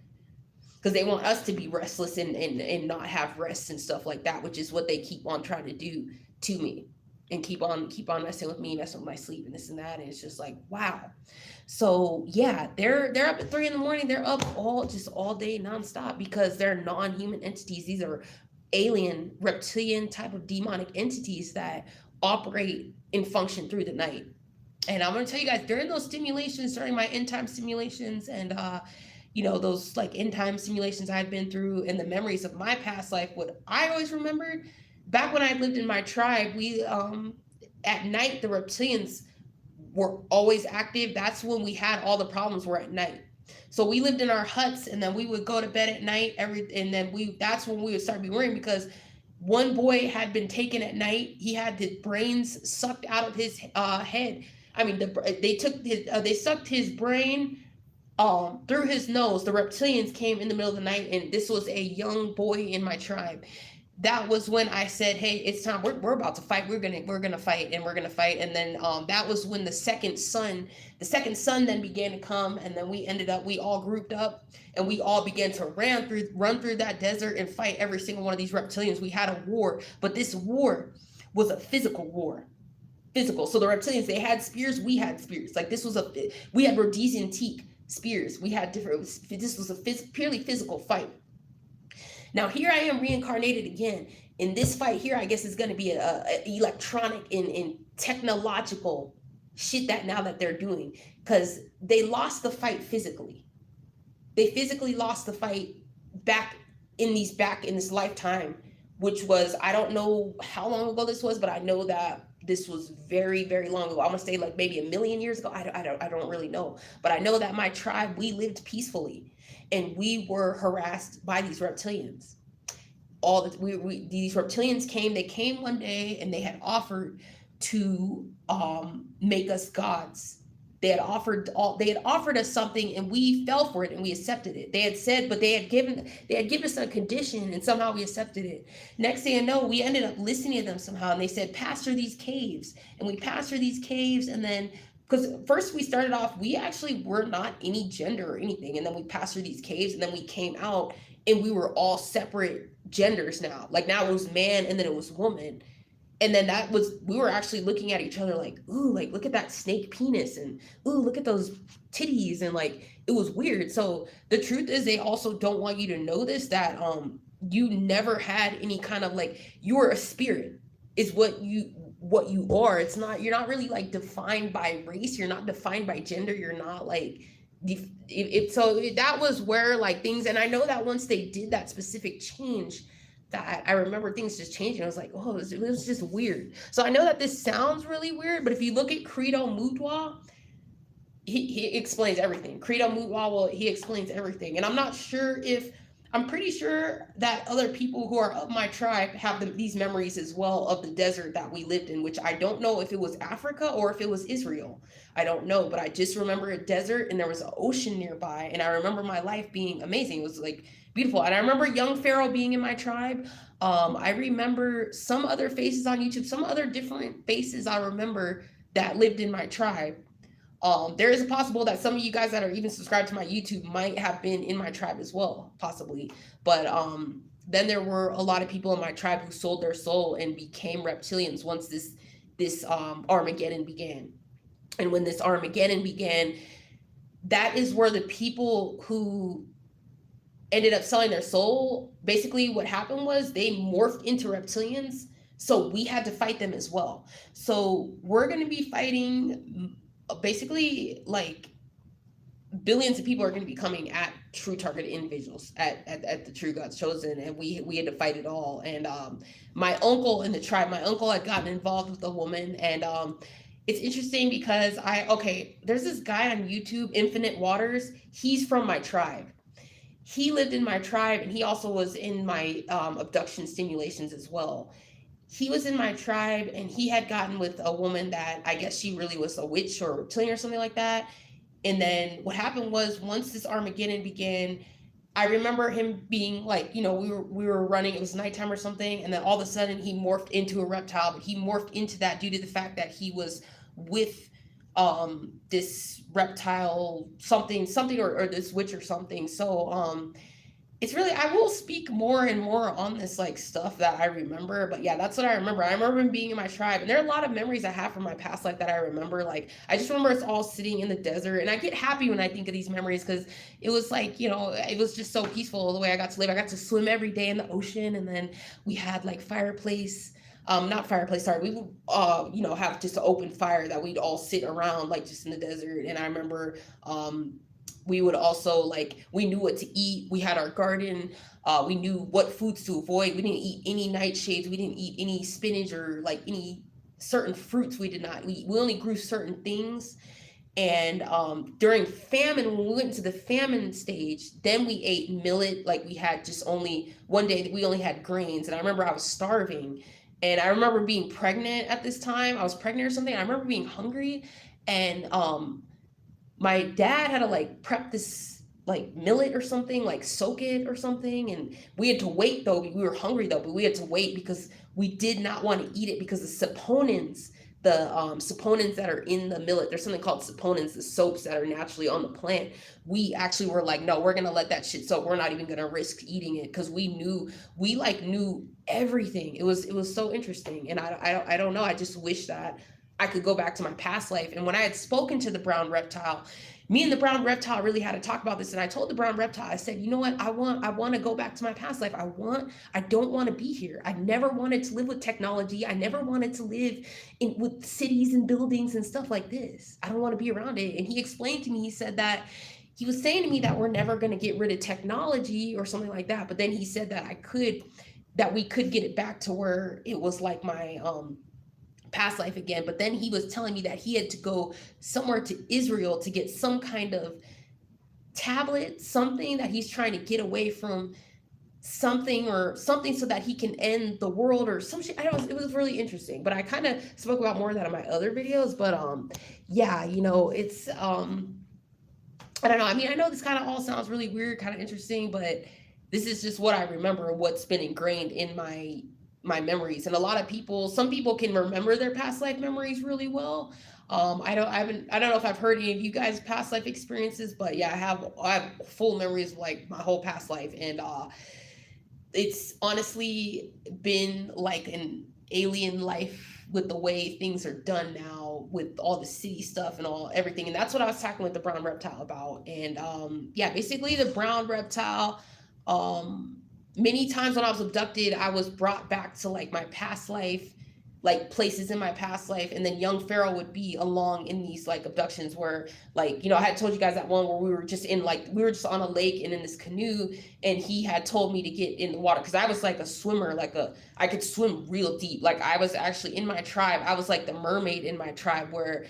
because they want us to be restless and not have rest and stuff like that, which is what they keep on trying to do to me, and keep on messing with me, messing with my sleep and this and that. And it's just like, wow. So yeah, they're up at 3 a.m. They're up all day nonstop, because they're non-human entities. These are alien, reptilian type of demonic entities that operate and function through the night. And I'm going to tell you guys, during those stimulations, during my end time stimulations, and those like end time simulations I had been through, and the memories of my past life, what I always remembered back when I lived in my tribe, we at night, the reptilians were always active. That's when we had all the problems, were at night. So we lived in our huts, and then we would go to bed at night that's when we would start be worrying, because one boy had been taken at night. He had the brains sucked out of his head. I mean, they sucked his brain through his nose. The reptilians came in the middle of the night, and this was a young boy in my tribe. that was when I said, "Hey, it's time. We're about to fight. We're gonna fight, and we're gonna fight." And then that was when the second son then began to come, and then we all grouped up, and we all began to run through that desert and fight every single one of these reptilians. We had a war, but this war was a physical war. Physical. So the reptilians, they had spears, we had spears. Like, we had Rhodesian teak spears. We had different. This was a purely physical fight. Now here I am reincarnated again. In this fight here, I guess is going to be a electronic and technological shit that now that they're doing, because they lost the fight physically. They physically lost the fight back in this lifetime, which was, I don't know how long ago this was, but I know that this was very, very long ago. I'm gonna say like maybe a million years ago. I don't really know, but I know that my tribe, we lived peacefully, and we were harassed by these reptilians. These reptilians came. They came one day, and they had offered to make us gods. They had offered us something, and we fell for it, and we accepted it. They had said, but they had given us a condition, and somehow we accepted it. Next thing I know, we ended up listening to them somehow, and they said, pass through these caves. And we passed through these caves, and then, because first we started off, we actually were not any gender or anything, and then we passed through these caves, and then we came out, and we were all separate genders now. Like, now it was man, and then it was woman. And then we were actually looking at each other like, ooh, like, look at that snake penis, and ooh, look at those titties, and like, it was weird. So the truth is, they also don't want you to know this, that you never had any kind of, like, you're a spirit is what you are. It's not, you're not really like defined by race, you're not defined by gender, you're not like so that was where like things. And I know that once they did that specific change, that I remember things just changing. I was like, oh, it was just weird. So I know that this sounds really weird, but if you look at Credo Mutwa, he explains everything. Credo Mutwa, well, he explains everything. And I'm pretty sure that other people who are of my tribe have these memories as well of the desert that we lived in, which I don't know if it was Africa or if it was Israel. I don't know, but I just remember a desert, and there was an ocean nearby, and I remember my life being amazing. It was like beautiful. And I remember young Pharaoh being in my tribe. I remember some other faces on YouTube, some other different faces I remember that lived in my tribe. There is a possible that some of you guys that are even subscribed to my YouTube might have been in my tribe as well, possibly. But then there were a lot of people in my tribe who sold their soul and became reptilians once this Armageddon began. And when this Armageddon began, that is where the people who ended up selling their soul, basically what happened was they morphed into reptilians. So we had to fight them as well. So we're going to be fighting, basically, like, billions of people are going to be coming at true targeted individuals, at the True God's Chosen, and we had to fight it all. And my uncle in the tribe, my uncle had gotten involved with a woman, and it's interesting because there's this guy on YouTube, Infinite Waters. He's from my tribe. He lived in my tribe, and he also was in my abduction stimulations as well. He was in my tribe, and he had gotten with a woman that I guess she really was a witch or a reptilian or something like that. And then what happened was, once this Armageddon began, I remember him being like, we were running, it was nighttime or something, and then all of a sudden he morphed into a reptile. But he morphed into that due to the fact that he was with this reptile something, or this witch or something. So it's really, I will speak more and more on this like stuff that I remember. But yeah, that's what I remember. I remember him being in my tribe, and there are a lot of memories I have from my past life that I remember. Like, I just remember us all sitting in the desert, and I get happy when I think of these memories, because it was like, it was just so peaceful the way I got to live. I got to swim every day in the ocean, and then we had like fireplace. Not fireplace, sorry. We would, have just an open fire that we'd all sit around, like, just in the desert. And I remember, we would also, like, we knew what to eat. We had our garden. We knew what foods to avoid. We didn't eat any nightshades. We didn't eat any spinach or like any certain fruits. We did not. We only grew certain things. And during famine, when we went into the famine stage, then we ate millet. Like, we had just only one day that we only had grains. And I remember I was starving. And I remember being pregnant at this time. I was pregnant or something. I remember being hungry. And my dad had to like prep this like millet or something, like soak it or something. And we had to wait though. We were hungry though, but we had to wait because we did not want to eat it because the saponins that are in the millet, there's something called saponins, the soaps that are naturally on the plant. We actually were like, no, we're gonna let that shit soak. We're not even gonna risk eating it because we knew everything. It was so interesting, and I don't know. I just wish that I could go back to my past life. And when I had spoken to the brown reptile, me and the brown reptile really had to talk about this. And I told the brown reptile, I said, you know what? I want to go back to my past life. I don't want to be here. I never wanted to live with technology. I never wanted to live with cities and buildings and stuff like this. I don't want to be around it. And he explained to me, he said that he was saying to me that we're never going to get rid of technology or something like that. But then he said that we could get it back to where it was like my past life again. But then he was telling me that he had to go somewhere to Israel to get some kind of tablet, something that he's trying to get away from something or something so that he can end the world or some shit. I don't know. It was really interesting. But I kind of spoke about more of that in my other videos. But yeah, it's I don't know. I mean, I know this kind of all sounds really weird, kind of interesting, but this is just what I remember, what's been ingrained in my memories. And a lot of people, some people can remember their past life memories really well. I don't know if I've heard any of you guys' past life experiences, but yeah, I have full memories of like my whole past life, and it's honestly been like an alien life with the way things are done now with all the city stuff and all everything. And that's what I was talking with the brown reptile about. And yeah, basically the brown reptile, um many times when I was abducted, I was brought back to like my past life, like places in my past life. And then young Pharaoh would be along in these like abductions where, like, I had told you guys that one where we were just on a lake and in this canoe, and he had told me to get in the water because I was like a swimmer, I could swim real deep. Like I was actually in my tribe, I was like the mermaid in my tribe, where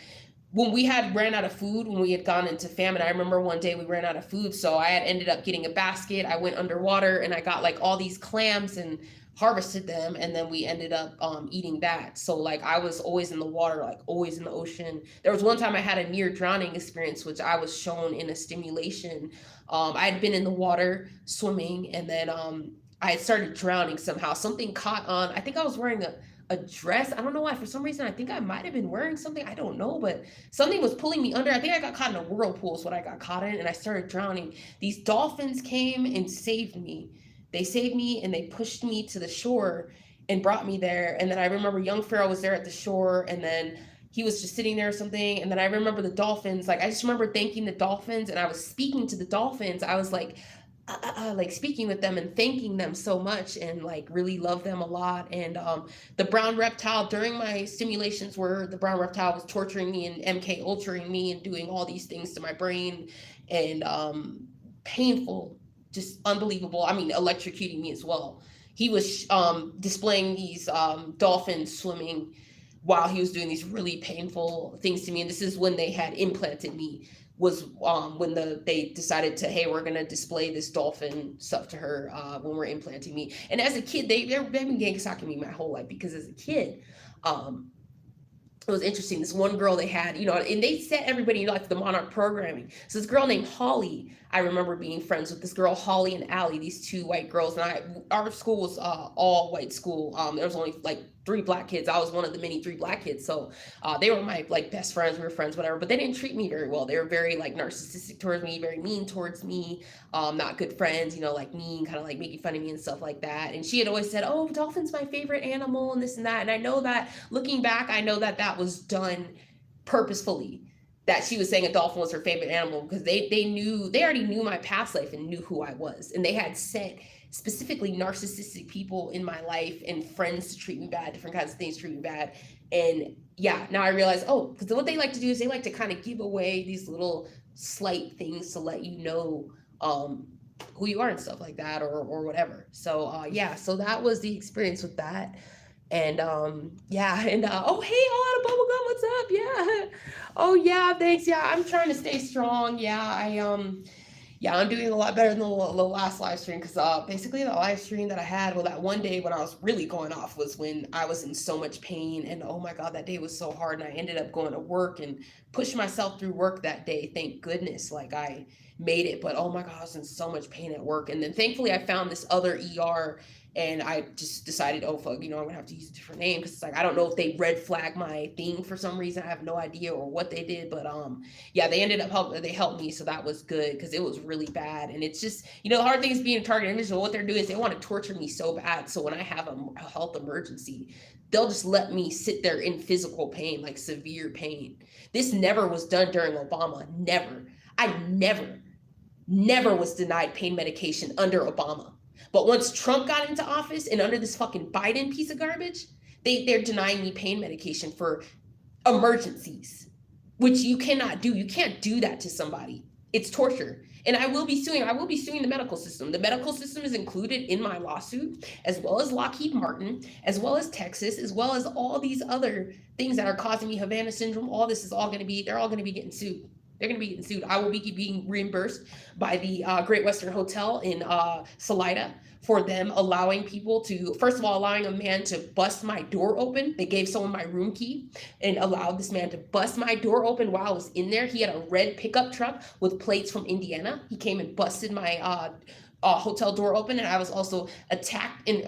when we had ran out of food, when we had gone into famine, I remember one day we ran out of food, so I had ended up getting a basket. I went underwater and I got like all these clams and harvested them, and then we ended up eating that. So like I was always in the water, like always in the ocean. There was one time I had a near drowning experience, which I was shown in a stimulation. I had been in the water swimming, and then I had started drowning somehow. Something caught on. I think I was wearing a dress. I don't know why. For some reason, I think I might have been wearing something. I don't know, but something was pulling me under. I think I got caught in a whirlpool is what I got caught in, and I started drowning. These dolphins came and saved me. They saved me and they pushed me to the shore and brought me there. And then I remember young Pharaoh was there at the shore, and then he was just sitting there or something. And then I remember the dolphins. Like I just remember thanking the dolphins, and I was speaking to the dolphins. I was like speaking with them and thanking them so much, and like really love them a lot. And the brown reptile, during my stimulations where the brown reptile was torturing me and MK ultraing me and doing all these things to my brain, and painful, just unbelievable. I mean, electrocuting me as well. He was displaying these dolphins swimming while he was doing these really painful things to me. And this is when they had implanted me, was when they decided to, hey, we're gonna display this dolphin stuff to her when we're implanting me. And as a kid, they've been gangstalking me my whole life, because as a kid, it was interesting. This one girl they had, and they set everybody like the Monarch programming. So this girl named Holly, I remember being friends with this girl Holly and Allie, these two white girls. And our school was all white school. There was only like 3 black kids. I was one of the many 3 black kids. So they were my like best friends. We were friends, whatever. But they didn't treat me very well. They were very like narcissistic towards me, very mean towards me. Not good friends, like mean, kind of like making fun of me and stuff like that. And she had always said, "Oh, dolphin's my favorite animal," and this and that. And I know that looking back, I know that that was done purposefully, that she was saying a dolphin was her favorite animal, because they already knew my past life and knew who I was. And they had set specifically narcissistic people in my life and friends to treat me bad, different kinds of things to treat me bad. And yeah, now I realize, because what they like to do is they like to kind of give away these little slight things to let you know who you are and stuff like that, or whatever. So yeah, so that was the experience with that. And yeah, and oh hey, Autumn Bubblegum, what's up? Yeah. Oh yeah, thanks. Yeah, I'm trying to stay strong. Yeah, I'm doing a lot better than the last live stream, because basically the live stream that I had, well, that one day when I was really going off was when I was in so much pain, and oh my god, that day was so hard, and I ended up going to work and pushed myself through work that day. Thank goodness. Like I made it. But oh my god, I was in so much pain at work. And then thankfully I found this other ER, and I just decided, oh fuck, I'm gonna have to use a different name, because it's like I don't know if they red flagged my thing for some reason. I have no idea, or what they did, but yeah, they ended up they helped me, so that was good, because it was really bad. And it's just, the hard thing is being a target individual. What they're doing is they want to torture me so bad, so when I have a health emergency, they'll just let me sit there in physical pain, like severe pain. This never was done during Obama. Never. I never was denied pain medication under Obama. But once Trump got into office, and under this fucking Biden piece of garbage, they're denying me pain medication for emergencies, which you cannot do. You can't do that to somebody. It's torture. And I will be suing the medical system. The medical system is included in my lawsuit, as well as Lockheed Martin, as well as Texas, as well as all these other things that are causing me Havana syndrome. All this is all going to be, they're all going to be getting sued. They're going to be getting sued. I will be being reimbursed by the Great Western Hotel in Salida for them allowing people to, first of all, allowing a man to bust my door open. They gave someone my room key and allowed this man to bust my door open while I was in there. He had a red pickup truck with plates from Indiana. He came and busted my hotel door open, and I was also attacked and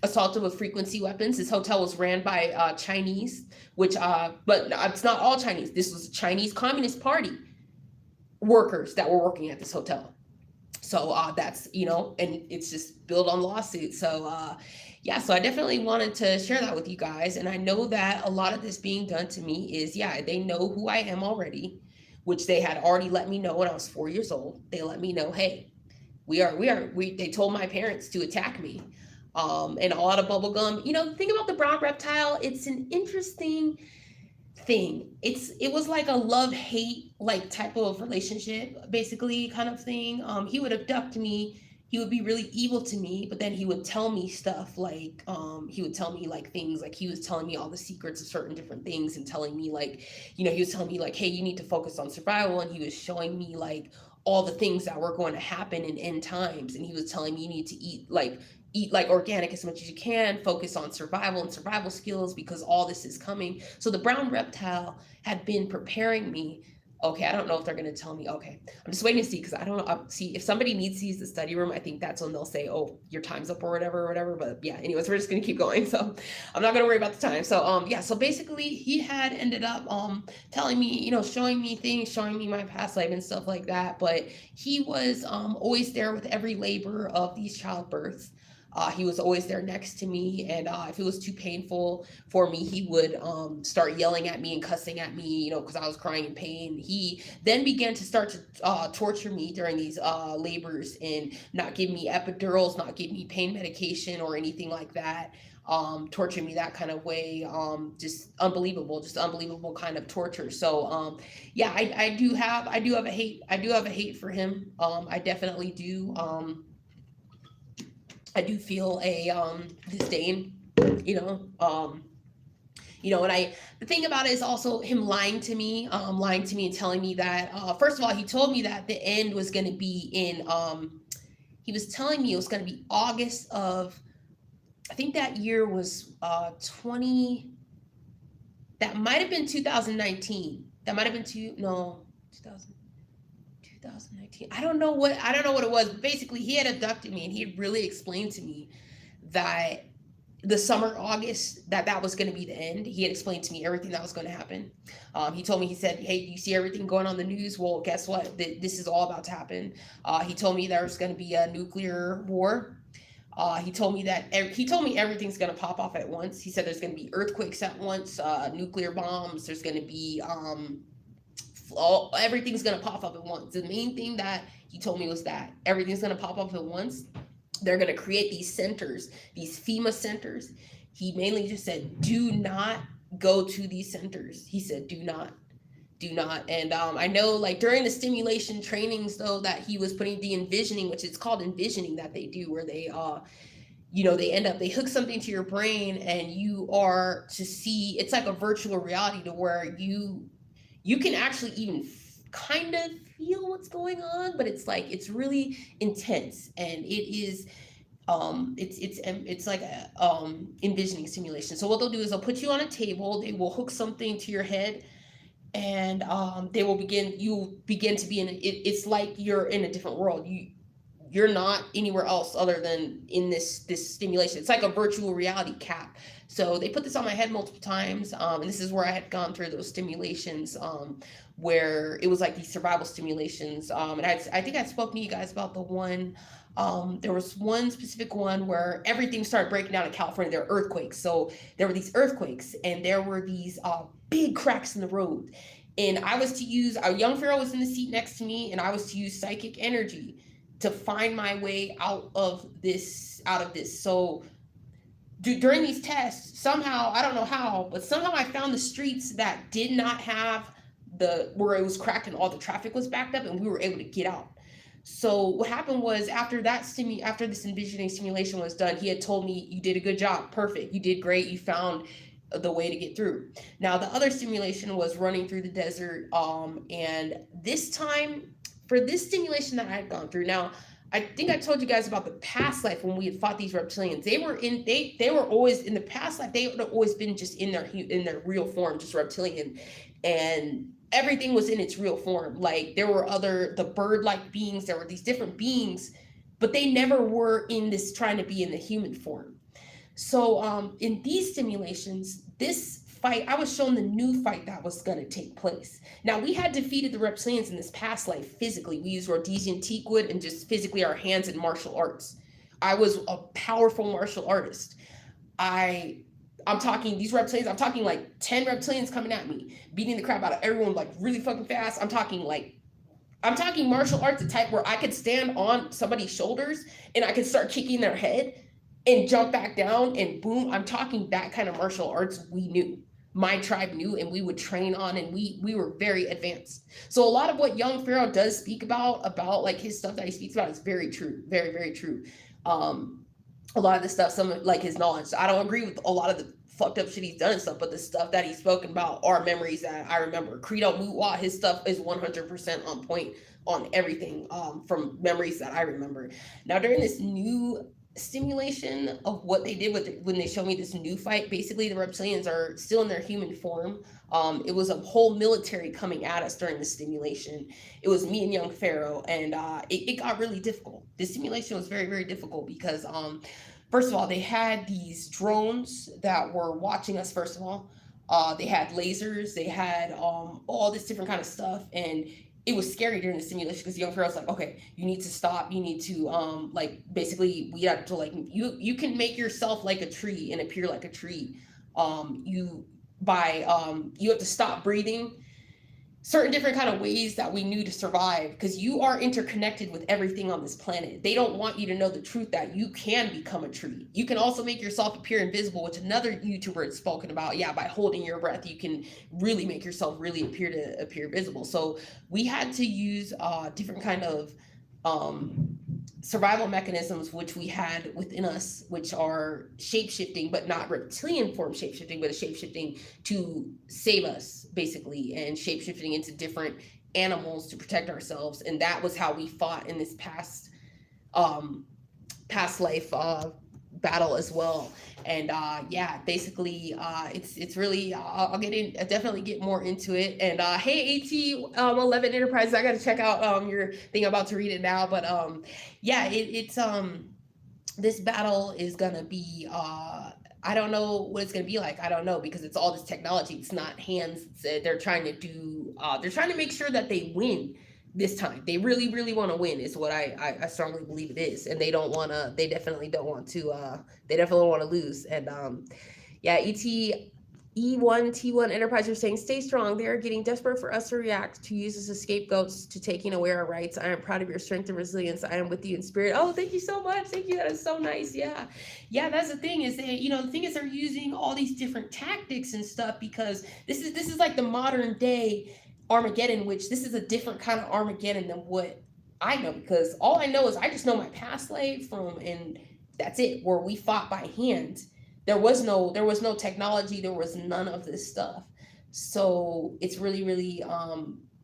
assaulted with frequency weapons. This hotel was ran by Chinese, which, but it's not all Chinese. This was Chinese Communist Party workers that were working at this hotel. So that's, and it's just built on lawsuits. So yeah, so I definitely wanted to share that with you guys. And I know that a lot of this being done to me is, yeah, they know who I am already, which they had already let me know when I was 4 years old. They let me know, hey, they told my parents to attack me. And a lot of bubblegum. The thing about the brown reptile, it's an interesting thing. It was like a love-hate like type of relationship, basically, kind of thing. He would abduct me. He would be really evil to me, but then he would tell me stuff like, he would tell me like things like, he was telling me all the secrets of certain different things, and telling me like, he was telling me like, hey, you need to focus on survival. And he was showing me like all the things that were going to happen in end times. And he was telling me you need to eat like organic as much as you can, focus on survival and survival skills, because all this is coming. So the brown reptile had been preparing me. Okay, I don't know if they're going to tell me. Okay, I'm just waiting to see, because I don't know. See, if somebody needs to use the study room, I think that's when they'll say, oh, your time's up or whatever. But yeah, anyways, we're just going to keep going. So I'm not going to worry about the time. So yeah, so basically he had ended up telling me, showing me things, showing me my past life and stuff like that. But he was always there with every labor of these childbirths. He was always there next to me, and if it was too painful for me, he would start yelling at me and cussing at me, because I was crying in pain. He then began to start to torture me during these labors, and not give me epidurals, not give me pain medication or anything like that. Torture me that kind of way. Just unbelievable kind of torture. So yeah, I do have a hate for him. I definitely do. I do feel a disdain, and the thing about it is also him lying to me and telling me that, first of all, he told me that the end was going to be in, he was telling me it was going to be August of, I think that year was that might have been 2019. That might have been 2019. I don't know what it was. But basically, he had abducted me, and he had really explained to me that the summer August that was going to be the end. He had explained to me everything that was going to happen. He told me, he said, hey, you see everything going on the news? Well, guess what? This is all about to happen. He told me there's going to be a nuclear war. He told me everything's going to pop off at once. He said there's going to be earthquakes at once, nuclear bombs. There's going to be everything's going to pop up at once. The main thing that he told me was that everything's going to pop up at once. They're going to create these centers, these FEMA centers. He mainly just said, do not go to these centers. He said, do not. And I know, like, during the stimulation trainings, though, that he was putting the envisioning, which it's called envisioning, that they do, where they they hook something to your brain, and you are to see, it's like a virtual reality, to where you can actually even kind of feel what's going on, but it's like, it's really intense, and it is it's like a envisioning simulation. So what they'll do is they'll put you on a table, they will hook something to your head, and they will begin you begin to be in it's like you're in a different world. You're not anywhere else other than in this stimulation. It's like a virtual reality cap. So they put this on my head multiple times, and this is where I had gone through those stimulations, where it was like these survival stimulations. And I think I spoke to you guys about the one. There was one specific one where everything started breaking down in California. There were earthquakes, so there were these earthquakes, and there were these big cracks in the road. And I was to use a young Pharaoh was in the seat next to me, and I was to use psychic energy to find my way out of this. So during these tests, somehow, I don't know how, but somehow I found the streets that did not have the where it was cracked and all the traffic was backed up, and we were able to get out. So what happened was after this envisioning simulation was done, he had told me, you did a good job, perfect, you did great, you found the way to get through. Now the other simulation was running through the desert, and this time, for this stimulation that I had gone through, now I think I told you guys about the past life when we had fought these reptilians. They were always in the past life. They had always been just in their real form, just reptilian, and everything was in its real form. Like there were the bird-like beings. There were these different beings, but they never were in this trying to be in the human form. So in these simulations, this fight, I was shown the new fight that was going to take place. Now, we had defeated the reptilians in this past life physically. We used Rhodesian teakwood and just physically our hands in martial arts. I was a powerful martial artist. I'm talking these reptilians, I'm talking like 10 reptilians coming at me, beating the crap out of everyone like really fucking fast. I'm talking martial arts, the type where I could stand on somebody's shoulders and I could start kicking their head and jump back down and boom. I'm talking that kind of martial arts we knew. My tribe knew, and we would train on, and we were very advanced. So a lot of what young Pharaoh does speak about like his stuff that he speaks about is very true, very, very true. A lot of the stuff, some of like his knowledge, I don't agree with a lot of the fucked up shit he's done and stuff, but the stuff that he's spoken about are memories that I remember. Credo Mutwa, his stuff is 100% on point on everything, from memories that I remember. Now during this new stimulation of what they did when they showed me this new fight, basically the reptilians are still in their human form. It was a whole military coming at us during the stimulation. It was me and young Pharaoh, and it got really difficult. This simulation was very, very difficult because first of all, they had these drones that were watching us. First of all, they had lasers, they had all this different kind of stuff, and it was scary during the simulation because the young Pharaoh's like, okay, you need to stop. You need to like basically we have to like you can make yourself like a tree and appear like a tree. You have to stop breathing. Certain different kind of ways that we knew to survive, because you are interconnected with everything on this planet. They don't want you to know the truth that you can become a tree. You can also make yourself appear invisible, which another YouTuber had spoken about. Yeah, by holding your breath, you can really make yourself really appear visible. So we had to use different kind of survival mechanisms which we had within us, which are shape-shifting, but not reptilian form shape-shifting, but a shape-shifting to save us basically, and shape-shifting into different animals to protect ourselves. And that was how we fought in this past life battle as well. And yeah, basically it's really I'll get in, I'll definitely get more into it. And hey, AT 11 Enterprises, I got to check out your thing. I'm about to read it now, but yeah, it's this battle is gonna be I don't know what it's gonna be like. I don't know, because it's all this technology. It's not hands. They're trying to do. They're trying to make sure that they win this time. They really, really want to win. Is what I strongly believe it is, and they don't want to. They definitely don't want to. They definitely want to lose. And yeah, E1 T1 Enterprise are saying, stay strong. They are getting desperate for us to react, to use us as scapegoats, to taking away our rights. I am proud of your strength and resilience. I am with you in spirit. Oh, thank you so much. Thank you. That is so nice. Yeah. Yeah, that's the thing is that, the thing is they're using all these different tactics and stuff, because this is like the modern day Armageddon, which this is a different kind of Armageddon than what I know, because all I know is I just know my past life from, and that's it, where we fought by hand. There was no technology, there was none of this stuff. So it's really, really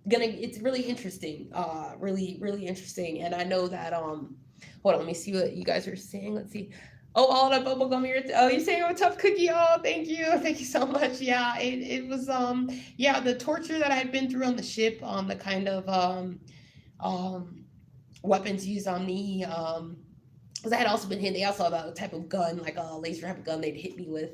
it's really interesting, really, really interesting. And I know that hold on, let me see what you guys are saying. Let's see. Oh, all the bubble gum you're oh, you saying I'm a tough cookie? Oh, thank you. Thank you so much. Yeah, it was yeah, the torture that I had been through on the ship, the kind of um weapons used on me, because I had also been hit. They also had a type of gun, like a laser type of gun they'd hit me with,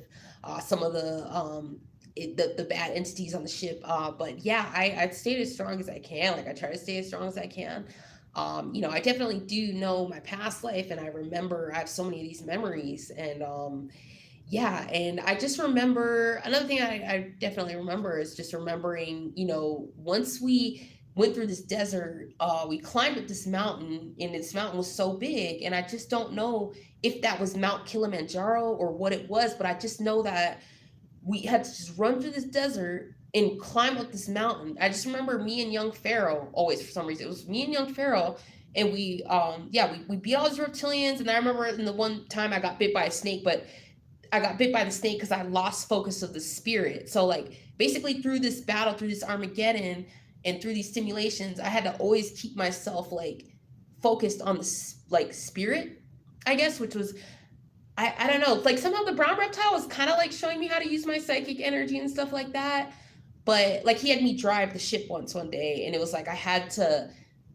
some of the bad entities on the ship. But yeah, I stayed as strong as I can. Like I try to stay as strong as I can. I definitely do know my past life, and I remember I have so many of these memories, and yeah, and I just remember another thing I definitely remember is just remembering, once we went through this desert, we climbed up this mountain, and this mountain was so big, and I just don't know if that was Mount Kilimanjaro or what it was, but I just know that we had to just run through this desert and climb up this mountain. I just remember me and young Pharaoh always, for some reason. It was me and young Pharaoh, and we beat all these reptilians. And I remember in the one time I got bit by a snake, but I got bit by the snake because I lost focus of the spirit. So like basically through this battle, through this Armageddon, and through these simulations, I had to always keep myself like focused on the like spirit, I guess, which was I don't know, like somehow the brown reptile was kind of like showing me how to use my psychic energy and stuff like that. But like he had me drive the ship once one day, and it was like I had to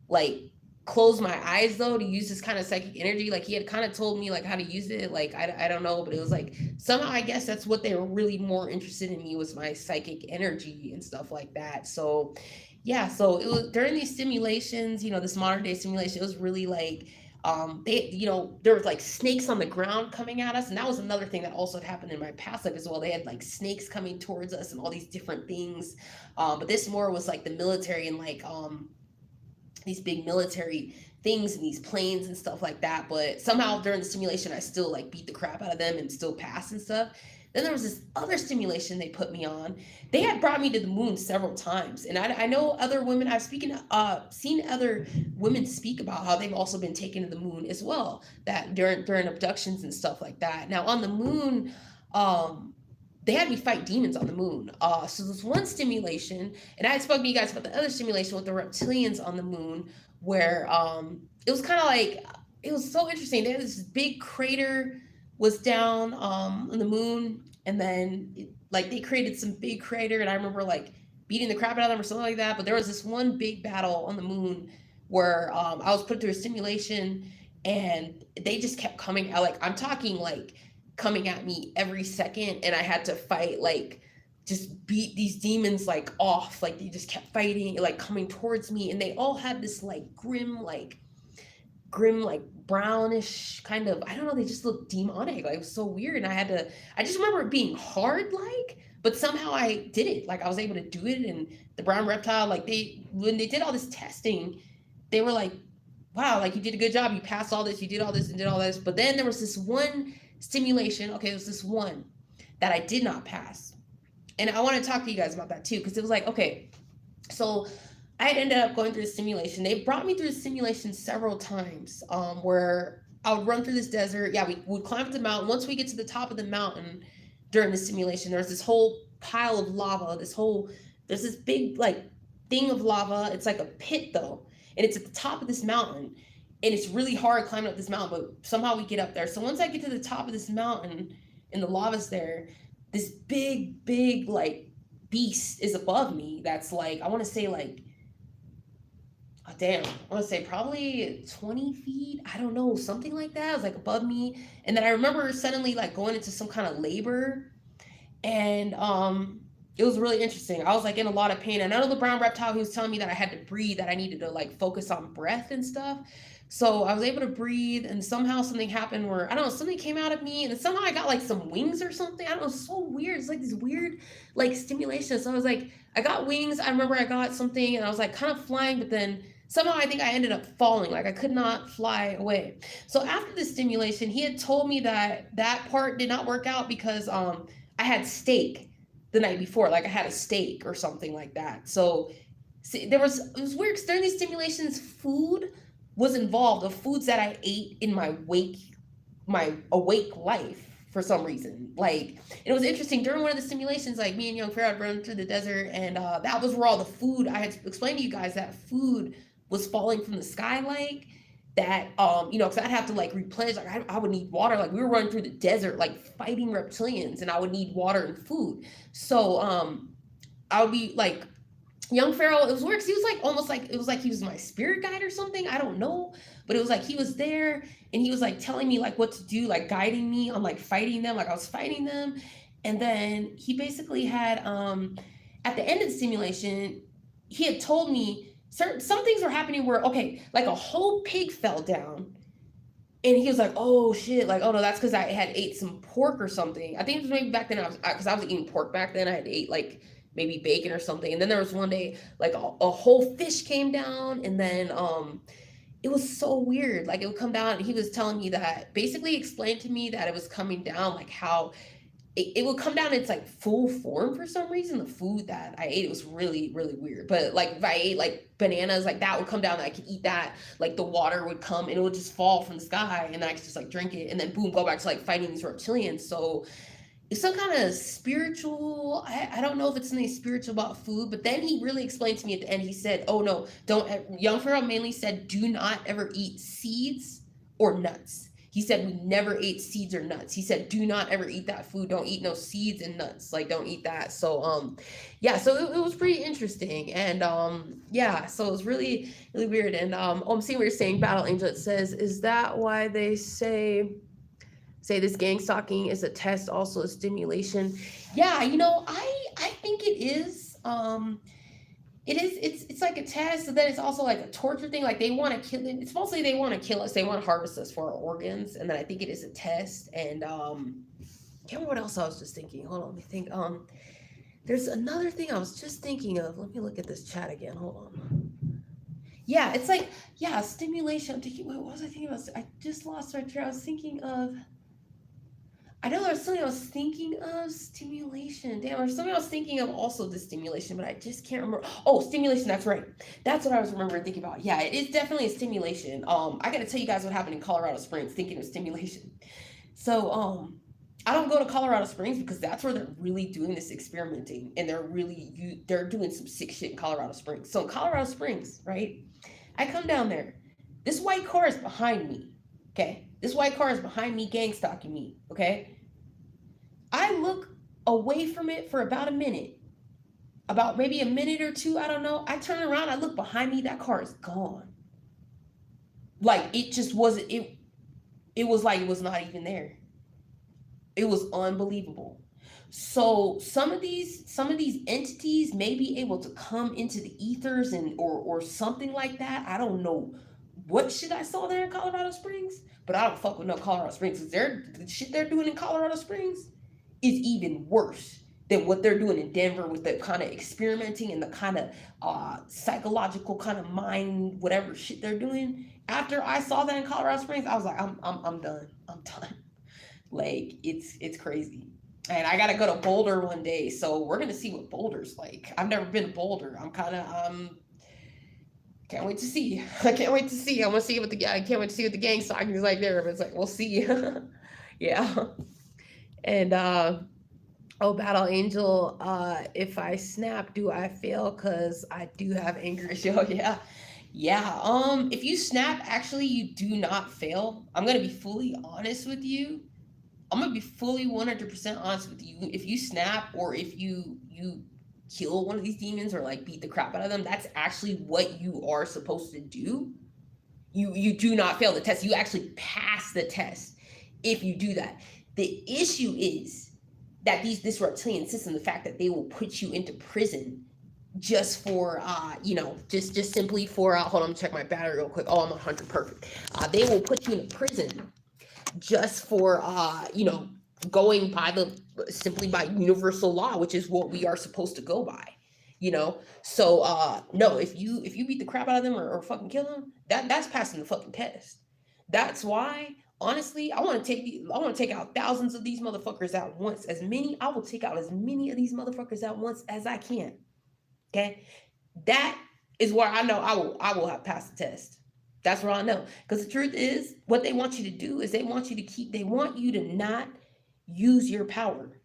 like close my eyes though to use this kind of psychic energy. Like he had kind of told me like how to use it. Like I don't know, but it was like somehow I guess that's what they were really more interested in me, was my psychic energy and stuff like that. So yeah, so it was during these simulations, this modern day simulation, it was really like there was like snakes on the ground coming at us, and that was another thing that also had happened in my past life as well. They had like snakes coming towards us and all these different things, but this more was like the military and like these big military things and these planes and stuff like that. But somehow during the simulation, I still like beat the crap out of them and still pass and stuff. Then there was this other simulation they put me on. They had brought me to the moon several times, and I know other women. Seen other women speak about how they've also been taken to the moon as well. That during abductions and stuff like that. Now on the moon, they had me fight demons on the moon. So there's one stimulation, and I had spoken to you guys about the other stimulation with the reptilians on the moon, where it was kind of like it was so interesting. They had this big crater was down on the moon, and then like they created some big crater, and I remember like beating the crap out of them or something like that. But there was this one big battle on the moon where I was put through a simulation, and they just kept coming out. Like I'm talking like coming at me every second, and I had to fight like just beat these demons like off. Like they just kept fighting, like coming towards me, and they all had this like grim like brownish kind of, I don't know, they just looked demonic. Like it was so weird, and I just remember it being hard, like, but somehow I did it. Like I was able to do it. And the brown reptile, like when they did all this testing, they were like, wow, like you did a good job, you passed all this, you did all this and did all this. But then there was this one stimulation, okay, it was this one that I did not pass, and I want to talk to you guys about that too, because it was like, okay, so I had ended up going through a simulation. They brought me through the simulation several times, where I would run through this desert. Yeah, we would climb up the mountain. Once we get to the top of the mountain during the simulation, there's this whole pile of lava. There's this big like thing of lava. It's like a pit though, and it's at the top of this mountain, and it's really hard climbing up this mountain. But somehow we get up there. So once I get to the top of this mountain, and the lava's there, this big like beast is above me. That's like, I want to say like, oh, damn, I want to say probably 20 feet. I don't know, something like that. It was like above me. And then I remember suddenly like going into some kind of labor. And it was really interesting. I was like in a lot of pain. And I know the brown reptile, he was telling me that I had to breathe, that I needed to like focus on breath and stuff. So I was able to breathe, and somehow something happened where, I don't know, something came out of me, and then somehow I got like some wings or something. I don't know, it's so weird. It's like this weird like stimulation. So I was like, I got wings. I remember I got something, and I was like kind of flying, but then somehow I think I ended up falling. Like I could not fly away. So after the stimulation, he had told me that that part did not work out because I had steak the night before. Like I had a steak or something like that. So see, it was weird because during these stimulations, food was involved, of foods that I ate in my awake life for some reason. Like it was interesting during one of the simulations, like me and young Farrah had run through the desert, and that was where all the food, I had explained to you guys that food was falling from the sky, like, that because I'd have to like replenish. Like I would need water. Like we were running through the desert, like fighting reptilians, and I would need water and food. So I would be like young Pharaoh. It was weird 'cause he was like almost like it was like he was my spirit guide or something. I don't know, but it was like he was there and he was like telling me like what to do, like guiding me on like fighting them, like I was fighting them. And then he basically had at the end of the simulation, he had told me certain some things were happening where okay, like a whole pig fell down. And he was like, "Oh shit!" Like, "Oh no, that's because I had ate some pork or something." I think it was maybe back then. I was eating pork back then. I had ate like maybe bacon or something. And then there was one day like a whole fish came down, and then it was so weird. Like it would come down, and he was telling me that basically explained to me that it was coming down, like how it would come down in its like full form for some reason. The food that I ate, it was really, really weird. But like if I ate like bananas, like that would come down and I could eat that. Like the water would come and it would just fall from the sky and then I could just like drink it and then boom, go back to like fighting these reptilians. So it's some kind of spiritual. I don't know if it's something spiritual about food, but then he really explained to me at the end. He said, "Oh no, don't." Young Pharaoh mainly said, "Do not ever eat seeds or nuts." He said we never ate seeds or nuts. He said, "Do not ever eat that food. Don't eat no seeds and nuts. Like don't eat that." So yeah, so it was pretty interesting, and yeah, so it was really really weird. And I'm seeing what you're saying, Battle Angel. It says, "Is that why they say this gang stalking is a test, also a stimulation?" Yeah, I think it is. It is. It's like a test, and then it's also like a torture thing. Like they want to kill. It's mostly they want to kill us. They want to harvest us for our organs, and then I think it is a test. And can't remember what else I was just thinking. Hold on, let me think. There's another thing I was just thinking of. Let me look at this chat again. Hold on. Yeah, it's like yeah, stimulation. I'm thinking. What was I thinking about? I just lost right here. I was thinking of. I know there's something I was thinking of stimulation. Damn, there's something I was thinking of also the stimulation, but I just can't remember. Oh, stimulation. That's right. That's what I was remembering thinking about. Yeah, it is definitely a stimulation. I got to tell you guys what happened in Colorado Springs. Thinking of stimulation. So I don't go to Colorado Springs because that's where they're really doing this experimenting, and they're doing some sick shit in Colorado Springs. So in Colorado Springs, right? I come down there. This white car is behind me. Okay, this white car is behind me, gang stalking me. Okay, I look away from it for about a minute, about maybe a minute or two. I don't know. I turn around, I look behind me, that car is gone. Like it just wasn't. It was like it was not even there. It was unbelievable. So some of these entities may be able to come into the ethers and or something like that. I don't know what shit I saw there in Colorado Springs, but I don't fuck with no Colorado Springs because the shit they're doing in Colorado Springs is even worse than what they're doing in Denver with the kind of experimenting and the kind of psychological kind of mind whatever shit they're doing. After I saw that in Colorado Springs, I was like, I'm done. I'm done. Like it's crazy. And I gotta go to Boulder one day, so we're gonna see what Boulder's like. I've never been to Boulder. I'm kind of can't wait to see. I can't wait to see. I want to see what I can't wait to see what the gang stalking is like there. But it's like we'll see. Yeah. And oh, Battle Angel, if I snap, do I fail? Cause I do have anger issue. Yeah. Yeah. If you snap, actually you do not fail. I'm gonna be fully honest with you. I'm gonna be fully 100% honest with you. If you snap or if you kill one of these demons or like beat the crap out of them, that's actually what you are supposed to do. You do not fail the test. You actually pass the test if you do that. The issue is that this reptilian system, the fact that they will put you into prison just for just simply for hold on, check my battery real quick. Oh, I'm 100 perfect. They will put you in prison just for going by the simply by universal law, which is what we are supposed to go by. So no, if you beat the crap out of them or fucking kill them, that's passing the fucking test. That's why honestly I want to take out thousands of these motherfuckers at once. I will take out as many of these motherfuckers at once as I can. Okay, that is where I know I will have passed the test. That's where I know. Because the truth is, what they want you to do is they want you to not use your power.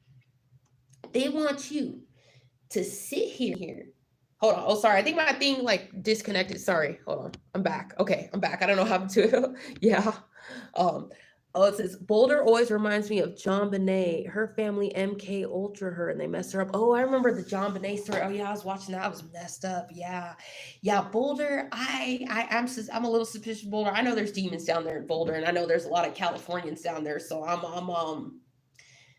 They want you to sit here Hold on. Oh, sorry. I think my thing like disconnected. Sorry. Hold on. I'm back. Okay, I'm back. I don't know how to. Yeah. Um. Oh, it says Boulder always reminds me of John Bonet. Her family MK Ultra her and they messed her up. Oh, I remember the John Bonet story. Oh yeah, I was watching that. I was messed up. Yeah, yeah. Boulder. I'm a little suspicious of Boulder. I know there's demons down there in Boulder, and I know there's a lot of Californians down there. So I'm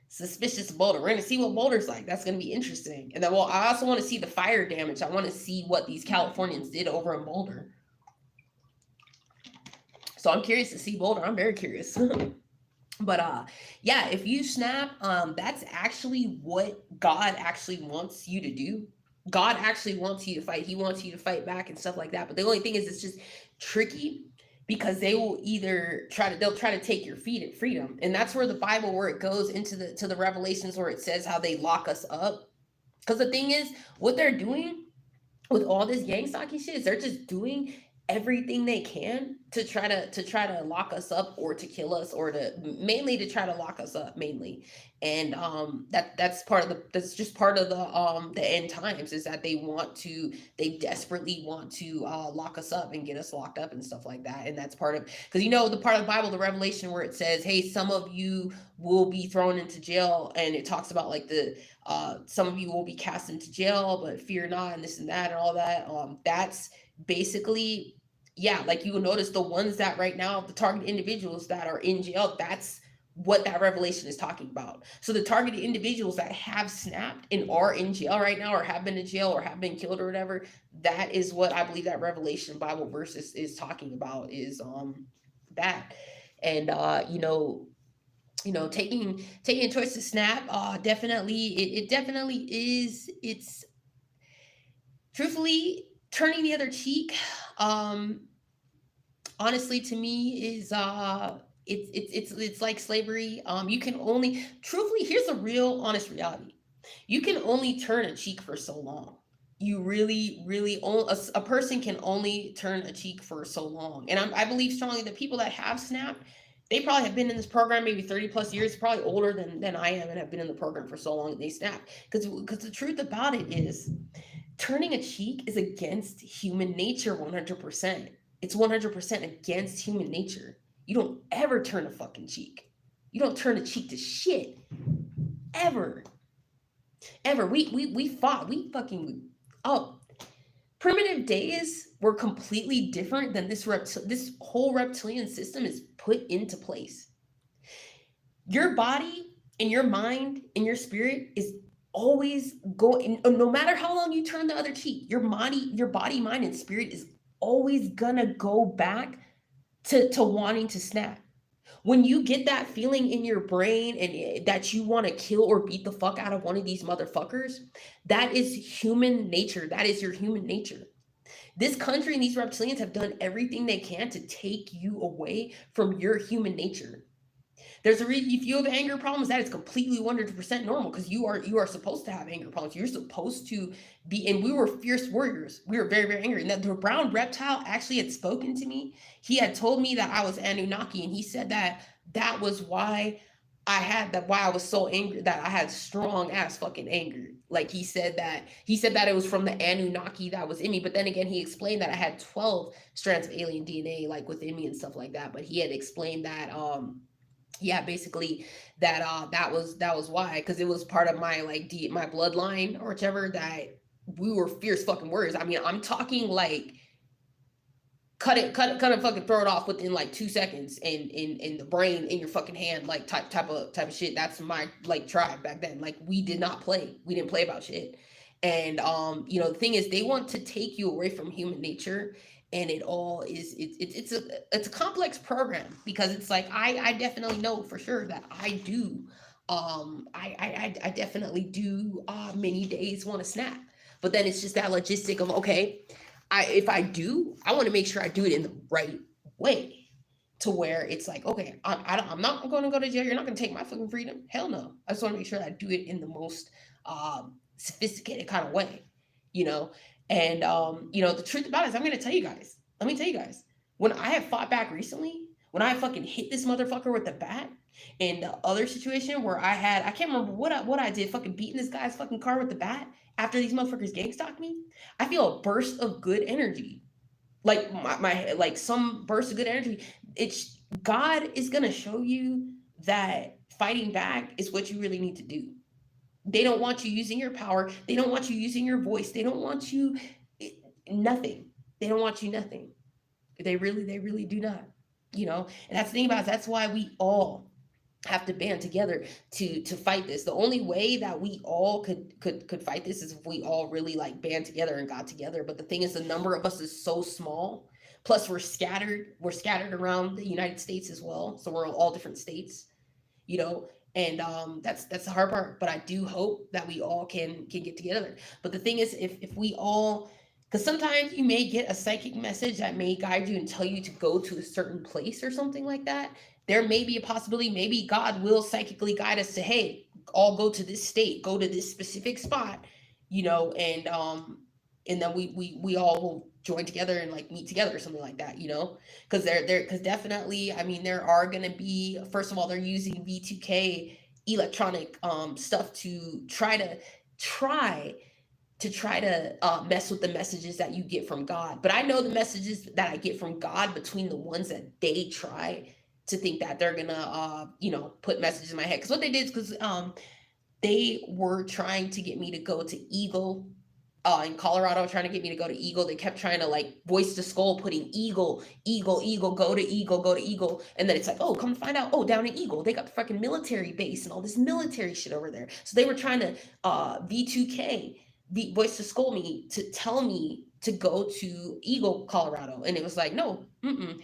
suspicious of Boulder. We're gonna see what Boulder's like. That's gonna be interesting. And then, well, I also want to see the fire damage. I want to see what these Californians did over in Boulder. So I'm curious to see Boulder. I'm very curious. But yeah, if you snap, that's actually what God actually wants you to do. God actually wants you to fight. He wants you to fight back and stuff like that. But the only thing is, it's just tricky because they will either they'll try to take your freedom, and that's where the Bible, where it goes into the Revelations, where it says how they lock us up. Because the thing is, what they're doing with all this gang stalking shit is they're just doing everything they can to try to lock us up or to kill us, or to mainly to try to lock us up mainly. And that's just part of the end times, is that they desperately want to lock us up and get us locked up and stuff like that. And that's part of, because the part of the Bible, the Revelation, where it says, hey, some of you will be thrown into jail, and it talks about like the some of you will be cast into jail, but fear not, and this and that and all that. That's basically, yeah, like you will notice the ones that right now, the targeted individuals that are in jail, that's what that revelation is talking about. So the targeted individuals that have snapped and are in jail right now, or have been in jail, or have been killed or whatever, that is what I believe that Revelation Bible verse is talking about, is that. And taking a choice to snap, definitely, it definitely is. It's truthfully turning the other cheek. um Honestly, to me, is it's like slavery. You can only, truthfully, here's the real honest reality: you can only turn a cheek for so long. You really only, a person can only turn a cheek for so long. And I believe strongly that people that have snapped, they probably have been in this program maybe 30 plus years, probably older than I am, and have been in the program for so long that they snap. Because the truth about it is, turning a cheek is against human nature 100%. It's 100% against human nature. You don't ever turn a fucking cheek. You don't turn a cheek to shit. Ever. Ever. We fought. We fucking, oh, primitive days were completely different than this whole reptilian system is put into place. Your body and your mind and your spirit is always going, no matter how long you turn the other cheek, your body, mind, and spirit is always gonna go back to wanting to snap. When you get that feeling in your brain, and that you want to kill or beat the fuck out of one of these motherfuckers, that is human nature. That is your human nature. This country and these reptilians have done everything they can to take you away from your human nature. There's a reason, if you have anger problems, that is completely 100% normal, because you are supposed to have anger problems. You're supposed to be, and we were fierce warriors. We were very, very angry. And that the brown reptile actually had spoken to me. He had told me that I was Anunnaki, and he said that that was why I was so angry, that I had strong ass fucking anger. Like he said that it was from the Anunnaki that was in me. But then again, he explained that I had 12 strands of alien DNA like within me and stuff like that. But he had explained that yeah, basically, that was why, because it was part of my like my bloodline or whichever, that we were fierce fucking warriors. I mean, I'm talking like cut it, fucking throw it off within like 2 seconds, and in the brain in your fucking hand, like type of shit. That's my like tribe back then. Like, we did not play. We didn't play about shit. And the thing is, they want to take you away from human nature, and it all is it's a complex program, because it's like, I definitely know for sure that I do, I definitely do, many days want to snap. But then it's just that logistic of, okay, if I do, I want to make sure I do it in the right way, to where it's like, okay, I'm not going to go to jail. You're not going to take my fucking freedom. Hell no. I just want to make sure that I do it in the most sophisticated kind of way, you know. And the truth about it is, I'm going to tell you guys. Let me tell you guys. When I have fought back recently, when I fucking hit this motherfucker with the bat, and the other situation where I can't remember what I did, fucking beating this guy's fucking car with the bat, after these motherfuckers gang stalk me, I feel a burst of good energy. Like like some burst of good energy. It's God is gonna show you that fighting back is what you really need to do. They don't want you using your power. They don't want you using your voice. They don't want you nothing. They don't want you nothing. They really do not. You know, and that's the thing about it. That's why we all have to band together to fight this. The only way that we all could fight this is if we all really like band together and got together. But the thing is, the number of us is so small. Plus, we're scattered. We're scattered around the United States as well. So we're all different states, you know. And that's the hard part. But I do hope that we all can get together. But the thing is, if we all, because sometimes you may get a psychic message that may guide you and tell you to go to a certain place or something like that. There may be a possibility, maybe God will psychically guide us to, hey, all go to this state, go to this specific spot, you know, and then we all will join together and like meet together or something like that, you know, because because definitely, I mean, there are gonna be, first of all, they're using V2K electronic stuff to try try to mess with the messages that you get from God. But I know the messages that I get from God between the ones that they try to think that they're gonna, you know, put messages in my head. Because what they did is because they were trying to get me to go to Eagle in Colorado, trying to get me to go to Eagle. They kept trying to like voice the skull, putting Eagle, Eagle, Eagle, go to Eagle, go to Eagle. And then it's like, oh, come to find out, oh, down in Eagle, they got the fucking military base and all this military shit over there. So they were trying to V2K, voice the skull me to tell me to go to Eagle, Colorado. And it was like, no,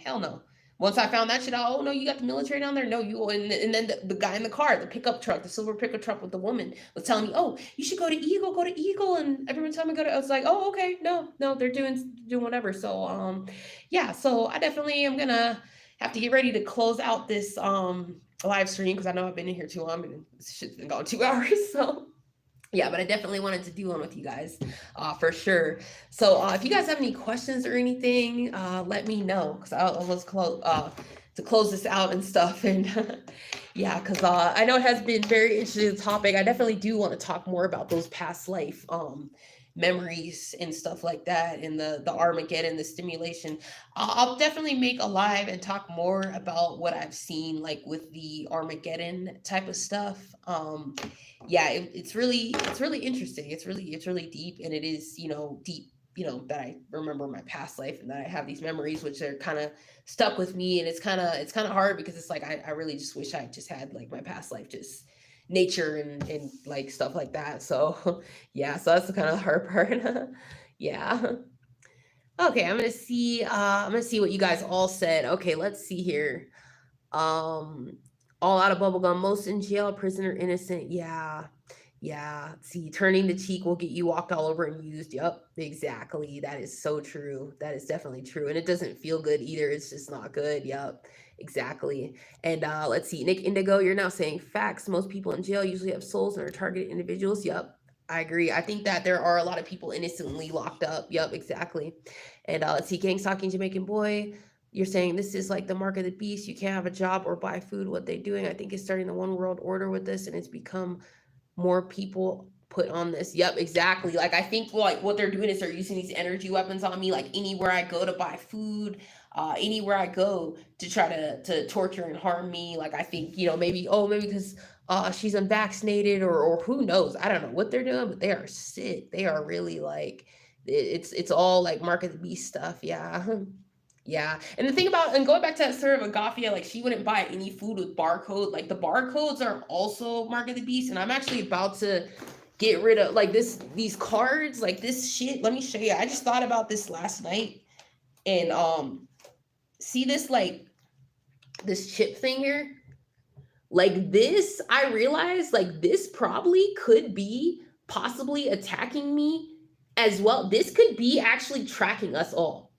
hell no. Once I found that shit out, oh no, you got the military down there? No, you, and then the guy in the car, the pickup truck, the silver pickup truck with the woman was telling me, oh, you should go to Eagle, go to Eagle. And every time I go to, I was like, oh, okay, no, they're doing whatever. So, yeah, so I definitely am gonna have to get ready to close out this, live stream because I know I've been in here too long and this shit's been going 2 hours. So, yeah, but I definitely wanted to do one with you guys, for sure. So if you guys have any questions or anything, let me know because I almost close to close this out and stuff. And yeah, because I know it has been very interesting topic. I definitely do want to talk more about those past life memories and stuff like that, and the Armageddon, the stimulation. I'll definitely make a live and talk more about what I've seen, like with the Armageddon type of stuff. Yeah, it's really interesting. It's really deep, and it is, you know, deep, you know, that I remember my past life and that I have these memories which are kind of stuck with me. And it's kind of hard because it's like I really just wish I just had like my past life just nature and like stuff like that. So yeah, so that's the kind of hard part. Yeah. Okay, I'm gonna see what you guys all said. Okay, let's see here. Um, all out of bubblegum, most in jail, prisoner innocent. Yeah. Yeah. See, turning the cheek will get you walked all over and used. Yep, exactly. That is so true. That is definitely true. And it doesn't feel good either. It's just not good. Yep, exactly. And let's see, Nick Indigo, you're now saying facts. Most people in jail usually have souls and are targeted individuals. Yep. I agree. I think that there are a lot of people innocently locked up. Yep, exactly. And let's see, Gangstalking Jamaican Boy, you're saying this is like the mark of the beast. You can't have a job or buy food. What they're doing, I think, is starting the one world order with this, and it's become more people put on this. Yep, exactly. Like I think like what they're doing is they're using these energy weapons on me. Like anywhere I go to buy food, anywhere I go to try to torture and harm me. Like I think, you know, maybe, oh, maybe because she's unvaccinated, or who knows. I don't know what they're doing, but they are sick. They are really like it's all like mark of the beast stuff. Yeah. Yeah. And the thing about, and going back to that story of Agafia, like she wouldn't buy any food with barcode. Like the barcodes are also mark of the beast. And I'm actually about to get rid of like these cards, like this shit. Let me show you. I just thought about this last night. And see this like this chip thing here? Like this, I realized like this probably could be possibly attacking me as well. This could be actually tracking us all.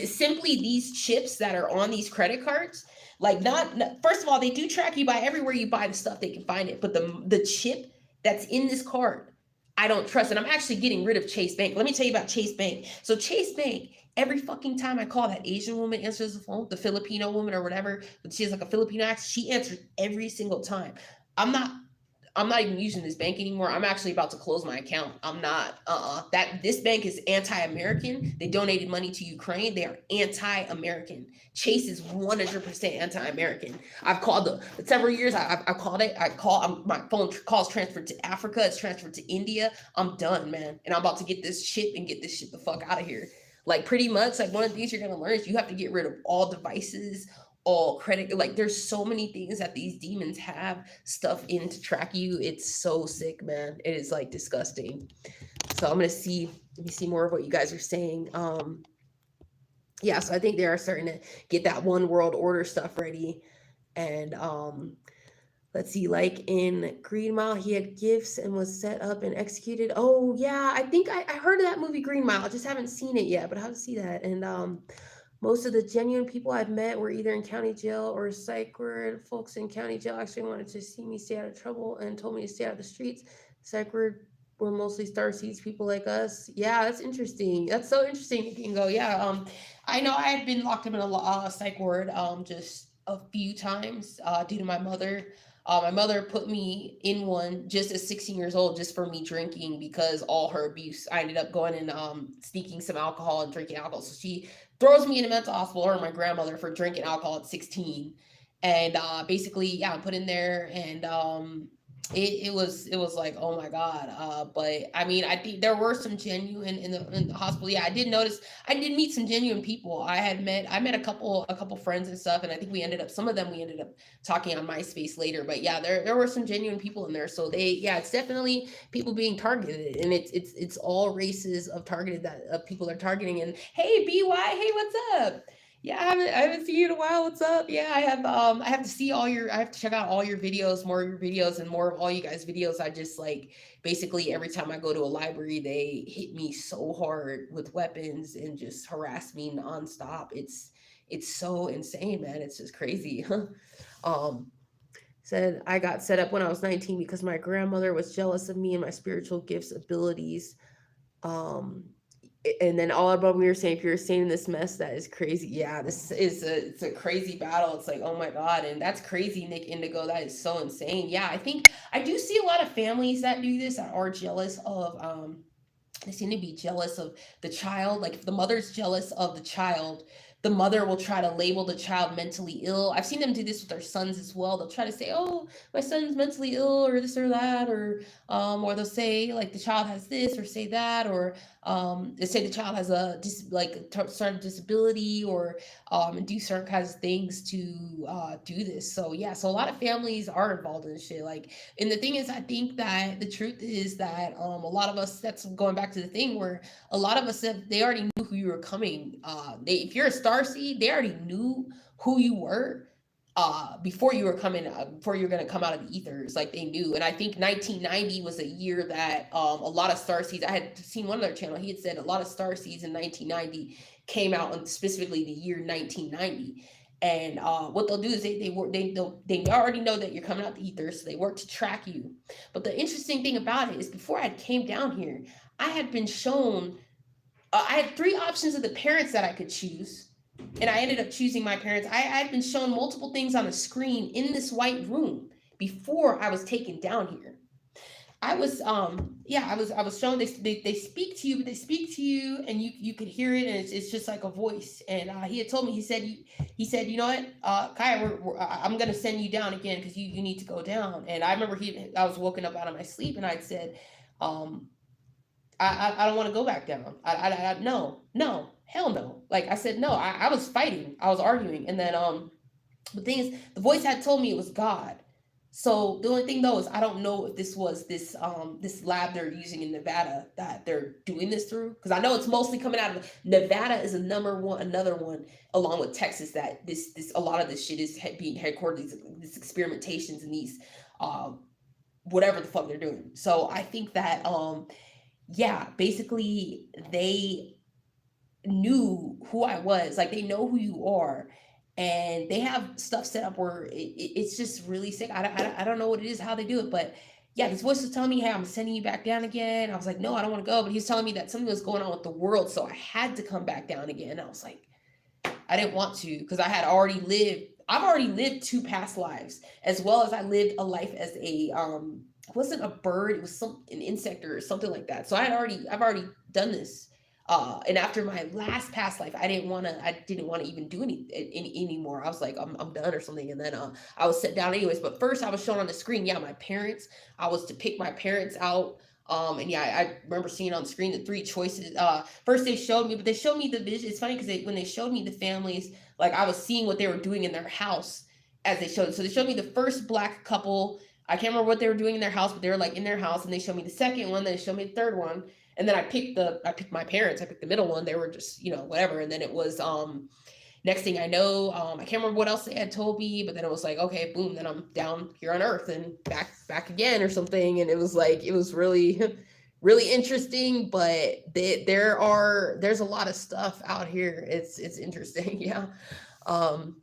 Simply these chips that are on these credit cards, like not first of all, they do track you by everywhere you buy the stuff, they can find it, but the chip that's in this card, I don't trust. And I'm actually getting rid of Chase Bank. Let me tell you about Chase Bank. So Chase Bank, every fucking time I call, that Asian woman answers the phone, the Filipino woman or whatever, but she has like a Filipino accent, she answers every single time. I'm not I'm not even using this bank anymore. I'm actually about to close my account. I'm not that this bank is anti-American. They donated money to Ukraine. They are anti-American. Chase is 100% anti-American. I've called the several years. I've called it. My phone calls transferred to Africa. It's transferred to India. I'm done, man. And I'm about to get this shit and get this shit the fuck out of here. Like pretty much, like one of the things you're gonna learn is you have to get rid of all devices, all credit. Like there's so many things that these demons have stuff in to track you. It's so sick, man. It is like disgusting. So I'm gonna see. Let me see more of what you guys are saying. Yeah, so I think they are starting to get that one world order stuff ready. And let's see, like in Green Mile, he had gifts and was set up and executed. Oh yeah, I think I heard of that movie Green Mile. I just haven't seen it yet, but I have to see that. And most of the genuine people I've met were either in county jail or psych ward. Folks in county jail actually wanted to see me stay out of trouble and told me to stay out of the streets. Psych ward were mostly star seeds, people like us. Yeah, that's interesting. That's so interesting. You can go, yeah. I know I had been locked up in a psych ward just a few times due to my mother. My mother put me in one just at 16 years old, just for me drinking because all her abuse. I ended up going and sneaking some alcohol and drinking alcohol. So she throws me in a mental hospital, or my grandmother, for drinking alcohol at 16. And basically, yeah, I'm put in there, and it was like, oh my god. But I mean, I think there were some genuine in the hospital. Yeah, I did notice. I did meet some genuine people. I met a couple friends and stuff, and I think some of them we ended up talking on MySpace later. But yeah, there were some genuine people in there. So yeah, it's definitely people being targeted, and it's all races of targeted that people are targeting. And hey, BY, hey, what's up? Yeah, I haven't seen you in a while. What's up? Yeah, I have to check out all your videos, more of your videos, and more of all you guys' videos. I just like basically every time I go to a library, they hit me so hard with weapons and just harass me nonstop. It's so insane, man. It's just crazy. um Said I got set up when I was 19 because my grandmother was jealous of me and my spiritual gifts, abilities. Um and then all about we were saying, if you're staying in this mess, that is crazy. Yeah, it's a crazy battle. It's like, oh my god, and that's crazy, Nick Indigo. That is so insane. Yeah, I think I do see a lot of families that do this that are jealous of they seem to be jealous of the child. Like if the mother's jealous of the child, the mother will try to label the child mentally ill. I've seen them do this with their sons as well. They'll try to say, "Oh, my son's mentally ill," or this or that, or they'll say like the child has this, or say that, or they say the child has a certain disability, or do certain kinds of things to do this. So yeah, so a lot of families are involved in this shit. Like, and the thing is, I think that the truth is that a lot of us, that's going back to the thing where a lot of us said they already knew who you were coming. If you're a star seed, they already knew who you were before you were coming, before you were going to come out of the ethers. Like they knew. And I think 1990 was a year that a lot of star seeds, I had seen one other channel, he had said a lot of star seeds in 1990 came out on specifically the year 1990. And what they'll do is they already know that you're coming out the ether, so they work to track you. But the interesting thing about it is, before I came down here, I had been shown. I had three options of the parents that I could choose, and I ended up choosing my parents. I had been shown multiple things on a screen in this white room before I was taken down here. I was shown, they speak to you, but they speak to you and you could hear it, and it's just like a voice. And he had told me, he said, you know what, Kaya, I'm gonna send you down again because you need to go down. And I remember I was woken up out of my sleep, and I'd said, um I don't want to go back down. No, hell no. Like I said, no. I was fighting, I was arguing, and then the thing is, the voice had told me it was God. So the only thing though is, I don't know if this was this lab they're using in Nevada that they're doing this through, because I know it's mostly coming out of Nevada is a number one, another one, along with Texas, that this a lot of this shit is being headquartered, these experimentations and these whatever the fuck they're doing. So I think that yeah, basically they knew who I was. Like they know who you are, and they have stuff set up where it's just really sick. I don't know what it is, how they do it, but yeah, this voice was telling me, "Hey, I'm sending you back down again." I was like, "No, I don't want to go," but he's telling me that something was going on with the world, so I had to come back down again. I was like, I didn't want to, because I had already lived. I've already lived 2 past lives, as well as I lived a life as a it wasn't a bird, it was an insect or something like that. So I've already done this. And after my last past life, I didn't want to even do any anymore. I was like, I'm done or something. And then I was set down anyways. But first, I was shown on the screen. Yeah, my parents. I was to pick my parents out. And yeah, I remember seeing on the screen the 3 choices. First they showed me, but they showed me the vision. It's funny because when they showed me the families, like I was seeing what they were doing in their house as they showed. So they showed me the first black couple. I can't remember what they were doing in their house, but they were like in their house, and they showed me the second one. Then they showed me the third one, and then I picked my parents. I picked the middle one. They were just whatever. And then it was next thing I know, I can't remember what else they had told me, but then it was like, okay, boom, then I'm down here on Earth and back again or something. And it was like, it was really, really interesting, but there's a lot of stuff out here. It's interesting. Yeah. Um,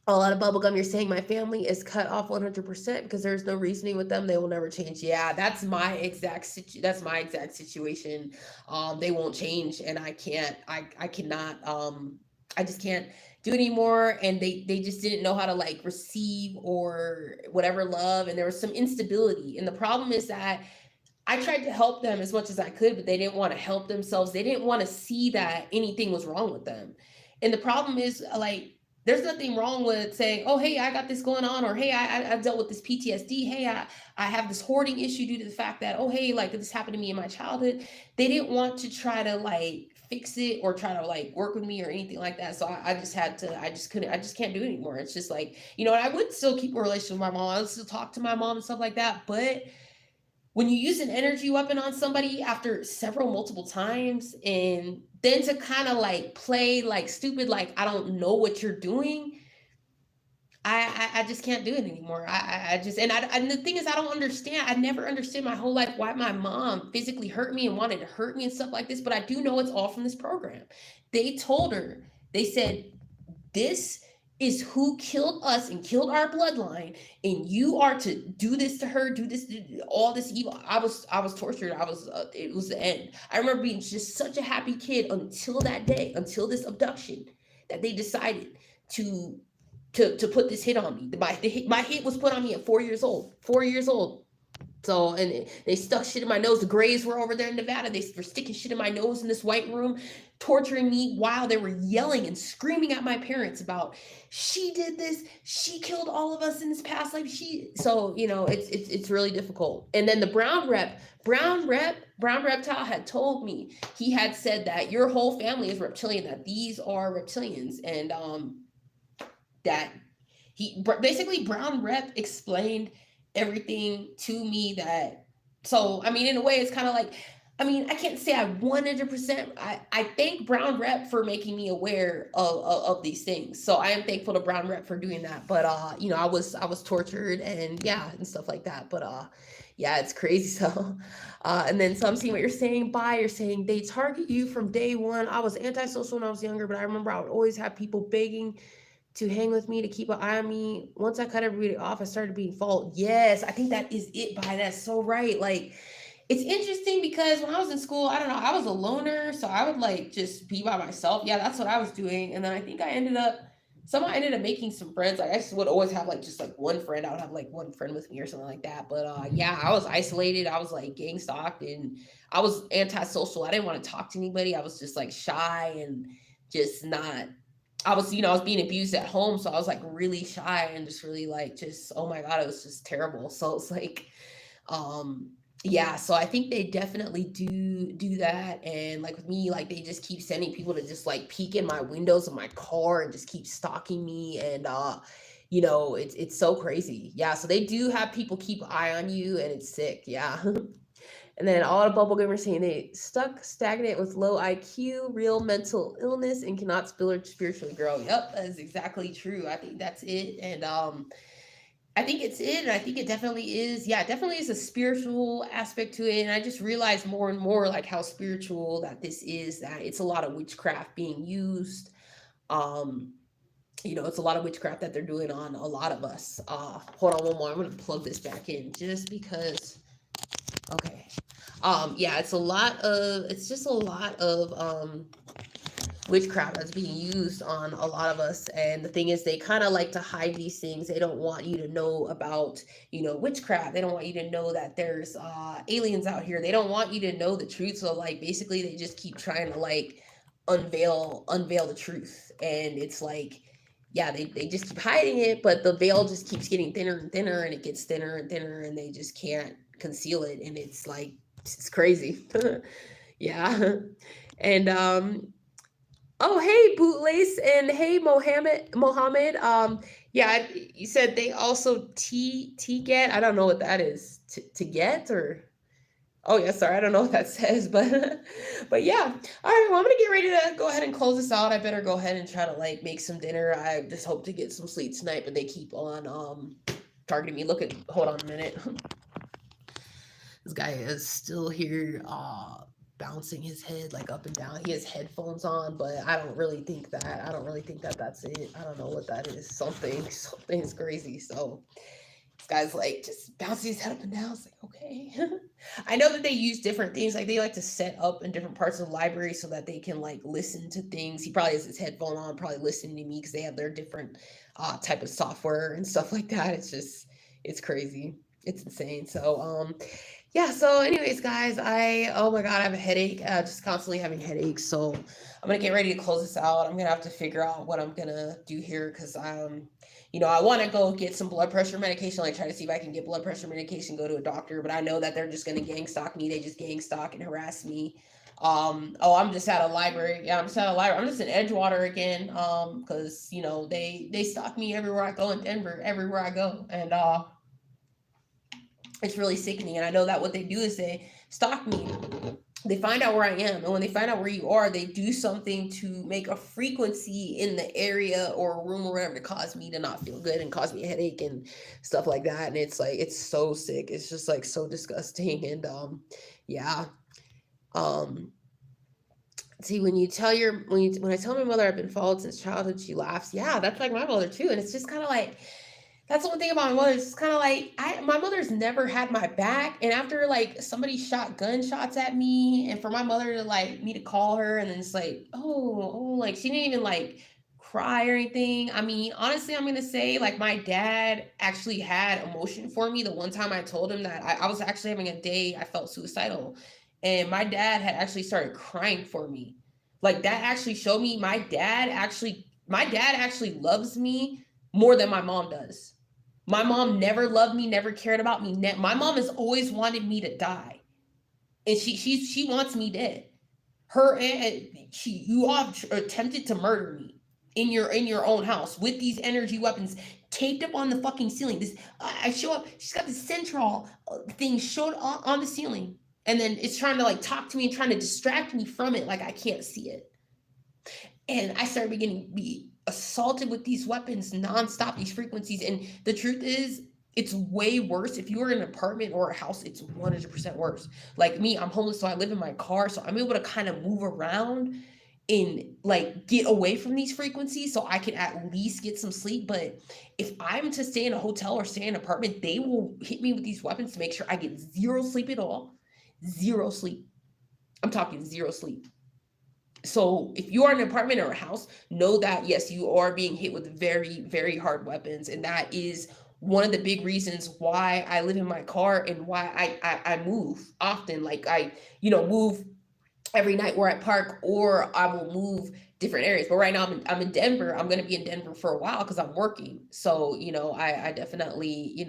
a lot of bubblegum, you're saying my family is cut off 100% because there's no reasoning with them. They will never change. Yeah, that's my exact situation. They won't change, and I cannot, I just can't do it anymore. And they just didn't know how to like receive or whatever love, and there was some instability. And the problem is that I tried to help them as much as I could, but they didn't want to help themselves. They didn't want to see that anything was wrong with them. And the problem is, like, there's nothing wrong with saying, oh, hey, I got this going on, or hey, I dealt with this PTSD. Hey, I have this hoarding issue due to the fact that, oh, hey, like this happened to me in my childhood. They didn't want to try to like fix it or try to like work with me or anything like that. So I just had to, I just couldn't, I just can't do it anymore. It's just like, and I would still keep a relationship with my mom. I would still talk to my mom and stuff like that. But when you use an energy weapon on somebody after several multiple times, and then to kind of like play like stupid, like I don't know what you're doing, I just can't do it anymore. I just, and the thing is, I don't understand. I never understood my whole life why my mom physically hurt me and wanted to hurt me and stuff like this. But I do know it's all from this program. They told her, they said, this is who killed us and killed our bloodline, and you are to do this to her, do this, all this evil. I was tortured. It was the end. I remember being just such a happy kid until that day, until this abduction, that they decided to to put this hit on me. My hit was put on me at 4 years old. 4 years old. So, and they stuck shit in my nose. The Grays were over there in Nevada. They were sticking shit in my nose in this white room, torturing me while they were yelling and screaming at my parents about, she did this, she killed all of us in this past life. So it's really difficult. And then the Brown Reptile had told me, he had said that your whole family is reptilian, that these are reptilians, and that he basically, Brown Rep explained everything to me. That, so I mean, in a way it's kind of like, I mean, I can't say I 100%, I thank Brown Rep for making me aware of these things. So I am thankful to Brown Rep for doing that. But I was tortured and yeah, and stuff like that. But yeah, it's crazy. So and then, so I'm seeing what you're saying. You're saying they target you from day one. I was antisocial when I was younger, but I remember I would always have people begging to hang with me, to keep an eye on me. Once I cut everybody off, I started being followed. Yes, I think that is it. That's so right. Like, it's interesting because when I was in school, I don't know, I was a loner, so I would like just be by myself. Yeah, that's what I was doing. And then I think somehow I ended up making some friends. Like, I just would always have like just like one friend. I would have like one friend with me or something like that. But yeah, I was isolated. I was like gang stalked, and I was antisocial. I didn't want to talk to anybody. I was just like shy and just not. I was being abused at home, so I was like really shy and just really like, just, oh my God, it was just terrible. So it's like, yeah, so I think they definitely do that. And like with me, like they just keep sending people to just like peek in my windows of my car and just keep stalking me. And it's so crazy. Yeah, so they do have people keep an eye on you, and it's sick. Yeah. And then all the bubblegum are saying they stuck stagnant with low IQ, real mental illness, and cannot spiritually grow. Yep, that is exactly true. I think that's it. And I think it's it. And I think it definitely is. Yeah, it definitely is a spiritual aspect to it. And I just realized more and more like how spiritual that this is, that it's a lot of witchcraft being used. It's a lot of witchcraft that they're doing on a lot of us. Hold on one more. I'm gonna plug this back in just because. Okay. Yeah, it's just a lot of witchcraft that's being used on a lot of us. And the thing is, they kind of like to hide these things. They don't want you to know about, witchcraft. They don't want you to know that there's aliens out here. They don't want you to know the truth. So like basically they just keep trying to like unveil the truth. And it's like, yeah, they just keep hiding it, but the veil just keeps getting thinner and thinner, and it gets thinner and thinner, and they just can't conceal it. And it's like, it's crazy. Yeah. And oh, hey, Bootlace, and hey, Mohammed. Yeah, you said they also get. I don't know what that is. To get, or oh yeah, sorry, I don't know what that says, but yeah. All right, well, I'm gonna get ready to go ahead and close this out. I better go ahead and try to like make some dinner. I just hope to get some sleep tonight, but they keep on targeting me. Look at, hold on a minute. This guy is still here, bouncing his head like up and down. He has headphones on, but I don't really think that that's it. I don't know what that is. Something's crazy. So this guy's like just bouncing his head up and down. It's like, okay. I know that they use different things. Like they like to set up in different parts of the library so that they can like listen to things. He probably has his headphone on, probably listening to me because they have their different type of software and stuff like that. It's crazy. It's insane. So yeah, so anyways, guys, oh my god, I have a headache, just constantly having headaches. So I'm gonna get ready to close this out. I'm gonna have to figure out what I'm gonna do here because I want to go get some blood pressure medication, like try to see if I can get blood pressure medication, go to a doctor, but I know that they're just gonna gang stalk me. They just gang stalk and harass me. Oh, I'm just at a library. Yeah, I'm just at a library. I'm just in Edgewater again. Because they stalk me everywhere I go in Denver, everywhere I go, and it's really sickening. And I know that what they do is they stalk me. They find out where I am. And when they find out where you are, they do something to make a frequency in the area or a room or whatever to cause me to not feel good and cause me a headache and stuff like that. And it's like, it's so sick. It's just like so disgusting. And yeah. See, when I tell my mother I've been followed since childhood, she laughs. Yeah, that's like my mother too. And it's just kind of like, that's the one thing about my mother. It's kind of like my mother's never had my back, and after like somebody shot gunshots at me, and for my mother to like me to call her, and then it's like, oh, like she didn't even like cry or anything. I mean, honestly, I'm gonna say like my dad actually had emotion for me. The one time I told him that I was actually having a day, I felt suicidal, and my dad had actually started crying for me. Like that actually showed me my dad actually loves me more than my mom does. My mom never loved me, never cared about me. My mom has always wanted me to die, and she wants me dead. You all attempted to murder me in your own house with these energy weapons taped up on the fucking ceiling. This I show up. She's got this central thing showed on the ceiling, and then it's trying to like talk to me and trying to distract me from it, like I can't see it. And I started beginning to be assaulted with these weapons nonstop, these frequencies. And the truth is, it's way worse. If you are in an apartment or a house, it's 100% worse. Like me, I'm homeless, so I live in my car. So I'm able to kind of move around and like get away from these frequencies so I can at least get some sleep. But if I'm to stay in a hotel or stay in an apartment, they will hit me with these weapons to make sure I get zero sleep at all. Zero sleep. I'm talking zero sleep. So if you are in an apartment or a house, know that yes, you are being hit with very, very hard weapons. And that is one of the big reasons why I live in my car and why I move often. Like I, move every night where I park, or I will move different areas. But right now I'm in Denver. I'm going to be in Denver for a while because I'm working. So, I definitely,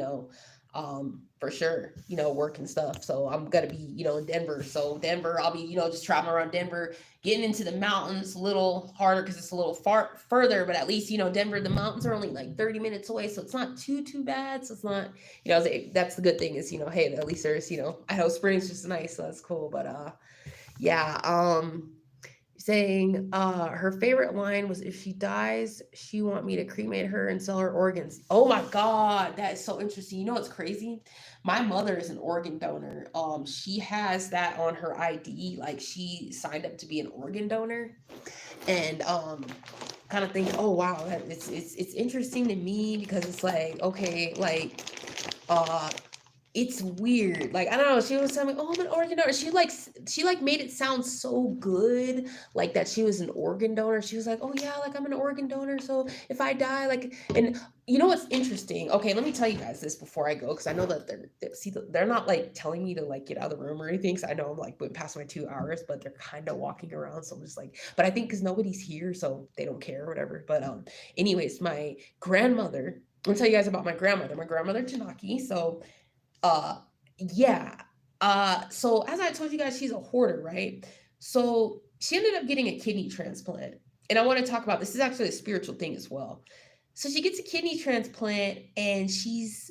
for sure, work and stuff. So I'm going to be, in Denver. So Denver, I'll be, just traveling around Denver, getting into the mountains a little harder because it's a little further, but at least, Denver, the mountains are only like 30 minutes away. So it's not too bad. So it's not, that's the good thing is, hey, at least there's, Idaho Springs just nice. So that's cool. But, yeah, saying her favorite line was, if she dies, she want me to cremate her and sell her organs. Oh my god, that is so interesting. You know what's crazy? My mother is an organ donor. She has that on her ID, like she signed up to be an organ donor. And kind of think, oh wow, it's interesting to me because it's like, okay, like it's weird. Like, I don't know. She was telling me, "Oh, I'm an organ donor." She like made it sound so good, like that she was an organ donor. She was like, "Oh yeah, like I'm an organ donor. So if I die, like," and you know what's interesting? Okay, let me tell you guys this before I go, because I know that they're not like telling me to like get out of the room or anything. So I know I'm like went past my 2 hours, but they're kind of walking around. So I'm just like, but I think because nobody's here, so they don't care or whatever. But anyways, my grandmother. I'm gonna tell you guys about my grandmother. My grandmother Janaki. So uh yeah. So as I told you guys, she's a hoarder, right? So she ended up getting a kidney transplant. And I want to talk about this is actually a spiritual thing as well. So she gets a kidney transplant and she's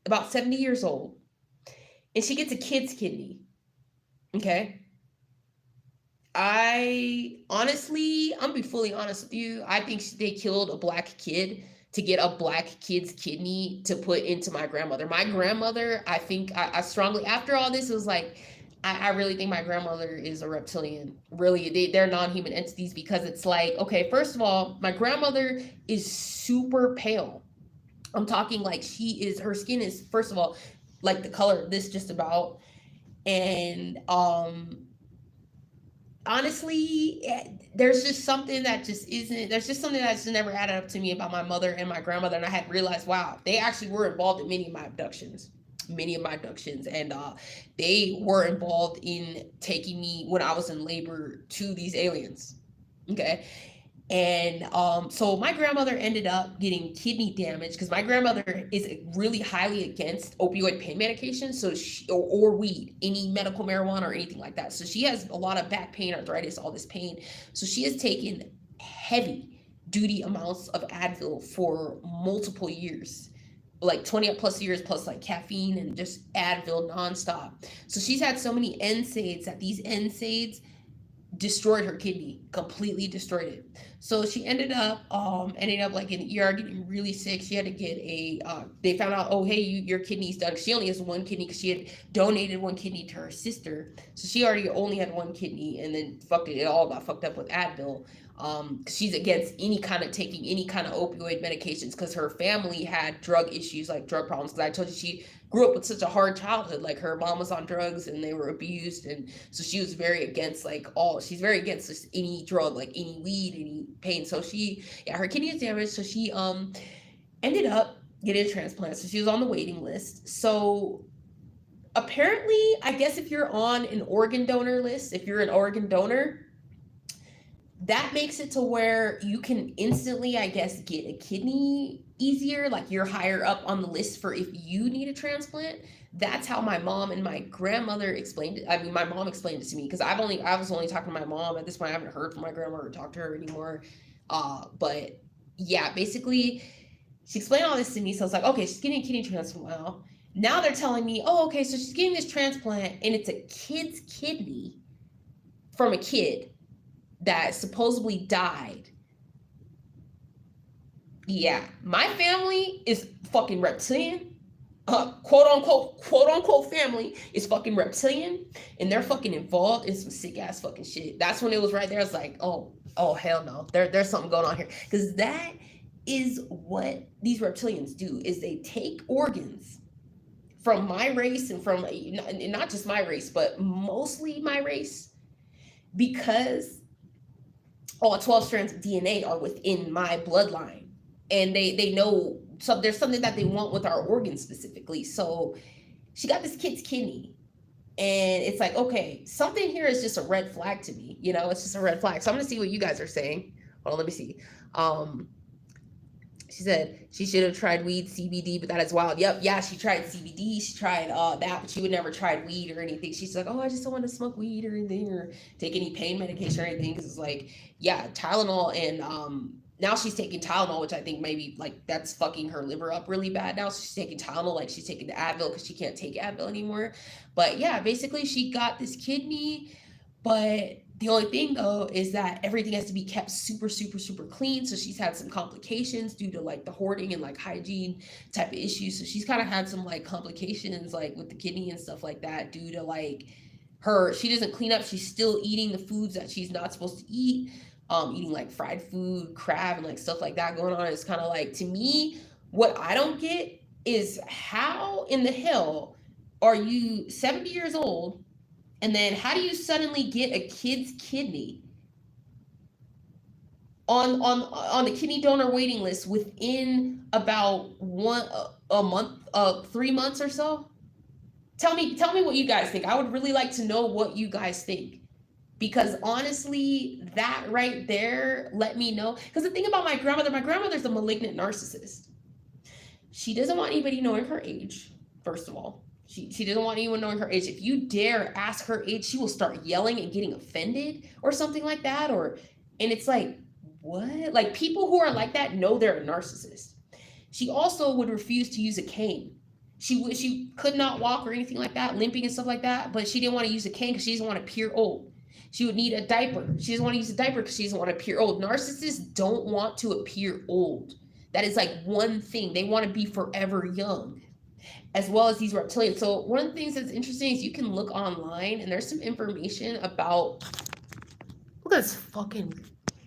about 70 years old. And she gets a kid's kidney. Okay. I'm gonna be fully honest with you. I think they killed a black kid to get a black kid's kidney to put into my grandmother. My grandmother, I think, I strongly, after all this, it was like, I really think my grandmother is a reptilian. Really, they're non human entities because it's like, okay, first of all, my grandmother is super pale. I'm talking like her skin is, first of all, like the color of this just about. And honestly, there's just something that just isn't, there's just something that's never added up to me about my mother and my grandmother. And I had realized, wow, they actually were involved in many of my abductions. And they were involved in taking me when I was in labor to these aliens. Okay. And so my grandmother ended up getting kidney damage because my grandmother is really highly against opioid pain medication, so or weed, any medical marijuana or anything like that. So she has a lot of back pain, arthritis, all this pain. So she has taken heavy duty amounts of Advil for multiple years, like 20 plus years, plus like caffeine and just Advil nonstop. So she's had so many NSAIDs that these NSAIDs destroyed her kidney, completely destroyed it. So she ended up like in ER getting really sick. She had to get they found out, oh hey, your kidney's done. She only has one kidney because she had donated one kidney to her sister, so she already only had one kidney, and then it all got fucked up with Advil. She's against any kind of taking any kind of opioid medications because her family had drug issues, like drug problems. Because I told you she grew up with such a hard childhood. Like her mom was on drugs and they were abused, and so she was very against she's very against just any drug, like any weed, any pain. So her kidney is damaged. So she ended up getting a transplant. So she was on the waiting list. So apparently, I guess if you're on an organ donor list, if you're an organ donor, that makes it to where you can instantly, I guess, get a kidney easier. Like you're higher up on the list for if you need a transplant. That's how my mom and my grandmother explained it. I mean, my mom explained it to me because I was only talking to my mom at this point. I haven't heard from my grandma or talked to her anymore. But yeah, basically, she explained all this to me. So I was like, okay, she's getting a kidney transplant. Now they're telling me, oh, okay, so she's getting this transplant and it's a kid's kidney from a kid that supposedly died. Yeah, my family is fucking reptilian. Quote unquote family is fucking reptilian, and they're fucking involved in some sick ass fucking shit. That's when it was right there. I was like, oh hell no, there's something going on here, because that is what these reptilians do. Is they take organs from my race and from not just my race, but mostly my race, because all 12 strands of DNA are within my bloodline. And they know, so there's something that they want with our organs specifically. So she got this kid's kidney. And it's like, okay, something here is just a red flag to me. You know, it's just a red flag. So I'm going to see what you guys are saying. Hold on, let me see. She said she should have tried weed, CBD, but that is wild. Yep, yeah, she tried CBD, she tried that, but she would never try weed or anything. She's like, oh, I just don't want to smoke weed or anything or take any pain medication or anything, because it's like, yeah, Tylenol, and now she's taking Tylenol, which I think maybe like that's fucking her liver up really bad now. So she's taking Tylenol, like she's taking the Advil because she can't take Advil anymore. But yeah, basically she got this kidney, but the only thing though is that everything has to be kept super, super, super clean. So she's had some complications due to like the hoarding and like hygiene type of issues. So she's kind of had some like complications like with the kidney and stuff like that due to like she doesn't clean up. She's still eating the foods that she's not supposed to eat. Eating like fried food, crab, and like stuff like that going on. It's kind of like, to me, what I don't get is how in the hell are you 70 years old, and then how do you suddenly get a kid's kidney on the kidney donor waiting list within about a month, 3 months or so? Tell me what you guys think. I would really like to know what you guys think, because honestly, that right there let me know. Because the thing about my grandmother's a malignant narcissist. She doesn't want anybody knowing her age, first of all. She doesn't want anyone knowing her age. If you dare ask her age, she will start yelling and getting offended or something like that. And it's like, what? Like, people who are like that know they're a narcissist. She also would refuse to use a cane. She could not walk or anything like that, limping and stuff like that, but she didn't want to use a cane because she doesn't want to appear old. She would need a diaper. She doesn't want to use a diaper because she doesn't want to appear old. Narcissists don't want to appear old. That is like one thing. They want to be forever young, as well as these reptilians. So one of the things that's interesting is you can look online and there's some information about, look at this fucking,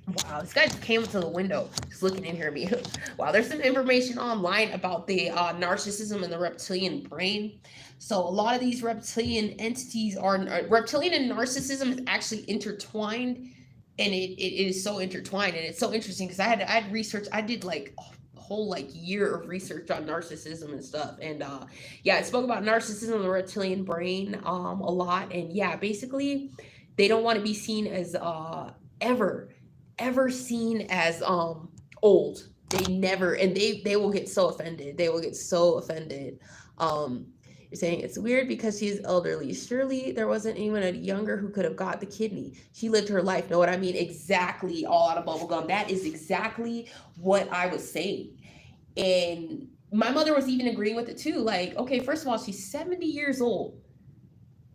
wow, this guy just came up to the window just looking in here at me. Wow, there's some information online about the narcissism and the reptilian brain. So a lot of these reptilian entities are reptilian and narcissism is actually intertwined, and it is so intertwined, and it's so interesting because I had research. I did like a whole like year of research on narcissism and stuff, and yeah, I spoke about narcissism and the reptilian brain a lot, and yeah, basically they don't want to be seen as ever seen as old. They never, and they will get so offended. They will get so offended. um you're saying it's weird because she's elderly. Surely there wasn't anyone younger who could have got the kidney. She lived her life. Know what I mean? Exactly. All out of bubblegum. That is exactly what I was saying. And my mother was even agreeing with it too. Like, okay, first of all, she's 70 years old,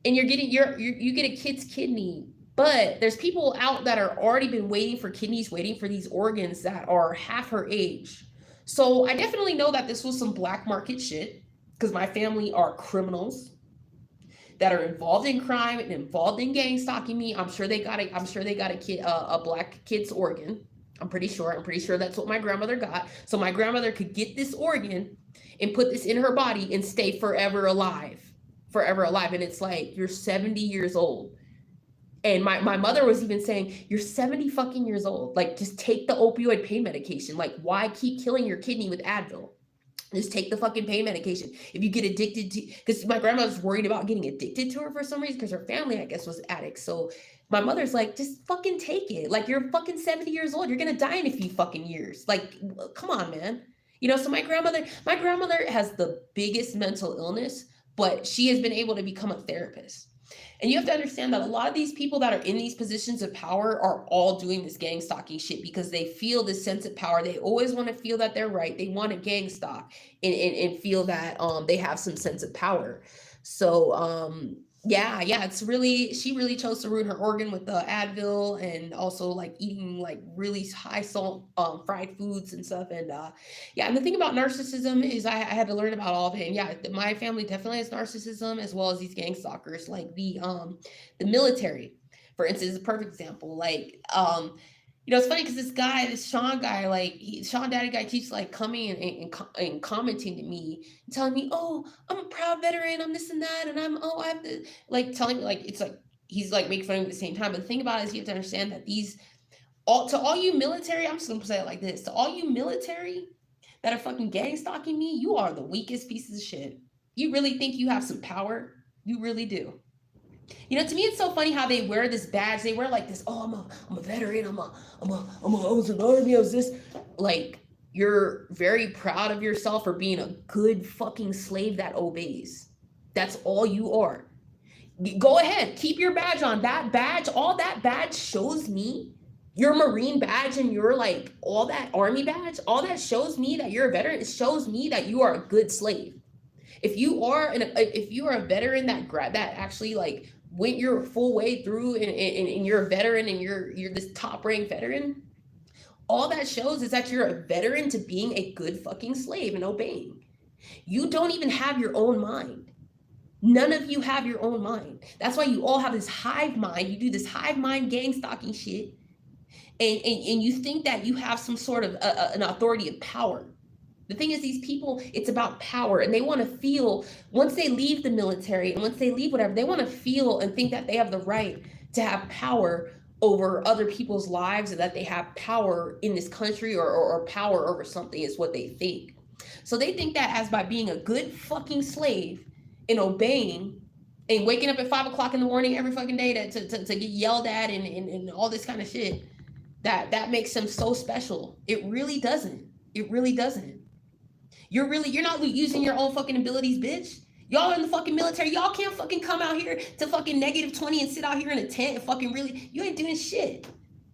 and you're getting you get a kid's kidney, but there's people out that are already been waiting for kidneys, waiting for these organs that are half her age. So I definitely know that this was some black market shit, because my family are criminals that are involved in crime and involved in gang stalking me. I'm sure they got a kid, a black kid's organ. I'm pretty sure that's what my grandmother got. So my grandmother could get this organ and put this in her body and stay forever alive. Forever alive. And it's like, you're 70 years old. And my mother was even saying, you're 70 fucking years old. Like, just take the opioid pain medication. Like, why keep killing your kidney with Advil? Just take the fucking pain medication. If you get addicted to, because my grandma was worried about getting addicted to her for some reason, because her family, I guess, was addicts. So my mother's like, just fucking take it. Like, you're fucking 70 years old. You're gonna die in a few fucking years. Like, come on, man. So my grandmother has the biggest mental illness, but she has been able to become a therapist. And you have to understand that a lot of these people that are in these positions of power are all doing this gang stalking shit because they feel this sense of power. They always want to feel that they're right. They want to gang stalk and feel that they have some sense of power. So yeah, she really chose to ruin her organ with the Advil, and also like eating like really high salt fried foods and stuff. And yeah, and the thing about narcissism is I had to learn about all of it. And yeah, my family definitely has narcissism, as well as these gang stalkers. Like the military, for instance, is a perfect example. Like it's funny because this Sean guy, like Sean Daddy guy, keeps like coming and commenting to me, and telling me, "Oh, I'm a proud veteran. I'm this and that, and I have to," like telling me, like, it's like he's like making fun of me at the same time. But the thing about it is, you have to understand that all you military, I'm just gonna say it like this: to all you military that are fucking gang stalking me, you are the weakest pieces of shit. You really think you have some power? You really do. To me, it's so funny how they wear this badge. They wear like this, oh, I'm a veteran. I was in the army. I was this. Like, you're very proud of yourself for being a good fucking slave that obeys. That's all you are. Go ahead, keep your badge on. That badge, all that badge shows me, your Marine badge and your like all that Army badge, all that shows me that you're a veteran. It shows me that you are a good slave. If you are a veteran that actually like went your full way through, and you're a veteran, and you're this top ranked veteran, all that shows is that you're a veteran to being a good fucking slave and obeying. You don't even have your own mind. None of you have your own mind. That's why you all have this hive mind. You do this hive mind gang stalking shit, and you think that you have some sort of an authority of power. The thing is, these people, it's about power, and they want to feel, once they leave the military and once they leave whatever, they want to feel and think that they have the right to have power over other people's lives, and that they have power in this country, or power over something, is what they think. So they think that as by being a good fucking slave and obeying and waking up at 5 o'clock in the morning every fucking day to get yelled at and all this kind of shit, that makes them so special. It really doesn't. It really doesn't. You're not using your own fucking abilities, bitch. Y'all in the fucking military, y'all can't fucking come out here to fucking -20 and sit out here in a tent and fucking really, you ain't doing shit.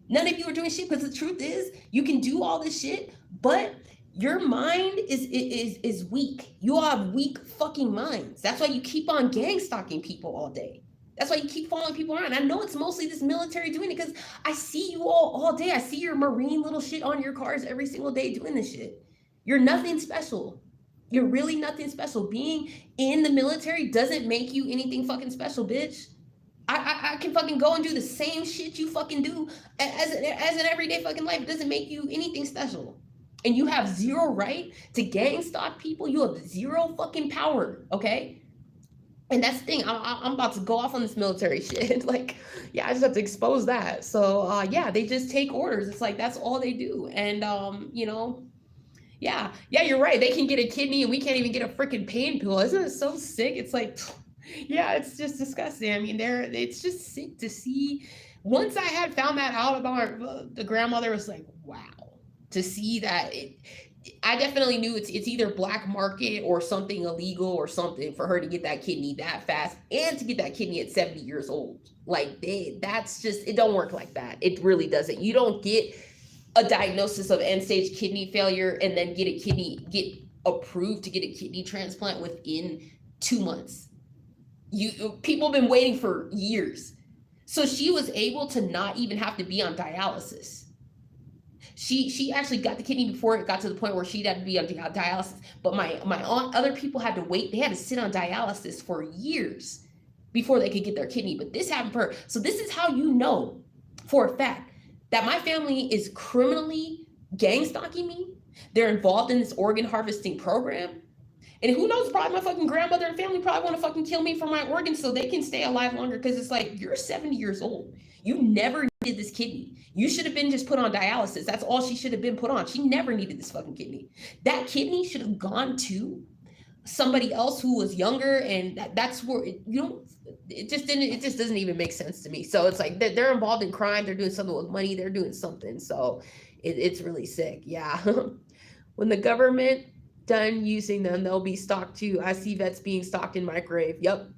None of you are doing shit, because the truth is, you can do all this shit, but your mind is weak. You all have weak fucking minds. That's why you keep on gang stalking people all day. That's why you keep following people around. I know it's mostly this military doing it, because I see you all day. I see your Marine little shit on your cars every single day doing this shit. You're nothing special. You're really nothing special. Being in the military doesn't make you anything fucking special, bitch. I can fucking go and do the same shit you fucking do as an everyday fucking life. It doesn't make you anything special. And you have zero right to gang stalk people. You have zero fucking power, okay? And that's the thing. I'm about to go off on this military shit. Like, yeah, I just have to expose that. So, yeah, they just take orders. It's like, that's all they do. And, you know, yeah, you're right. They can get a kidney and we can't even get a freaking pain pill. Isn't it so sick? It's like, yeah, it's just disgusting. I mean, it's just sick to see. Once I had found that out about the grandmother, was like, wow, to see that I definitely knew it's either black market or something illegal or something for her to get that kidney that fast, and to get that kidney at 70 years old. Like, that's just, it don't work like that. It really doesn't. You don't get a diagnosis of end-stage kidney failure and then get approved to get a kidney transplant within 2 months. People have been waiting for years. So she was able to not even have to be on dialysis. She actually got the kidney before it got to the point where she'd have to be on dialysis. But my aunt, other people had to wait. They had to sit on dialysis for years before they could get their kidney. But this happened for her. So this is how you know for a fact that my family is criminally gang stalking me. They're involved in this organ harvesting program. And who knows, probably my fucking grandmother and family probably want to fucking kill me for my organs so they can stay alive longer. Because it's like, you're 70 years old. You never needed this kidney. You should have been just put on dialysis. That's all she should have been put on. She never needed this fucking kidney. That kidney should have gone to somebody else who was younger, and that's where it just doesn't even make sense to me. So it's like they're involved in crime. They're doing something with money. They're doing something. So it's really sick. Yeah. When the government done using them, they'll be stalked too. I see vets being stalked in my grave. Yep.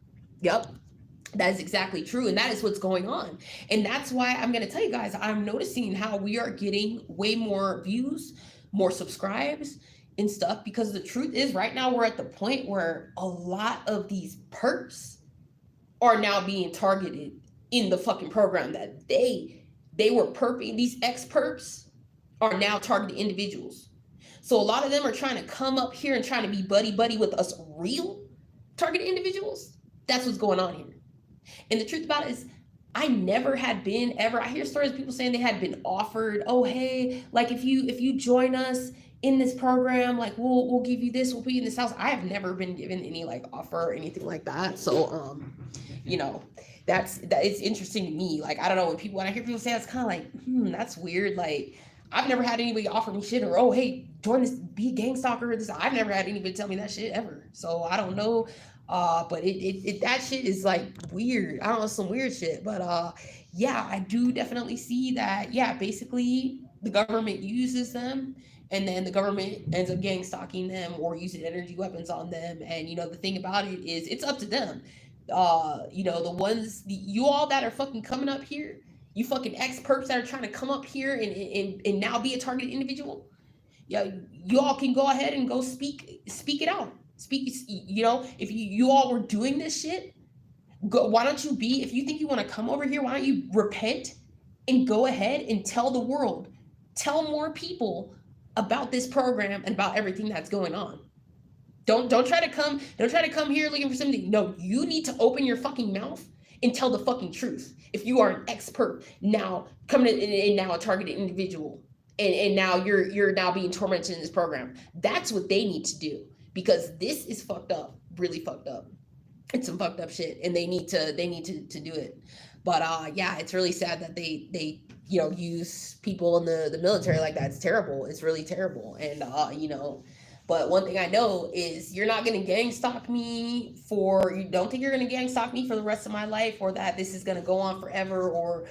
That is exactly true. And that is what's going on. And that's why I'm going to tell you guys, I'm noticing how we are getting way more views, more subscribes and stuff, because the truth is, right now we're at the point where a lot of these perps are now being targeted in the fucking program that they were perping. These ex-perps are now targeted individuals. So a lot of them are trying to come up here and trying to be buddy with us real targeted individuals. That's what's going on here. And the truth about it is, I never had been ever. I hear stories of people saying they had been offered, oh, hey, like if you join us in this program, like we'll give you this, we'll put you in this house. I have never been given any like offer or anything like that. So you know, that it's interesting to me. Like, I don't know, when I hear people say that, it's kind of like, that's weird. Like, I've never had anybody offer me shit, or, oh, hey, join this, be a gang stalker. I've never had anybody tell me that shit ever. So I don't know. But that shit is like weird. I don't know, some weird shit. But yeah, I do definitely see that. Yeah, basically the government uses them, and then the government ends up gang stalking them or using energy weapons on them. And the thing about it is, it's up to them. The ones, you all that are fucking coming up here, you fucking ex-perps that are trying to come up here and now be a targeted individual. Yeah, you all can go ahead and go speak it out. If you all were doing this shit, why don't you if you think you want to come over here, why don't you repent and go ahead and tell the world, tell more people about this program and about everything that's going on. Don't try to come here looking for something. No, you need to open your fucking mouth and tell the fucking truth. If you are an expert now, coming in and now a targeted individual, and now you're now being tormented in this program. That's what they need to do, because this is fucked up, really fucked up. It's some fucked up shit, and they need to do it. But yeah, it's really sad that they use people in the military like that. It's terrible. It's really terrible. And but one thing I know is you're not gonna gang stalk me for you don't think you're gonna gang stalk me for the rest of my life, or that this is gonna go on forever,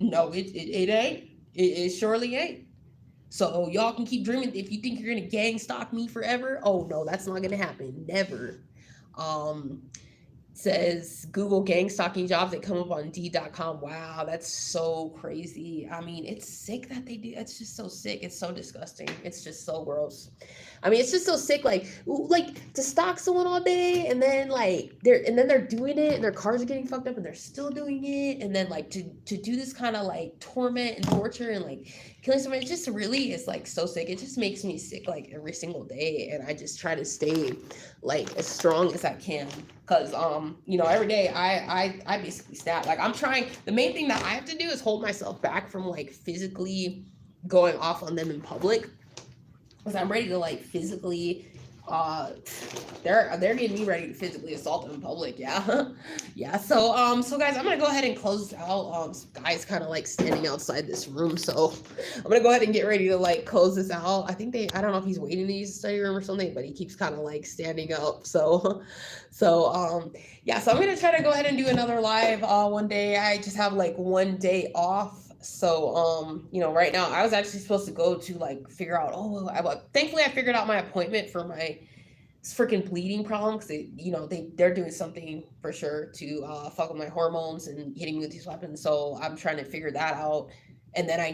no, it ain't. It surely ain't. So y'all can keep dreaming. If you think you're gonna gang stalk me forever, oh no, that's not gonna happen. Never. Um, Says Google gang stalking jobs that come up on Indeed.com. Wow, that's so crazy. I mean, it's sick that they do. It's just so sick. It's so disgusting. It's just so gross. I mean, it's just so sick. Like to stalk someone all day, and then they're doing it, and their cars are getting fucked up, and they're still doing it, and then like to do this kind of like torment and torture and like killing someone. It just really is like so sick. It just makes me sick like every single day, and I just try to stay like as strong as I can, because every day I basically snap. Like I'm trying. The main thing that I have to do is hold myself back from like physically going off on them in public, because I'm ready to like physically they're getting me ready to physically assault them in public. Yeah. Yeah. So guys, I'm gonna go ahead and close this out. Some guy's kind of like standing outside this room, so I'm gonna go ahead and get ready to like close this out. I don't know if he's waiting to use the study room or something, but he keeps kind of like standing up. Yeah, so I'm gonna try to go ahead and do another live one day. I just have like one day off. So right now I was actually supposed to go to like figure out, thankfully I figured out my appointment for my freaking bleeding problem, because they're doing something for sure to fuck with my hormones and hitting me with these weapons. So I'm trying to figure that out, and then I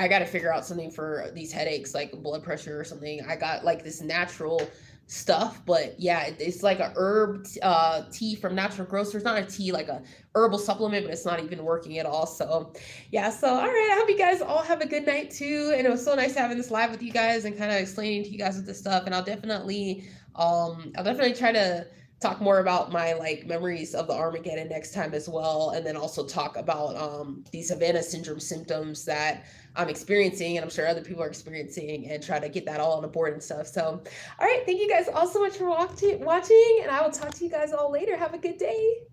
got to figure out something for these headaches, like blood pressure or something. I got like this natural stuff, but yeah, it's like a herb tea from natural grocers. Not a tea, like a herbal supplement, but it's not even working at all. So yeah, so all right, I hope you guys all have a good night too, and it was so nice having this live with you guys and kind of explaining to you guys with this stuff. And I'll definitely try to talk more about my like memories of the Armageddon next time as well, and then also talk about these Havana syndrome symptoms that I'm experiencing, and I'm sure other people are experiencing, and try to get that all on the board and stuff. So all right, thank you guys all so much for watching, and I will talk to you guys all later. Have a good day.